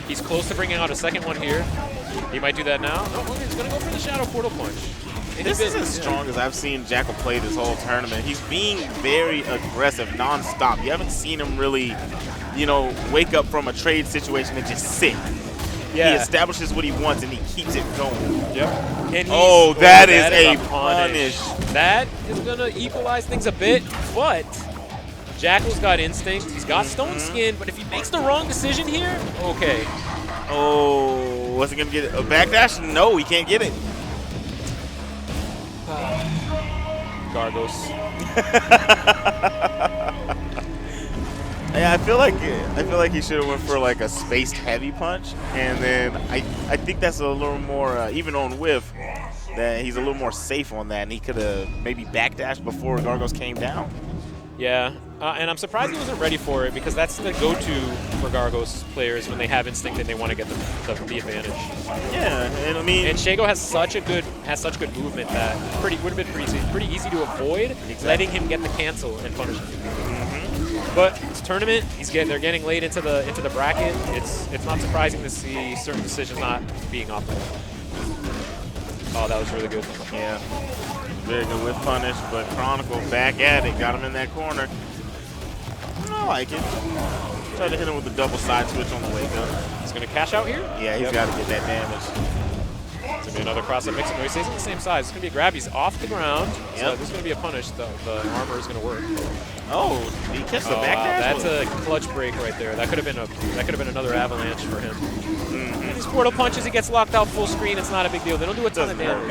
He's close to bringing out a second one here. He might do that now. No, he's going to go for the Shadow Portal Punch. This is as strong as I've seen Jackal play this whole tournament. He's being very aggressive, non-stop. You haven't seen him really, wake up from a trade situation and just sit. Yeah. He establishes what he wants and he keeps it going. Yep. And that is a punish. That is going to equalize things a bit, but Jackal's got instinct. He's got stone skin, but if he makes the wrong decision here, okay. Oh, was he going to get a backdash? No, he can't get it. Gargos. Yeah, I feel like he should have went for like a spaced heavy punch, and then I think that's a little more even on whiff. That he's a little more safe on that, and he could have maybe backdashed before Gargos came down. Yeah, and I'm surprised he wasn't ready for it because that's the go-to for Gargos players when they have instinct and they want to get the advantage. Yeah, and I mean, and Shago has such good movement that would have been pretty easy to avoid letting him get the cancel and punish him. But it's a tournament. They're getting late into the bracket. It's not surprising to see certain decisions not being optimal. Oh, that was really good. Yeah. Very good with punish, but Chronicle back at it. Got him in that corner. I like it. Tried to hit him with a double side switch on the wake up. He's going to cash out here? Yeah, he's got to get that damage. It's going to be another cross-up mix. No, he stays on the same side. It's going to be a grab. He's off the ground. Yep. So this is going to be a punish. The armor is going to work. Oh, he catch the backdash? That's a clutch break right there. That could have been another avalanche for him. These portal punches, he gets locked out full screen. It's not a big deal. They don't do a ton of damage.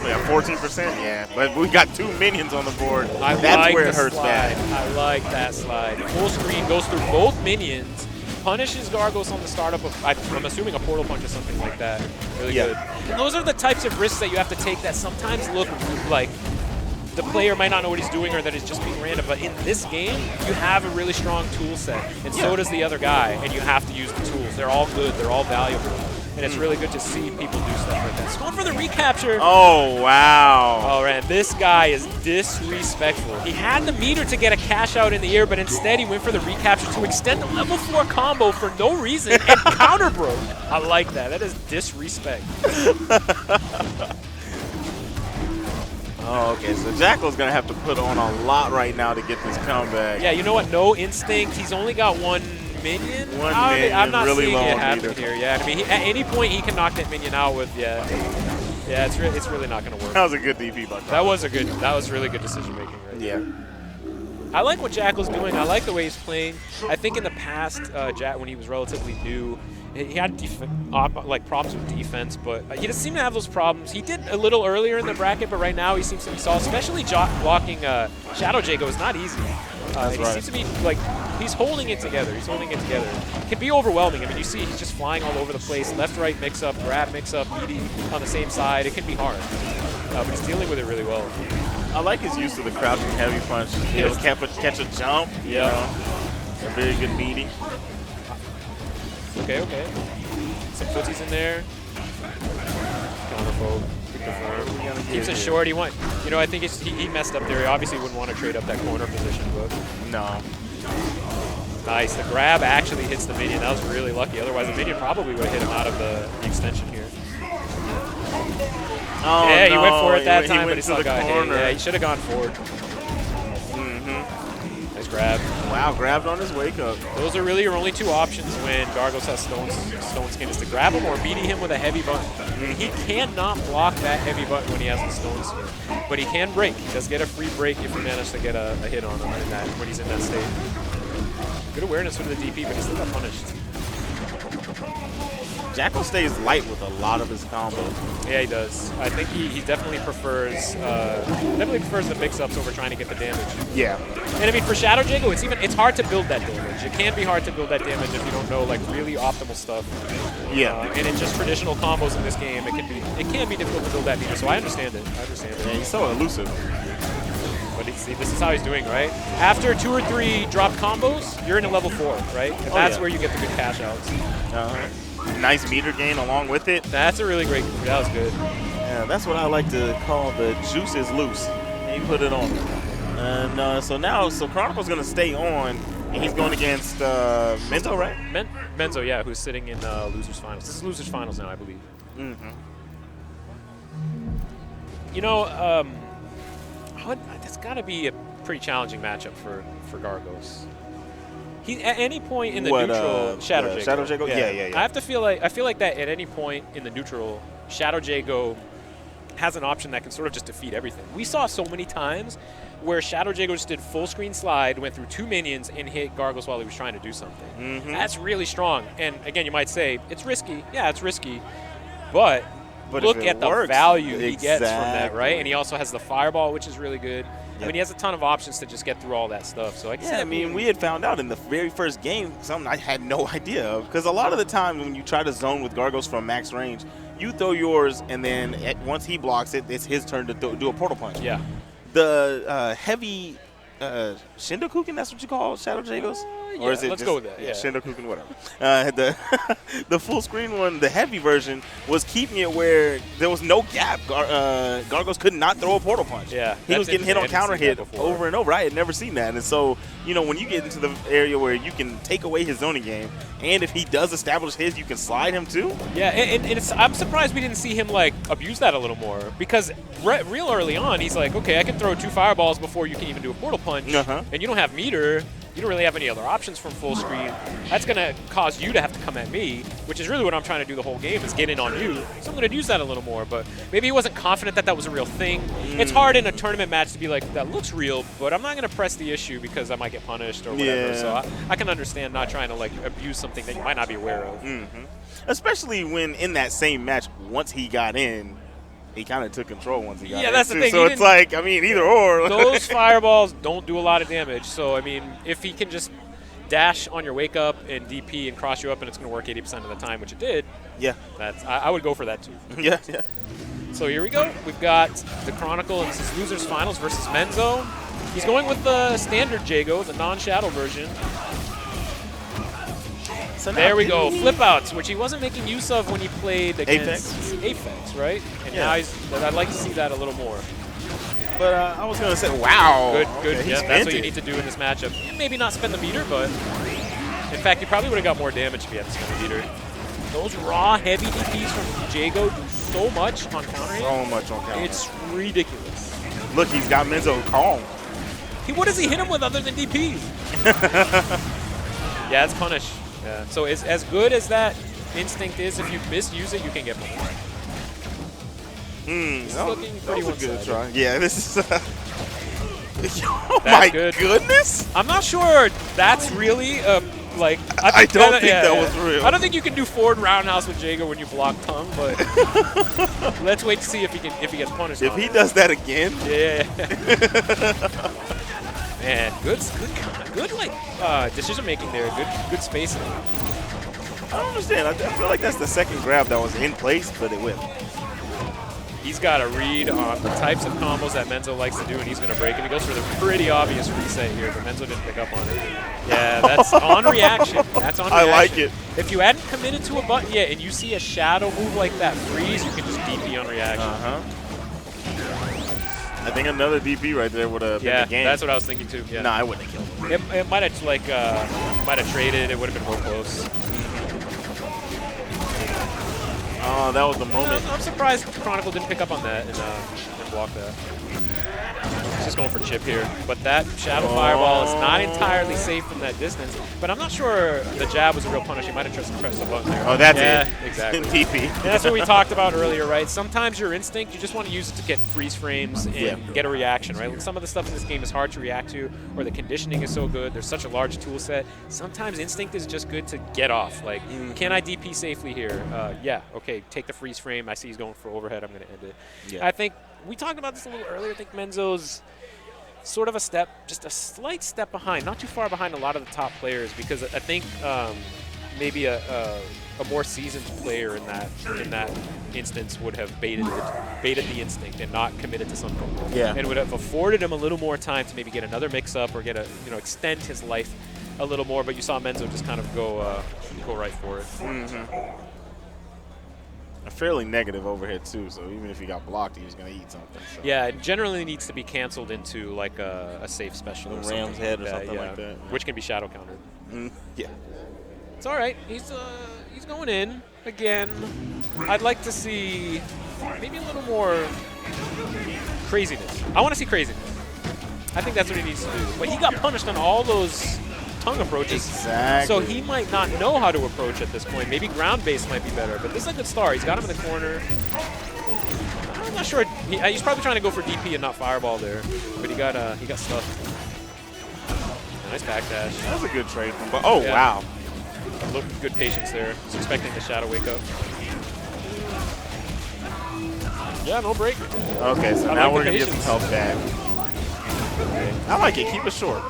Yeah, 14%, yeah. But we got 2 minions on the board. That's like where it hurts bad. I like that slide. Full screen goes through both minions. Punishes Gargos on the startup of, I'm assuming a portal punch or something like that. Really good. And those are the types of risks that you have to take that sometimes look like the player might not know what he's doing or that it's just being random. But in this game, you have a really strong tool set. And so does the other guy. And you have to use the tools. They're all good. They're all valuable. And it's really good to see people do stuff like that. He's going for the recapture. Oh, wow. Oh, man, this guy is disrespectful. He had the meter to get a cash out in the air, but instead he went for the recapture to extend the level 4 combo for no reason and counter broke. I like that. That is disrespect. Oh, okay, so Jackal's going to have to put on a lot right now to get this comeback. Yeah, you know what? No instinct. He's only got one minion. I'm not really seeing low it on happen meter. here. Yeah, I mean, at any point he can knock that minion out with, yeah, it's really not going to work. That was a good DP by Gargos. That was really good decision making right there. Yeah. I like what Jackal's doing. I like the way he's playing. I think in the past, Jack, when he was relatively new, he had problems with defense, but he doesn't seem to have those problems. He did a little earlier in the bracket, but right now he seems to be solid. Especially blocking Shadow Jago is not easy. He seems to be he's holding it together. He's holding it together. It can be overwhelming. I mean, you see he's just flying all over the place. Left, right mix up, grab mix up, meaty on the same side. It can be hard, but he's dealing with it really well. I like his use of the crouching heavy punch. He'll catch a jump. You know, a very good meaty. Okay. Some footsies in there. Counterfold. Keeps it short. I think he messed up there. He obviously wouldn't want to trade up that corner position, but no. Nice. The grab actually hits the minion. That was really lucky. Otherwise, the minion probably would have hit him out of the extension here. Oh, yeah, no. He went for it that time, but he still got hit. Yeah, he should have gone forward. Nice grab. Wow, grabbed on his wake up. Those are really your only two options when Gargos has Stone Skin, is to grab him or beating him with a heavy button. He cannot block that heavy button when he has the Stone Skin, but he can break. He does get a free break if you manage to get a hit on him when he's in that state. Good awareness with the DP, but he still got punished. Jackal stays light with a lot of his combos. Yeah, he does. I think he definitely prefers the mix-ups over trying to get the damage. Yeah. And I mean, for Shadow Jago, it's hard to build that damage. It can be hard to build that damage if you don't know really optimal stuff. Yeah. And in just traditional combos in this game, it can be difficult to build that meter. So I understand it. Yeah, he's so elusive. But see, this is how he's doing, right? After 2 or 3 dropped combos, you're in a level 4, right? And that's where you get the good cash outs. Nice meter gain along with it. That's a really great. That was good. Yeah, that's what I like to call the juice is loose. And he put it on. And so Chronicle's going to stay on, and he's going against Menzo, right? Menzo, yeah, who's sitting in Losers Finals. This is Losers Finals now, I believe. You know, that's got to be a pretty challenging matchup for Gargos. At any point in the neutral, Shadow Jago. Shadow Jago? Yeah. I feel like that at any point in the neutral, Shadow Jago has an option that can sort of just defeat everything. We saw so many times where Shadow Jago just did full screen slide, went through 2 minions, and hit Gargos while he was trying to do something. That's really strong. And again, you might say, it's risky. Yeah, it's risky. But look at the value he gets from that, right? And he also has the fireball, which is really good. I mean, he has a ton of options to just get through all that stuff. So I mean, we had found out in the very first game something I had no idea of. Because a lot of the time when you try to zone with Gargos from max range, you throw yours, and then once he blocks it, it's his turn to do a portal punch. Yeah. The heavy Shindokuken, that's what you call Shadow Jagos? Or is it let's go with that. Yeah. Shindokuken, whatever. The full screen one, the heavy version, was keeping it where there was no gap. Gargos could not throw a portal punch. Yeah, he was getting hit on counter hit over and over. I had never seen that. And so, when you get into the area where you can take away his zoning game, and if he does establish his, you can slide him too. Yeah, and I'm surprised we didn't see him abuse that a little more, because real early on, he's like, okay, I can throw 2 fireballs before you can even do a portal punch, and you don't have meter. You don't really have any other options from full screen. That's going to cause you to have to come at me, which is really what I'm trying to do the whole game, is get in on you. So I'm going to use that a little more, but maybe he wasn't confident that was a real thing. It's hard in a tournament match to be like, that looks real, but I'm not going to press the issue because I might get punished or whatever. So I can understand not trying to abuse something that you might not be aware of. Especially when in that same match, once he got in, he kind of took control once he got in. Yeah, that's the thing. So it's like, I mean, either or. Those fireballs don't do a lot of damage. So, I mean, if he can just dash on your wake up and DP and cross you up and it's going to work 80% of the time, which it did, I would go for that too. Yeah. So here we go. We've got the Chronicle, and this is Losers Finals versus Menzo. He's going with the standard Jago, the non-shadow version. So there we go. Flip outs, which he wasn't making use of when he played against Apex, right? And now I'd like to see that a little more. But I was going to say, wow. Good. Okay, Yeah, that's what you need to do in this matchup. Maybe not spend the meter, but in fact, he probably would have got more damage if he had to spend the meter. Those raw, heavy DPs from Jago do so much on counter hit. So much on counter. It's ridiculous. Look, he's got Menzo calm. What does he hit him with other than DPs? Yeah, it's punish. Yeah. So as good as that instinct is, if you misuse it, you can get punished. This is looking pretty a good one-sided. try. Yeah, this is. Oh That's my good. goodness! I'm not sure that's really like. I don't think that was real. I don't think you can do forward roundhouse with Jago when you block tongue, but let's wait to see if he gets punished. If he does that again, yeah. Man, good like decision making there. Good spacing. I don't understand. I feel like that's the second grab that was in place, but it whipped. He's got a read on the types of combos that Menzo likes to do, and he's going to break it. He goes for the pretty obvious reset here, but Menzo didn't pick up on it. Yeah, that's on reaction. That's on reaction. I like it. If you hadn't committed to a button yet and you see a shadow move like that freeze, you can just DP on reaction. I think another DP right there would have been the game. That's what I was thinking too. Yeah. Nah, I wouldn't have killed him. It might have like might have traded. It would have been real close. Oh, that was the moment. I'm surprised Chronicle didn't pick up on that and block that. He's just going for chip here. But that Shadow Fireball is not entirely safe from that distance. But I'm not sure the jab was a real punish. He might have just pressed the button there. Oh, that's it. Yeah, exactly. TP. And that's what we talked about earlier, right? Sometimes your instinct, you just want to use it to get freeze frames and get a reaction, right? Some of the stuff in this game is hard to react to, or the conditioning is so good. There's such a large tool set. Sometimes instinct is just good to get off. Like, can I DP safely here? Yeah, okay, take the freeze frame. I see he's going for overhead. I'm going to end it. Yeah. I think we talked about this a little earlier. I think Menzo's sort of a step, just a slight step behind, not too far behind a lot of the top players, because I think maybe a more seasoned player in that instance would have baited the instinct and not committed to something. Yeah. And would have afforded him a little more time to maybe get another mix-up or get extend his life a little more. But you saw Menzo just kind of go right for it. A fairly negative overhead too, so even if he got blocked, he was going to eat something. So. Yeah, it generally needs to be canceled into like a safe special or Ram's head or something like that. Which can be shadow countered. Yeah. It's all right. He's going in again. I'd like to see maybe a little more craziness. I want to see craziness. I think that's what he needs to do. But he got punished on all those tongue approaches. Exactly. So he might not know how to approach at this point. Maybe ground base might be better. But this is a good start. He's got him in the corner. I'm not sure. He's probably trying to go for DP and not fireball there. But he got stuffed. Nice backdash. That was a good trade from. Oh yeah. Wow. Look, good patience there. He's expecting the shadow wake up. Yeah, no break. Okay, so now we're going to get some health back. Okay. I like it. Keep it short.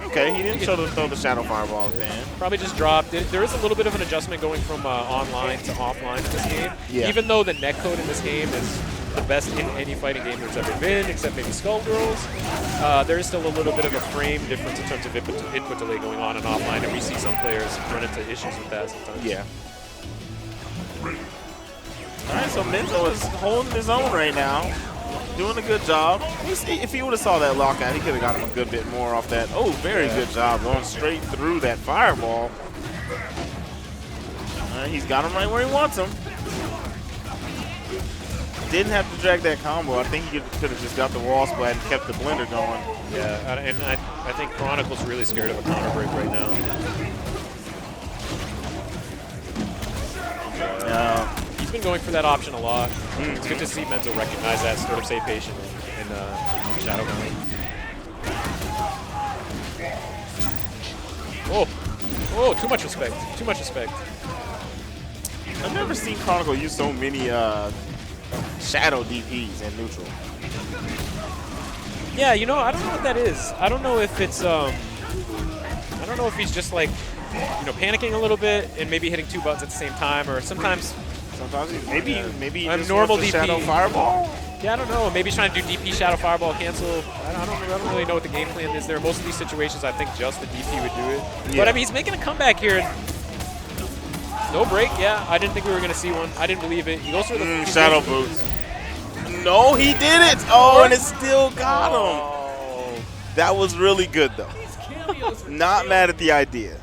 Okay, he didn't throw the shadow fireball then. Probably just dropped it. There is a little bit of an adjustment going from online to offline in this game. Yeah. Even though the netcode in this game is the best in any fighting game there's ever been, except maybe Skullgirls, there is still a little bit of a frame difference in terms of input delay going on and offline, and we see some players run into issues with that sometimes. Yeah. All right, so Menzo is holding his own right now. Doing a good job. If he would have saw that lockout, he could have got him a good bit more off that. Oh, very good job. Going straight through that fireball. He's got him right where he wants him. Didn't have to drag that combo. I think he could have just got the wall splat and kept the blender going. Yeah, and I think Chronicle's really scared of a counter break right now. He's been going for that option a lot. It's good to see Menzo recognize that, sort of stay patient and shadow gun. Oh, too much respect. Too much respect. I've never seen Chronicle use so many shadow DPs in neutral. Yeah, I don't know what that is. I don't know if it's I don't know if he's just like panicking a little bit and maybe hitting two buttons at the same time, or sometimes maybe a just normal DP shadow fireball. Yeah, I don't know. Maybe he's trying to do DP shadow fireball cancel. I don't really know what the game plan is there. Most of these situations, I think just the DP would do it. Yeah. But I mean, he's making a comeback here. No break, yeah. I didn't think we were going to see one. I didn't believe it. He goes for the Shadow Boots. No, he did it. Oh, and it still got him. Oh. That was really good, though. Not mad at the idea.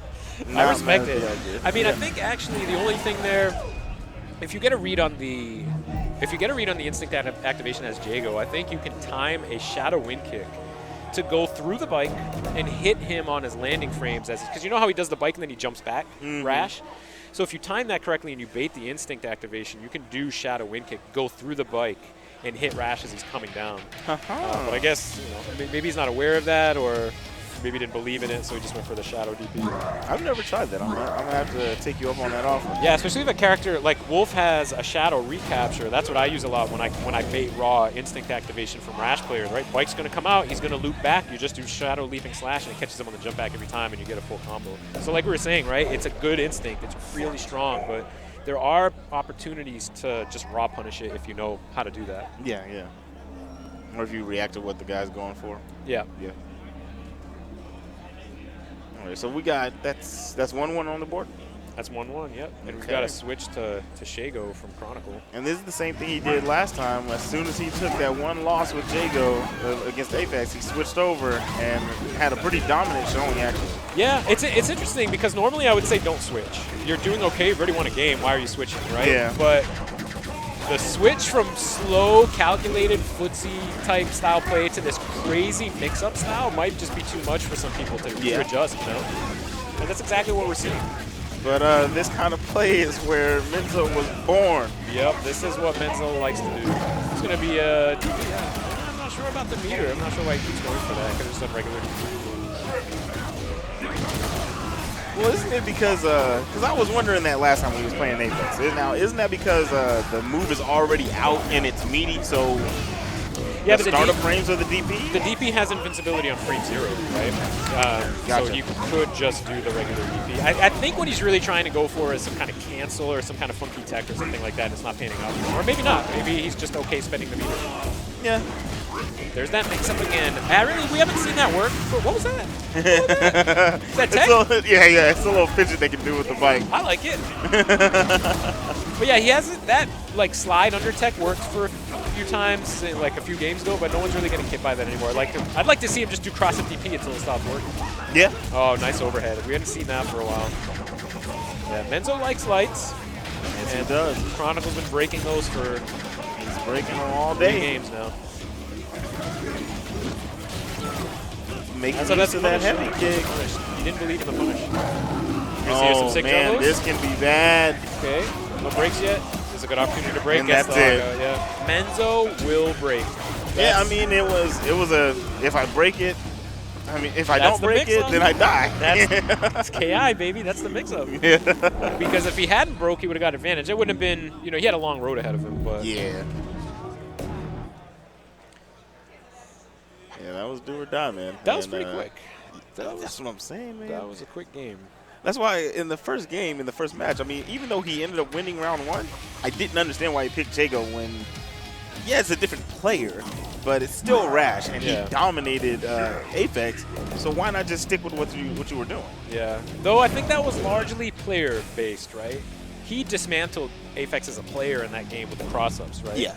I respect it. I mean, I think actually the only thing there, if you get a read on the instinct activation as Jago, I think you can time a Shadow Wind Kick to go through the bike and hit him on his landing frames, because you know how he does the bike and then he jumps back, Rash? So if you time that correctly and you bait the instinct activation, you can do Shadow Wind Kick, go through the bike, and hit Rash as he's coming down. But I guess maybe he's not aware of that, or maybe didn't believe in it, so he just went for the Shadow DP. I've never tried that. I'm gonna have to take you up on that offer. Yeah, especially if a character like Wolf has a Shadow recapture. That's what I use a lot when I bait raw instinct activation from Rash players. Right, bike's gonna come out, he's gonna loop back. You just do Shadow leaping slash, and it catches him on the jump back every time, and you get a full combo. So like we were saying, right, it's a good instinct. It's really strong, but there are opportunities to just raw punish it if you know how to do that. Yeah, yeah. Or if you react to what the guy's going for. Yeah. Yeah. All right, so we got that's 1-1 on the board. That's 1-1, yep. And we've Okay. got a switch to Shago from Chronicle. And this is the same thing he did last time. As soon as he took that one loss with Jago against Apex, he switched over and had a pretty dominant showing, actually. Yeah, it's interesting because normally I would say don't switch. You're doing okay, you've already won a game, why are you switching, right? Yeah. But the switch from slow, calculated, footsie-type style play to this crazy mix-up style might just be too much for some people to adjust, you know? And that's exactly what we're seeing. But this kind of play is where Menzo was born. Yep, this is what Menzo likes to do. It's going to be a DP. I'm not sure about the meter. I'm not sure why he keeps going for that. Because it's done regular DP. Well, isn't it because I was wondering that last time when he was playing Apex. Now, isn't that because the move is already out and it's meaty, so yeah, the but startup frames of the DP? The DP has invincibility on frame 0, right? Gotcha. So you could just do the regular DP. I think what he's really trying to go for is some kind of cancel or some kind of funky tech or something like that, and it's not panning out. Or maybe not. Maybe he's just okay spending the meter. Yeah. There's that mix-up again. We haven't seen that work. What was that? Is that tech? Yeah. It's a little fidget they can do with the bike. I like it. But yeah, he hasn't. That like slide under tech worked for a few times, like a few games ago, but no one's really getting hit by that anymore. I'd like to see him just do cross-up DP until it stops working. Yeah. Oh, nice overhead. We hadn't seen that for a while. Yeah, Menzo likes lights. Yes, he does. Chronicle's been breaking those for He's breaking them all 3 day. games now. Making That's use of that punish. heavy kick. You didn't believe in the punish. Oh, man, this can be bad. Okay, no breaks yet. This is a good opportunity to break. And Gets that's the it. lockout, yeah. Menzo will break. Yeah, I mean, it was a, if I break it, I mean, if I That's don't the break it, mix-up. then I die. That's KI, baby. That's the mix-up. Yeah. Because if he hadn't broke, he would have got advantage. It wouldn't have been, he had a long road ahead of him. But Yeah. Yeah, that was do or die, man. that was pretty quick. That's what I'm saying, man. That was a quick game. That's why in the first game, in the first match, I mean, even though he ended up winning round 1, I didn't understand why he picked Jago when, yeah, it's a different player, but it's still Rash, and he dominated Apex, so why not just stick with what you were doing? Yeah. Though I think that was largely player-based, right? He dismantled Apex as a player in that game with the cross-ups, right? Yeah.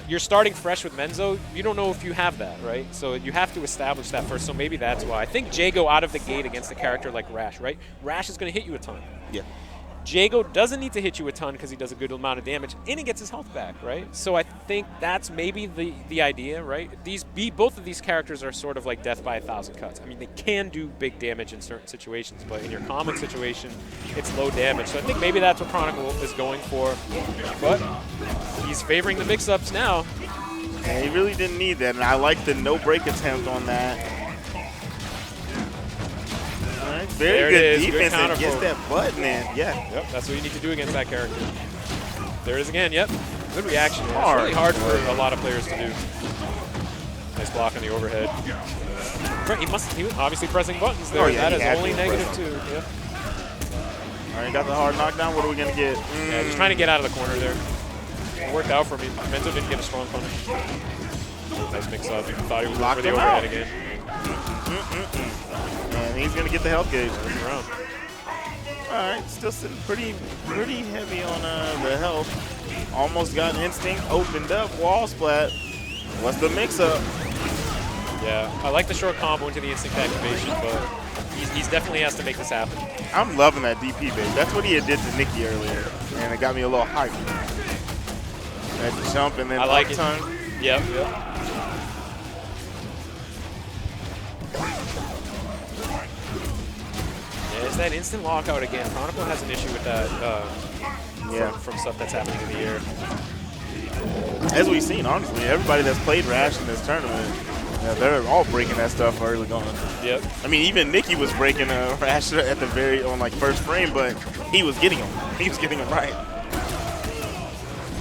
You're starting fresh with Menzo. You don't know if you have that, right? So you have to establish that first. So maybe that's why. I think Jago out of the gate against a character like Rash, right? Rash is going to hit you a ton. Yeah. Jago doesn't need to hit you a ton because he does a good amount of damage, and he gets his health back, right? So I think that's maybe the idea, right? Both of these characters are sort of like death by 1,000 cuts. I mean, they can do big damage in certain situations, but in your common situation, it's low damage. So I think maybe that's what Chronicle is going for. But he's favoring the mix-ups now. And he really didn't need that, and I like the no-break attempt on that. Very good defense against that button, man. Yeah. Yep, that's what you need to do against that character. There it is again, yep. Good reaction. It's Hard. really hard for a lot of players to do. Nice block on the overhead. He was obviously pressing buttons there. Oh, yeah, that is only -2. Yeah. All right, got the hard knockdown. What are we going to get? Yeah, just trying to get out of the corner there. It worked out for me. Menzo didn't get a strong punish. Nice mix-up. He thought he was going for the overhead again. And he's going to get the health gauge. Around. All right, still sitting pretty heavy on the health. Almost got Instinct opened up. Wall splat. What's the mix-up? Yeah, I like the short combo into the instinct activation, but he's definitely has to make this happen. I'm loving that DP bait. That's what he had did to Nikki earlier, and it got me a little hyped. That jump and then I like it. time. Yep. Yeah, it's that instant lockout again. Chronicle has an issue with that from stuff that's happening in the air. As we've seen, honestly, everybody that's played Rash in this tournament, they're all breaking that stuff early going. Yep. I mean, even Nikki was breaking Rash at the first frame, but he was getting them. He was getting them right.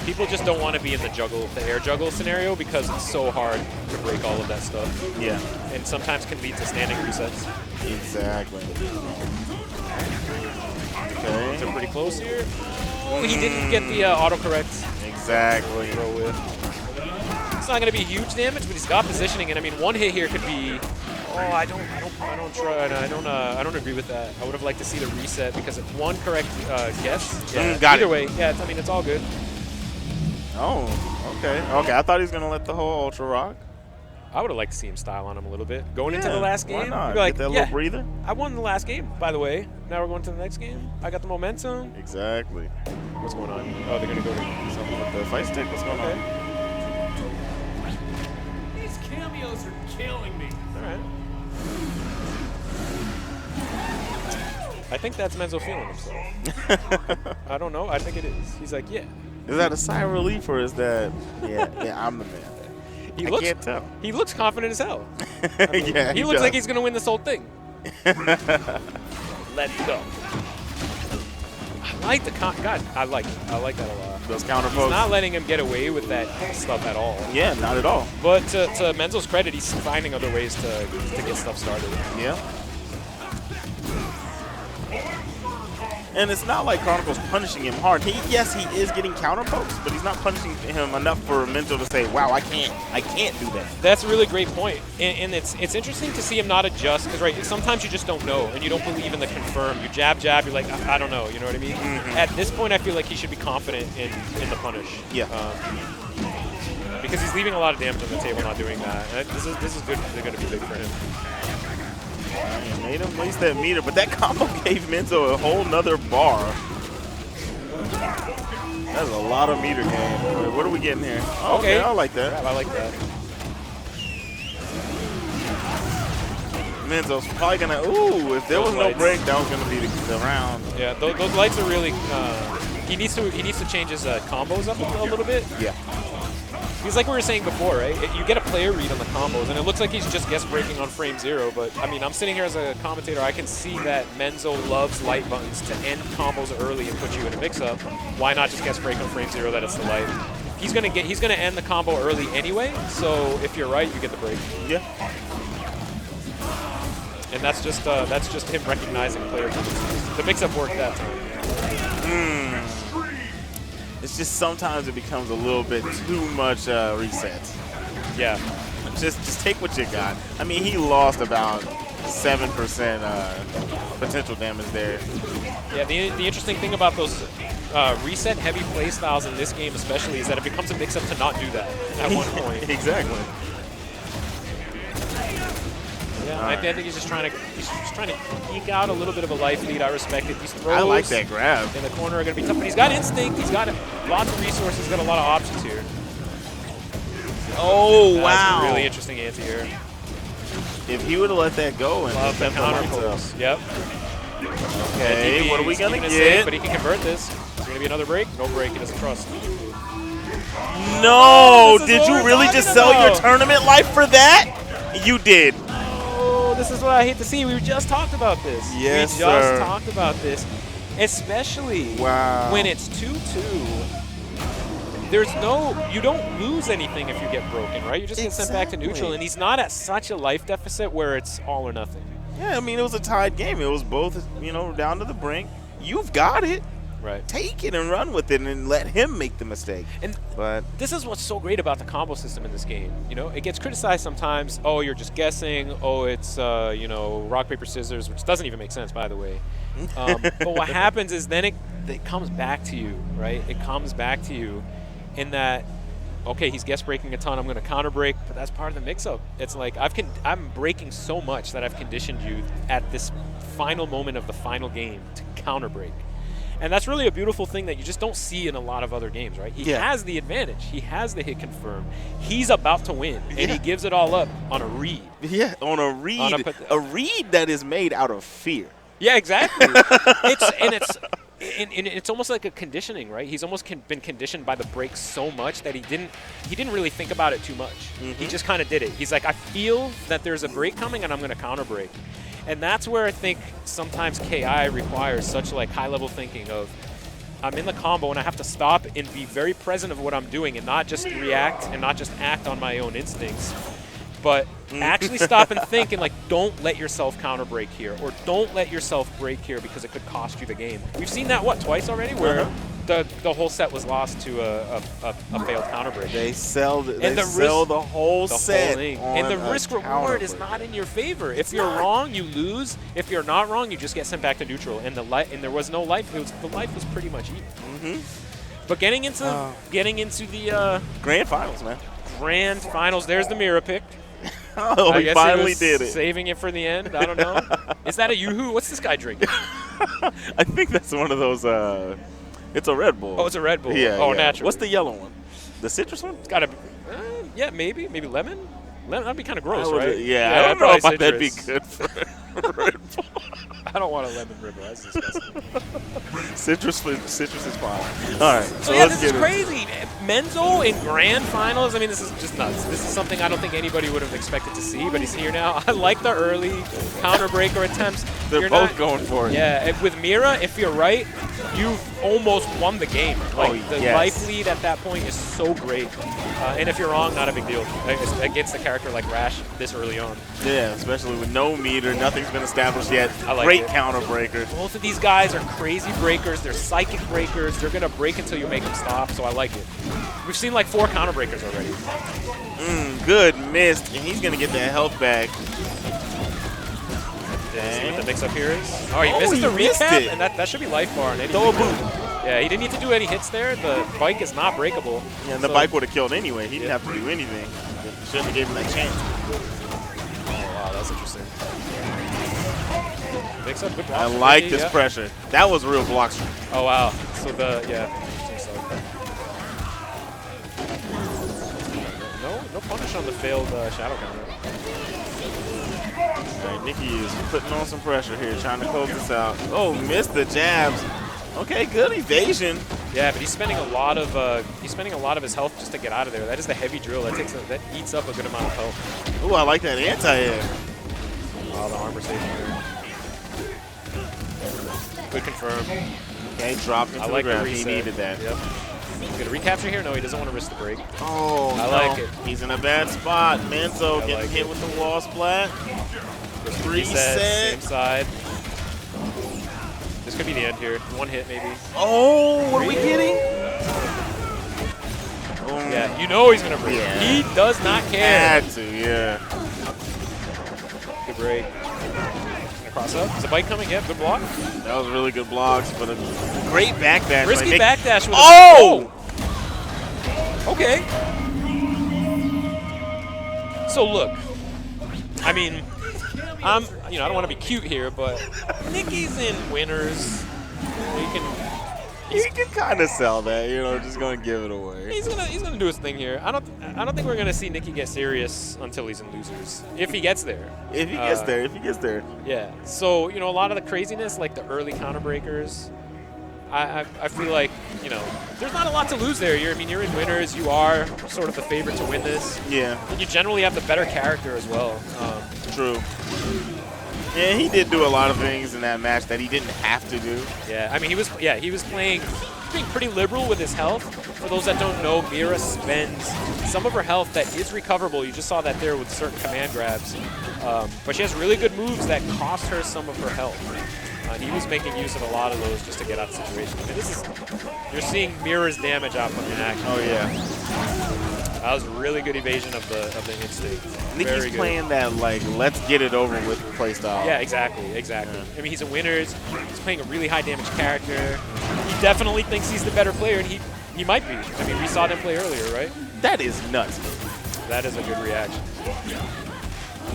People just don't want to be in the air juggle scenario because it's so hard to break all of that stuff. Yeah. And sometimes can lead to standing resets. Exactly. Okay. So pretty close here. Oh, he didn't get the autocorrect. Exactly. Throw with. It's not going to be huge damage, but he's got positioning, and I mean, one hit here could be. Oh, I don't agree with that. I would have liked to see the reset because if one correct guess. Yeah. Got either it. way, yeah. I mean, it's all good. Oh, okay. Okay, I thought he was going to let the whole Ultra rock. I would have liked to see him style on him a little bit. Going into the last game, why not? be like, Get that little breather. I won the last game, by the way. Now we're going to the next game. I got the momentum. Exactly. What's going on? Oh, they're going to go to something with the fight stick. What's going on? These cameos are killing me. All right. I think that's Menzo feeling himself. I don't know. I think it is. He's like, yeah. Is that a sigh of relief or is that, yeah, I'm the man? I can't tell. He looks confident as hell. I mean, yeah, he looks like he's going to win this whole thing. Let's go. I like the God, I like that a lot. Those counter He's pokes. not letting him get away with that stuff at all. Yeah, not at all. But to Menzo's credit, he's finding other ways to get stuff started. Yeah. And it's not like Chronicle's punishing him hard. Yes, he is getting counter pokes, but he's not punishing him enough for Menzo to say, "Wow, I can't do that." That's a really great point, and it's interesting to see him not adjust because right, sometimes you just don't know and you don't believe in the confirm. You jab, you're like, I don't know, you know what I mean? Mm-hmm. At this point, I feel like he should be confident in the punish. Yeah. Because he's leaving a lot of damage on the table, not doing that. And this is good. They're going to be big for him. He made him waste that meter, but that combo gave Menzo a whole nother bar. That's a lot of meter gain. Wait, what are we getting here? Oh, okay, I like that. I like that. Menzo's probably gonna. Ooh, if there was no break, that was gonna be the round. Yeah, those lights are really. He needs to change his combos up a little bit. Yeah. Because like we were saying before, right? You get a player read on the combos, and it looks like he's just guess breaking on frame 0. But I mean, I'm sitting here as a commentator. I can see that Menzo loves light buttons to end combos early and put you in a mix-up. Why not just guess break on frame 0 that it's the light? He's gonna end the combo early anyway. So if you're right, you get the break. Yeah. And that's just him recognizing player tendencies. The mix-up worked that time. It's just sometimes it becomes a little bit too much reset. Yeah. Just take what you got. I mean, he lost about 7% potential damage there. Yeah, the interesting thing about those reset heavy play styles in this game especially is that it becomes a mix-up to not do that at one point. Exactly. Yeah, I think he's just trying to eke out a little bit of a life lead. I respect it. These throws I like that grab. in the corner are going to be tough, but he's got instinct. He's got lots of resources. He's got a lot of options here. Oh, wow. That's a really interesting anti-air. If he would have let that go and Love the counter pulls. Yep. Okay, what are we going to get? Save, but he can convert this. Is there going to be another break? No break. He doesn't trust. No! Did you really just sell your tournament life for that? You did. This is what I hate to see. We just talked about this. Yes, we just talked about this. Especially when it's 2-2. You don't lose anything if you get broken, right? You just get sent back to neutral, and he's not at such a life deficit where it's all or nothing. Yeah, I mean, it was a tied game. It was both, down to the brink. You've got it. Right. take it and run with it and let him make the mistake. And But this is what's so great about the combo system in this game. You know, it gets criticized sometimes. Oh, you're just guessing. Oh, it's you know, rock paper scissors, which doesn't even make sense, by the way. But what happens is then it comes back to you, right? It comes back to you in that, okay, he's guess breaking a ton. I'm going to counter break, but that's part of the mix-up. It's like I'm breaking so much that I've conditioned you at this final moment of the final game to counter break. And that's really a beautiful thing that you just don't see in a lot of other games, right? He has the advantage. He has the hit confirm. He's about to win, and he gives it all up on a read. yeah, on a read, a read that is made out of fear. Yeah, exactly. It's almost like a conditioning, right? He's almost been conditioned by the break so much that he didn't really think about it too much. He just kind of did it. He's like, I feel that there's a break coming, and I'm going to counter break. And that's where I think sometimes KI requires such like high-level thinking of, I'm in the combo and I have to stop and be very present of what I'm doing and not just react and not just act on my own instincts, but actually stop and think and like, don't let yourself counter break here, or don't let yourself break here because it could cost you the game. We've seen that, what, twice already? Where the whole set was lost to a failed counter break. They sell the whole set. Whole thing. And the risk reward is not in your favor. If you're wrong, you lose. If you're not wrong, you just get sent back to neutral. And there was no life. The life was pretty much even. But getting into the grand finals, man. Grand finals. There's the mirror pick. Oh, he finally did it. Saving it for the end. I don't know. Is that a Yoo-hoo? What's this guy drinking? I think that's one of those. It's a Red Bull. Oh, it's a Red Bull. Yeah. Oh, yeah. naturally. What's the yellow one? The citrus one? It's got to. Yeah, maybe lemon. That'd be kind of gross, right? Yeah, I don't know if that'd be good for Red Bull. I don't want a lemon river. That's disgusting. Citrus is fine. All right. So yeah, this is crazy. Menzo in grand finals. I mean, this is just nuts. This is something I don't think anybody would have expected to see, but he's here now. I like the early counter breaker attempts. They're both going for it. Yeah, with Mira, if you're right, you've almost won the game. Like the life lead at that point is so great. And if you're wrong, not a big deal against a character like Rash this early on. Yeah, especially with no meter, nothing's been established yet. I like Great it. counter breaker. Both of these guys are crazy breakers. They're psychic breakers. They're going to break until you make them stop, so I like it. We've seen like 4 counter breakers already. Good missed, and he's going to get that health back. See what the mix-up here is? Oh, he misses the recap, and that should be life bar. Throw a boot. Yeah, he didn't need to do any hits there. The bike is not breakable. Yeah, and the bike would have killed anyway. He didn't have to do anything. Shouldn't have gave him that chance. Oh, wow, that's interesting. Mix up, good block. I like this pressure. That was a real block streak. Oh, wow. So no punish on the failed shadow counter. All right, Nikki is putting on some pressure here, trying to close this out. Oh, missed the jabs. Okay, good evasion. Yeah, but he's spending a lot of his health just to get out of there. That is the heavy drill. That eats up a good amount of health. Ooh, I like that anti-air. Oh, the armor saving there. Good confirm. Okay, dropped into the ground. He needed that. Yep. Get a recapture here? No, he doesn't want to risk the break. Oh, I like it. He's in a bad spot. Menzo getting hit with the wall splat. Reset. Same side. This could be the end here. 1 hit, maybe. Oh, what are we getting? Yeah, you know he's going to break. Yeah. He does not care. Had to, yeah. Good break. Cross up. Is the bike coming? Yeah, good block. That was really good blocks, but a great backdash. Risky backdash with Okay. So look, I mean, I don't want to be cute here, but Nicky's in winners. You can kind of sell that, just gonna give it away. He's gonna do his thing here. I don't think we're gonna see Nicky get serious until he's in losers. If he gets there. If he gets there. Yeah. So a lot of the craziness, like the early counter breakers, I feel like there's not a lot to lose there. You're in winners. You are sort of the favorite to win this. Yeah. And you generally have the better character as well. True. Yeah, he did do a lot of things in that match that he didn't have to do. Yeah, I mean, he was being pretty liberal with his health. For those that don't know, Mira spends some of her health that is recoverable. You just saw that there with certain command grabs. But she has really good moves that cost her some of her health. And he was making use of a lot of those just to get out of the situation. I mean, this is, you're seeing Mirror's damage output in action. Oh yeah. That was a really good evasion of the instinct. Nicky's playing that like let's get it over with playstyle. Yeah, exactly. Yeah. I mean, he's a winners. He's playing a really high damage character. He definitely thinks he's the better player, and he might be. I mean, we saw them play earlier, right? That is nuts. That is a good reaction.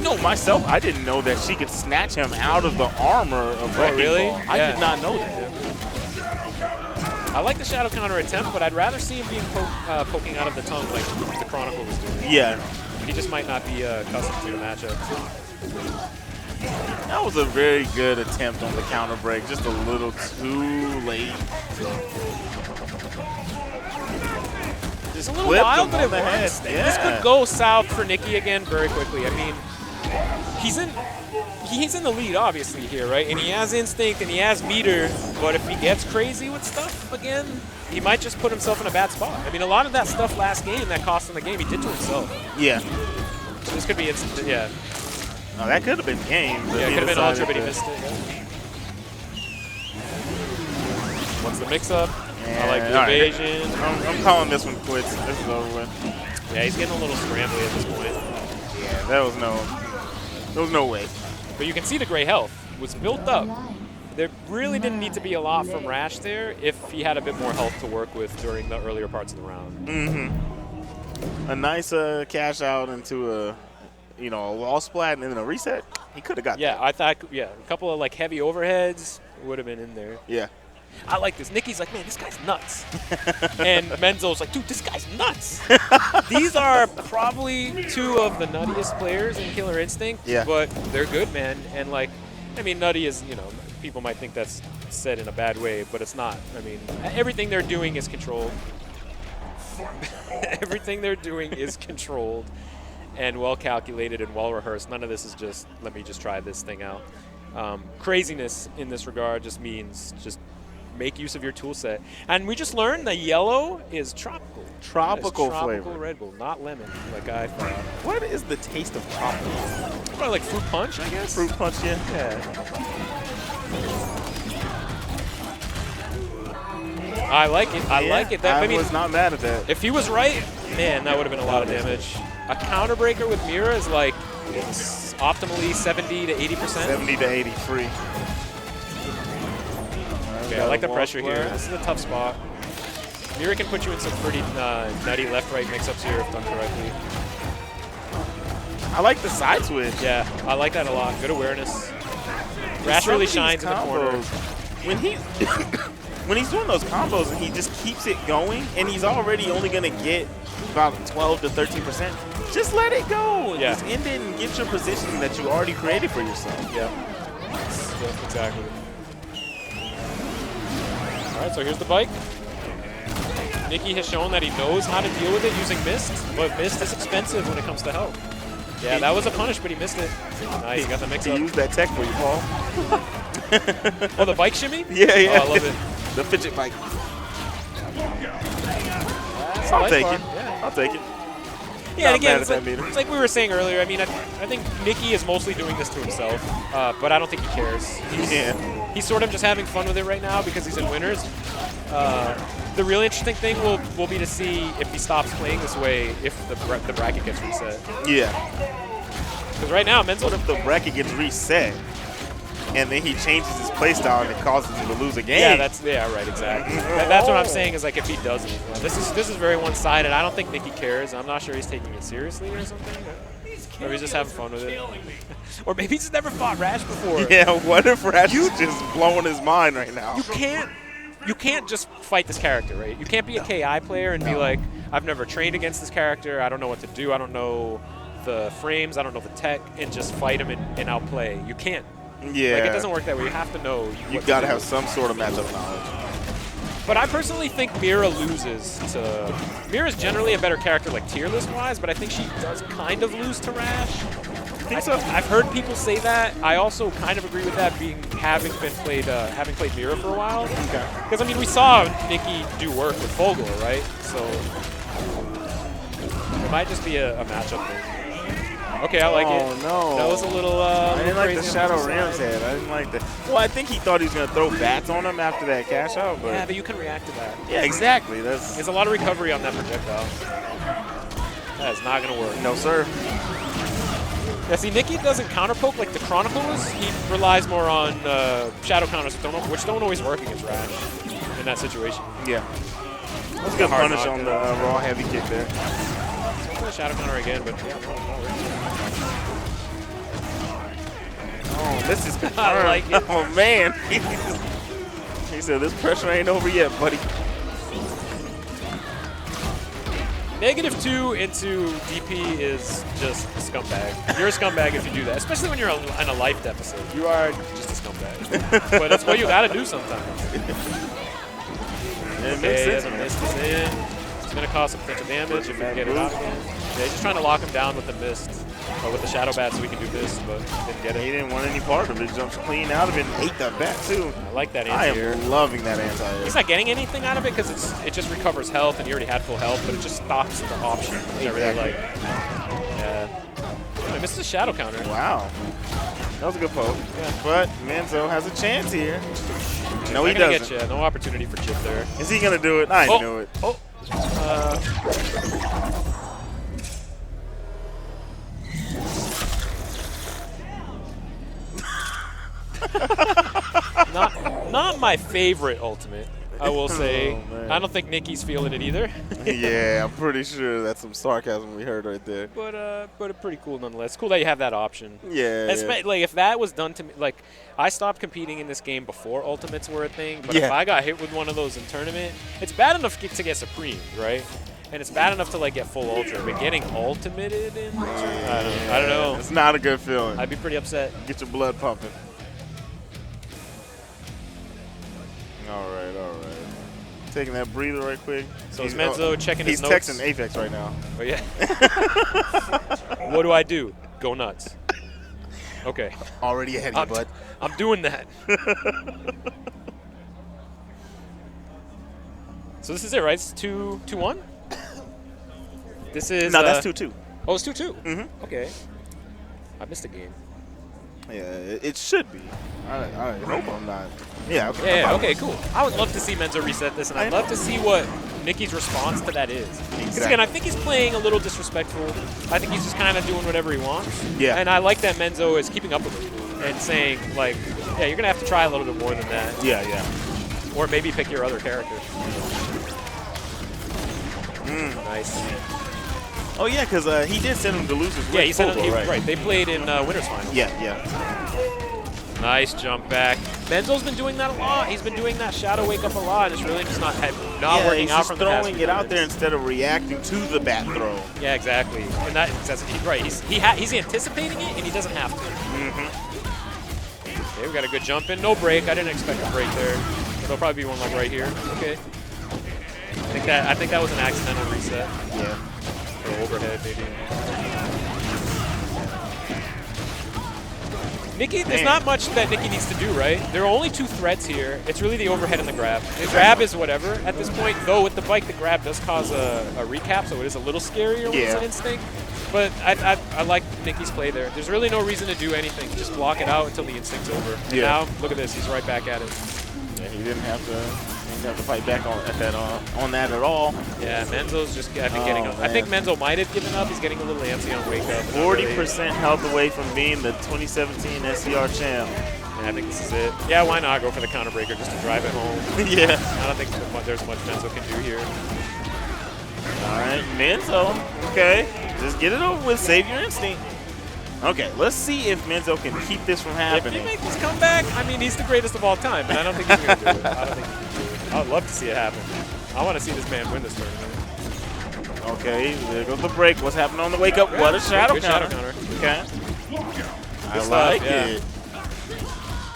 No, myself, I didn't know that she could snatch him out of the armor of Wrecking really? Ball. I did not know that. I like the shadow counter attempt, but I'd rather see him being poking out of the tongue like the Chronicle was doing. Yeah. He just might not be accustomed to the matchup. That was a very good attempt on the counter break, just a little too late. It's a little wild, but it works. Yeah. This could go south for Nicky again very quickly. I mean, he's in the lead, obviously, here, right? And he has instinct and he has meter, but if he gets crazy with stuff again, he might just put himself in a bad spot. I mean, a lot of that stuff last game that cost him the game, he did to himself. Yeah. So this could be instant, yeah. No, that could have been game. Yeah, it could have been Ultra, but he missed it. Yeah. What's the mix-up? I like the evasion. Right. I'm calling this one quits. This is over with. Yeah, he's getting a little scrambly at this point. Yeah, there was no way. But you can see the gray health was built up. There really didn't need to be a lot from Rash there if he had a bit more health to work with during the earlier parts of the round. Mm-hmm. A nice cash out into a wall splat and then a reset. He could have got that. I thought, a couple of like heavy overheads would have been in there. Yeah. I like this. Nicky's like, man, this guy's nuts. And Menzo's like, dude, this guy's nuts. These are probably two of the nuttiest players in Killer Instinct, but they're good, man. And like, I mean, nutty is, people might think that's said in a bad way, but it's not. I mean, everything they're doing is controlled. Everything they're doing is controlled and well calculated and well rehearsed. None of this is just, let me just try this thing out. Craziness in this regard just means just make use of your tool set. And we just learned that yellow is tropical. Tropical flavor. Tropical Red Bull, not lemon, like I thought. What is the taste of tropical? Probably like fruit punch, I guess? Fruit punch, yeah. I like it. I like it. That, I was not mad at that. If he was right, man, that would have been a lot of damage. A counter breaker with Mira is like optimally 70 to 80%. 70 to 80 free. Okay, I like the pressure here. This is a tough spot. Mira can put you in some pretty nutty left-right mix-ups here if done correctly. I like the side switch. Yeah, I like that a lot. Good awareness. Rash really shines in the corner. When he's doing those combos and he just keeps it going, and he's already only going to get about 12 to 13%, just let it go. Yeah. Just end it and get your positioning that you already created for yourself. Yeah, exactly. All right, so here's the bike. Nicky has shown that he knows how to deal with it using Mist, but Mist is expensive when it comes to health. Yeah, that was a punish, but he missed it. Nice, got the mix up. He used that tech for you, Paul. Oh, the bike shimmy? Yeah. Oh, I love it. The fidget bike. I'll take it. Yeah. I'll take it. Yeah, and again, it's like we were saying earlier. I mean, I think Nicky is mostly doing this to himself, but I don't think he cares. He's sort of just having fun with it right now because he's in winners. The really interesting thing will be to see if he stops playing this way if the bracket gets reset. Yeah. Because right now, Menzo... What if the bracket gets reset and then he changes his playstyle and it causes him to lose a game? Yeah, right, exactly. That's what I'm saying is like if he doesn't. This is very one-sided. I don't think Nicky cares. I'm not sure he's taking it seriously or something. Or he's just having fun with it. Or maybe he's just never fought Rash before. Yeah, what if Rash is just blowing his mind right now? You can't just fight this character, right? You can't be a KI player and be like, I've never trained against this character. I don't know what to do. I don't know the frames. I don't know the tech. And just fight him and outplay. You can't. Yeah. Like, it doesn't work that way. You have to know. You've got to have some sort of matchup knowledge. But I personally think Mira loses to... Mira's generally a better character, like, tier list-wise, but I think she does kind of lose to Rash. I've heard people say that. I also kind of agree with that, having played Mira for a while. Because I mean, we saw Nicky do work with Fogel, right? So it might just be a matchup thing. Okay, I like it. Oh, no. That was a little I didn't like the crazy on Shadow the Ram's side. head. I didn't like that. Well, I think he thought he was going to throw bats on him after that cash out. But Yeah, but you can react to that. yeah, exactly. That's There's a lot of recovery on that projectile. That is not going to work. no, sir. Yeah, see, Nicky doesn't counter poke like the Chronicles. He relies more on shadow counters, which don't always work against Rash in that situation. Yeah. That was a good Hard punish knock on there. the raw heavy kick there. So shadow counter again, but yeah, no worries. Oh, this is confirmed. I like it. Oh, man. He said, this pressure ain't over yet, buddy. -2 into DP is just a scumbag. You're a scumbag if you do that, especially when you're in a life deficit. You are just a scumbag. But that's what you got to do sometimes. It makes Okay, sense, the man. mist is in. It's going to cause some potential damage if we can get it out again. Yeah, he's just trying to lock him down with the mist, or with the shadow bat so we can do this, but didn't get He it. didn't want any part of it. He jumps clean out of it and ate that bat, too. I like that I anti-air. am loving that anti-air. He's not getting anything out of it because it just recovers health, and he already had full health, but it just stops the option, which I really like. Yeah. I missed the shadow counter. Wow. That was a good poke. Yeah. But Menzo has a chance here. No, he Not gonna doesn't. get you. No opportunity for chip there. Is he going to do it? I knew it. Oh. Not my favorite ultimate, I will say. Oh, man. I don't think Nicky's feeling it either. Yeah, I'm pretty sure that's some sarcasm we heard right there. But pretty cool nonetheless. It's cool that you have that option. Yeah. Like if that was done to me, like I stopped competing in this game before ultimates were a thing. But Yeah. if I got hit with one of those in tournament, it's bad enough to get supreme, right? And it's bad enough to like get full ultra, but getting ultimated in, I don't know. It's not a good feeling. I'd be pretty upset. Get your blood pumping. All right, all right. Taking that breather right quick. So is Menzo checking his He's notes? texting Apex right now. But yeah. What do I do? Go nuts. Okay. Already ahead of you, bud. I'm doing that. So this is it, right? It's 2-1? This is... No, that's 2-2. Oh, it's 2-2? Mm-hmm. Okay. I missed a game. Yeah, it should be. I hope I'm not. Yeah, okay. Yeah, okay, cool. I would love to see Menzo reset this, and I'd love to see what Nicky's response to that is. 'Cause again, I think he's playing a little disrespectful. I think he's just kind of doing whatever he wants. Yeah. And I like that Menzo is keeping up with it and saying, like, yeah, you're going to have to try a little bit more than that. Yeah, yeah. Or maybe pick your other character. Nice. Oh, yeah, because he did send him to losers. Yeah, he sent him, right. right. They played in winners final. Yeah, yeah. Nice jump back. Menzo's been doing that a lot. He's been doing that shadow wake up a lot. It's really just not working he's out just from the past throwing few it out there minutes. instead of reacting to the bat throw. Yeah, exactly. And that's right. He's anticipating it, and he doesn't have to. Mm-hmm. Okay, we got a good jump in. No break. I didn't expect a break there. There'll probably be one like right here. Okay. I think that was an accidental reset. Yeah. Or overhead, maybe. Nicky, there's not much that Nicky needs to do, right? There are only two threats here. It's really the overhead and the grab. The grab is whatever at this point, though with the bike, the grab does cause a recap, so it is a little scarier when it's an instinct. But I like Nicky's play there. There's really no reason to do anything. Just block it out until the instinct's over. And now, look at this. He's right back at it. Yeah, he didn't have to fight back on that at all. Yeah, Menzo's just getting up. I think Menzo might have given up. He's getting a little antsy on wake up. 40% health away from being the 2017 SCR champ. Yeah, I think this is it. Yeah, why not go for the counter breaker just to drive it home? Yeah. I don't think there's much Menzo can do here. All right, Menzo. Okay, just get it over with. Save your instinct. Okay, let's see if Menzo can keep this from happening. If he makes this comeback, I mean, he's the greatest of all time, but I don't think he's going to do it. I don't think he can do it. I would love to see it happen. I want to see this man win this tournament. Okay, there goes the break. What's happening on the wake up? What a shadow Good counter. shadow counter. Okay. I stuff, like yeah. it.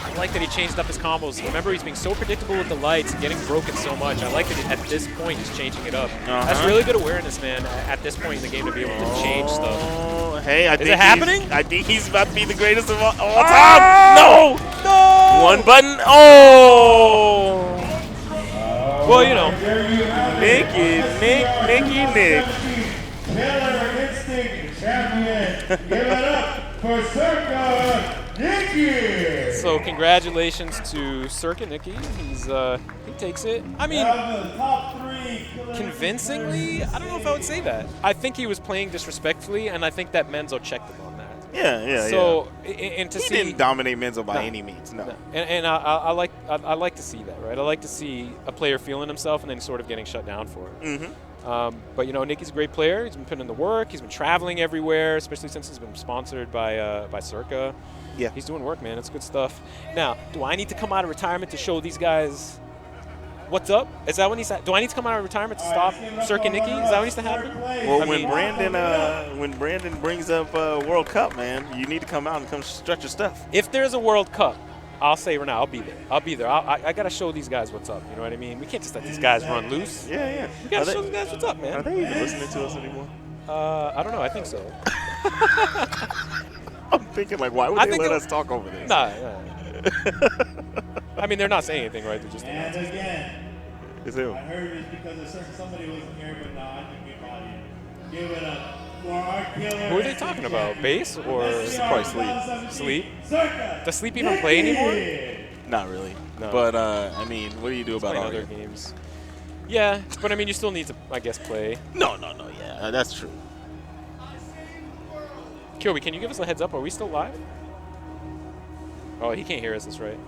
I like that he changed up his combos. Remember, he's being so predictable with the lights and getting broken so much. I like that at this point he's changing it up. That's really good awareness, man, at this point in the game to be able to change stuff. Hey, I think it happening? I think he's about to be the greatest of all time. No! No! One button. Oh! Well, you know. Nick. Instinct champion. Give it up for Circa Nikki. So congratulations to Circa Nikki. He takes it. I mean, convincingly, I don't know if I would say that. I think he was playing disrespectfully, and I think that Menzo checked him on that. Yeah. So, and to he see, didn't dominate Menzo by any means. No. And I like to see that, right? I like to see a player feeling himself and then sort of getting shut down for it. Mm-hmm. But you know, Nicky's a great player. He's been putting in the work. He's been traveling everywhere, especially since he's been sponsored by Circa. Yeah. He's doing work, man. It's good stuff. Now, do I need to come out of retirement to show these guys what's up? Is that what needs to? Do I need to come out of retirement to stop Circa Nikki? Is that what needs to happen? Well, when Brandon brings up World Cup, man, you need to come out and come stretch your stuff. If there's a World Cup, I'll say right now, I'll be there. I got to show these guys what's up. You know what I mean? We can't just let these guys run loose. Yeah. We got to show these guys what's up, man. Are they even listening to us anymore? I don't know. I think so. I'm thinking, like, why would they let us talk over this? Nah. I mean, they're not saying anything, right? They're just And again, It's him. I heard it's because somebody wasn't here, but no, I think we got you. Give it up for our killer. Who are they talking about? Bass or Probably Sleep. Sleep? Does Sleep even play anymore? Not really. No. But, I mean, what do you do about Playing Arya? other games. Yeah, but I mean, you still need to, I guess, play. No, yeah, that's true. Kyobi, can you give us a heads up? Are we still live? Oh, he can't hear us. That's right.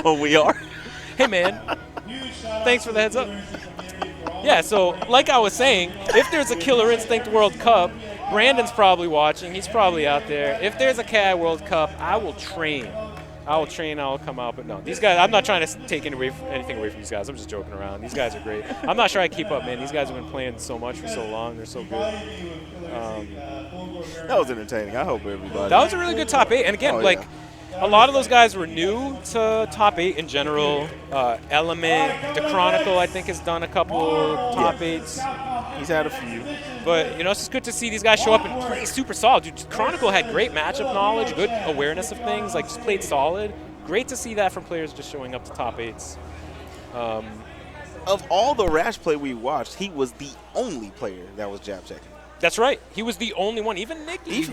Oh, we are? Hey, man. Thanks for the heads up. Yeah, so like I was saying, if there's a Killer Instinct World Cup, Brandon's probably watching. He's probably out there. If there's a KI World Cup, I will train. I'll come out. But no, these guys, I'm not trying to take anything away from these guys. I'm just joking around. These guys are great. I'm not sure I keep up, man. These guys have been playing so much for so long. They're so good. That was entertaining. I hope everybody. That was a really good top 8. And again, a lot of those guys were new to top 8 in general. Element, the Chronicle, I think, has done a couple top 8s. He's had a few. But, you know, it's just good to see these guys show up and play super solid. Dude, Chronicle had great matchup knowledge, good awareness of things, like just played solid. Great to see that from players just showing up to top 8s. Of all the Rash play we watched, he was the only player that was jab checking. That's right. He was the only one. Even Nicky, he's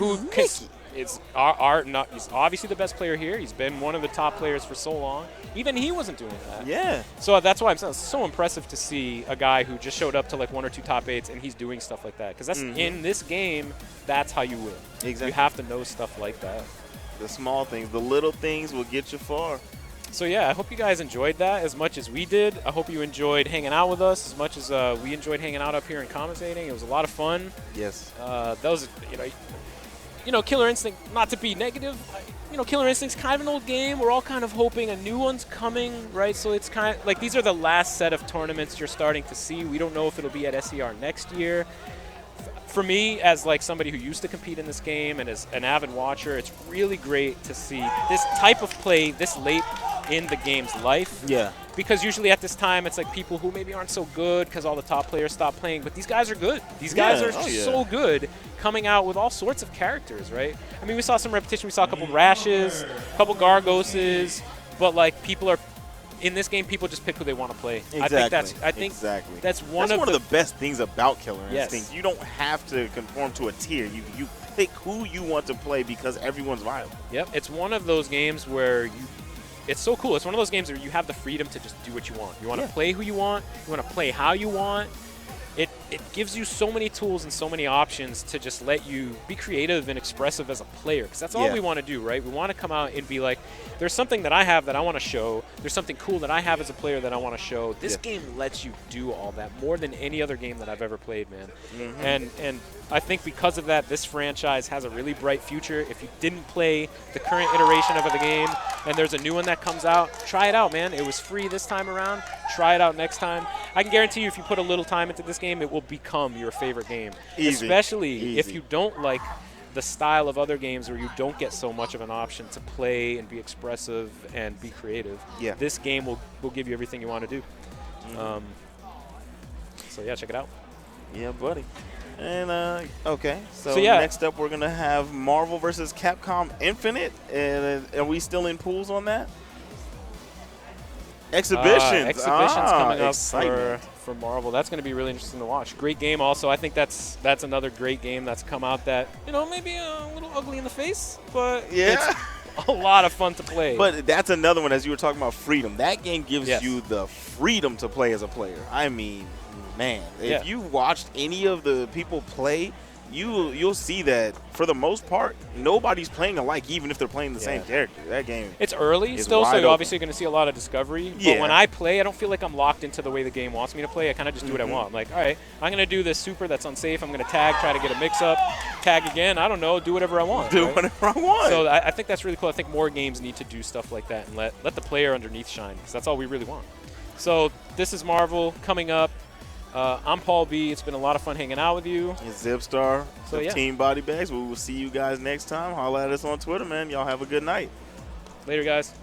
obviously the best player here. He's been one of the top players for so long. Even he wasn't doing that. Yeah. So that's why I'm saying it's so impressive to see a guy who just showed up to like 1 or 2 top 8s and he's doing stuff like that. Because that's in this game, that's how you win. Exactly. You have to know stuff like that. The small things, the little things will get you far. So yeah, I hope you guys enjoyed that as much as we did. I hope you enjoyed hanging out with us as much as we enjoyed hanging out up here and commentating. It was a lot of fun. Yes. That was, Killer Instinct, not to be negative, Killer Instinct's kind of an old game. We're all kind of hoping a new one's coming, right? So it's kind of like these are the last set of tournaments you're starting to see. We don't know if it'll be at SCR next year. For me, as like somebody who used to compete in this game and as an avid watcher, it's really great to see this type of play this late in the game's life. Yeah. Because usually at this time, it's like people who maybe aren't so good because all the top players stop playing. But these guys are good. These guys are so good, coming out with all sorts of characters, right? I mean, we saw some repetition. We saw a couple Rashes, a couple Gargoses, but like people are in this game. People just pick who they want to play. Exactly. I think that's one of the best things about Killer Yes. Instinct. You don't have to conform to a tier. You pick who you want to play because everyone's viable. Yep, it's one of those games where it's so cool. It's one of those games where you have the freedom to just do what you want. You want to play who you want. You want to play how you want. It gives you so many tools and so many options to just let you be creative and expressive as a player. Because that's all we want to do, right? We want to come out and be like, there's something that I have that I want to show. There's something cool that I have as a player that I want to show. This game lets you do all that more than any other game that I've ever played, man. And I think because of that, this franchise has a really bright future. If you didn't play the current iteration of the game and there's a new one that comes out, try it out, man. It was free this time around. Try it out next time. I can guarantee you if you put a little time into this game, it will become your favorite game. Easy. Especially if you don't like the style of other games where you don't get so much of an option to play and be expressive and be creative. Yeah. This game will give you everything you want to do. So yeah, check it out. Yeah, buddy. And okay, so yeah. Next up we're gonna have Marvel versus Capcom Infinite. And are we still in pools on that? Exhibitions. Exhibitions coming up excitement. for Marvel. That's going to be really interesting to watch. Great game also. I think that's another great game that's come out that, maybe a little ugly in the face, but Yeah. it's a lot of fun to play. But that's another one, as you were talking about freedom. That game gives Yes. you the freedom to play as a player. I mean, man, Yeah. if you watched any of the people play, you'll see that for the most part, nobody's playing alike, even if they're playing the same character. That game. It's early is still, so wide you're open. obviously going to see a lot of discovery. Yeah. But when I play, I don't feel like I'm locked into the way the game wants me to play. I kind of just do what I want. I'm like, all right, I'm going to do this super that's unsafe. I'm going to tag, try to get a mix-up, tag again. I don't know, do whatever I want. Do right? whatever I want. So I think that's really cool. I think more games need to do stuff like that and let the player underneath shine, because that's all we really want. So this is Marvel coming up. I'm Paul B. It's been a lot of fun hanging out with you. It's Zipstar So, of yeah. Team Body Bags. We will see you guys next time. Holla at us on Twitter, man. Y'all have a good night. Later, guys.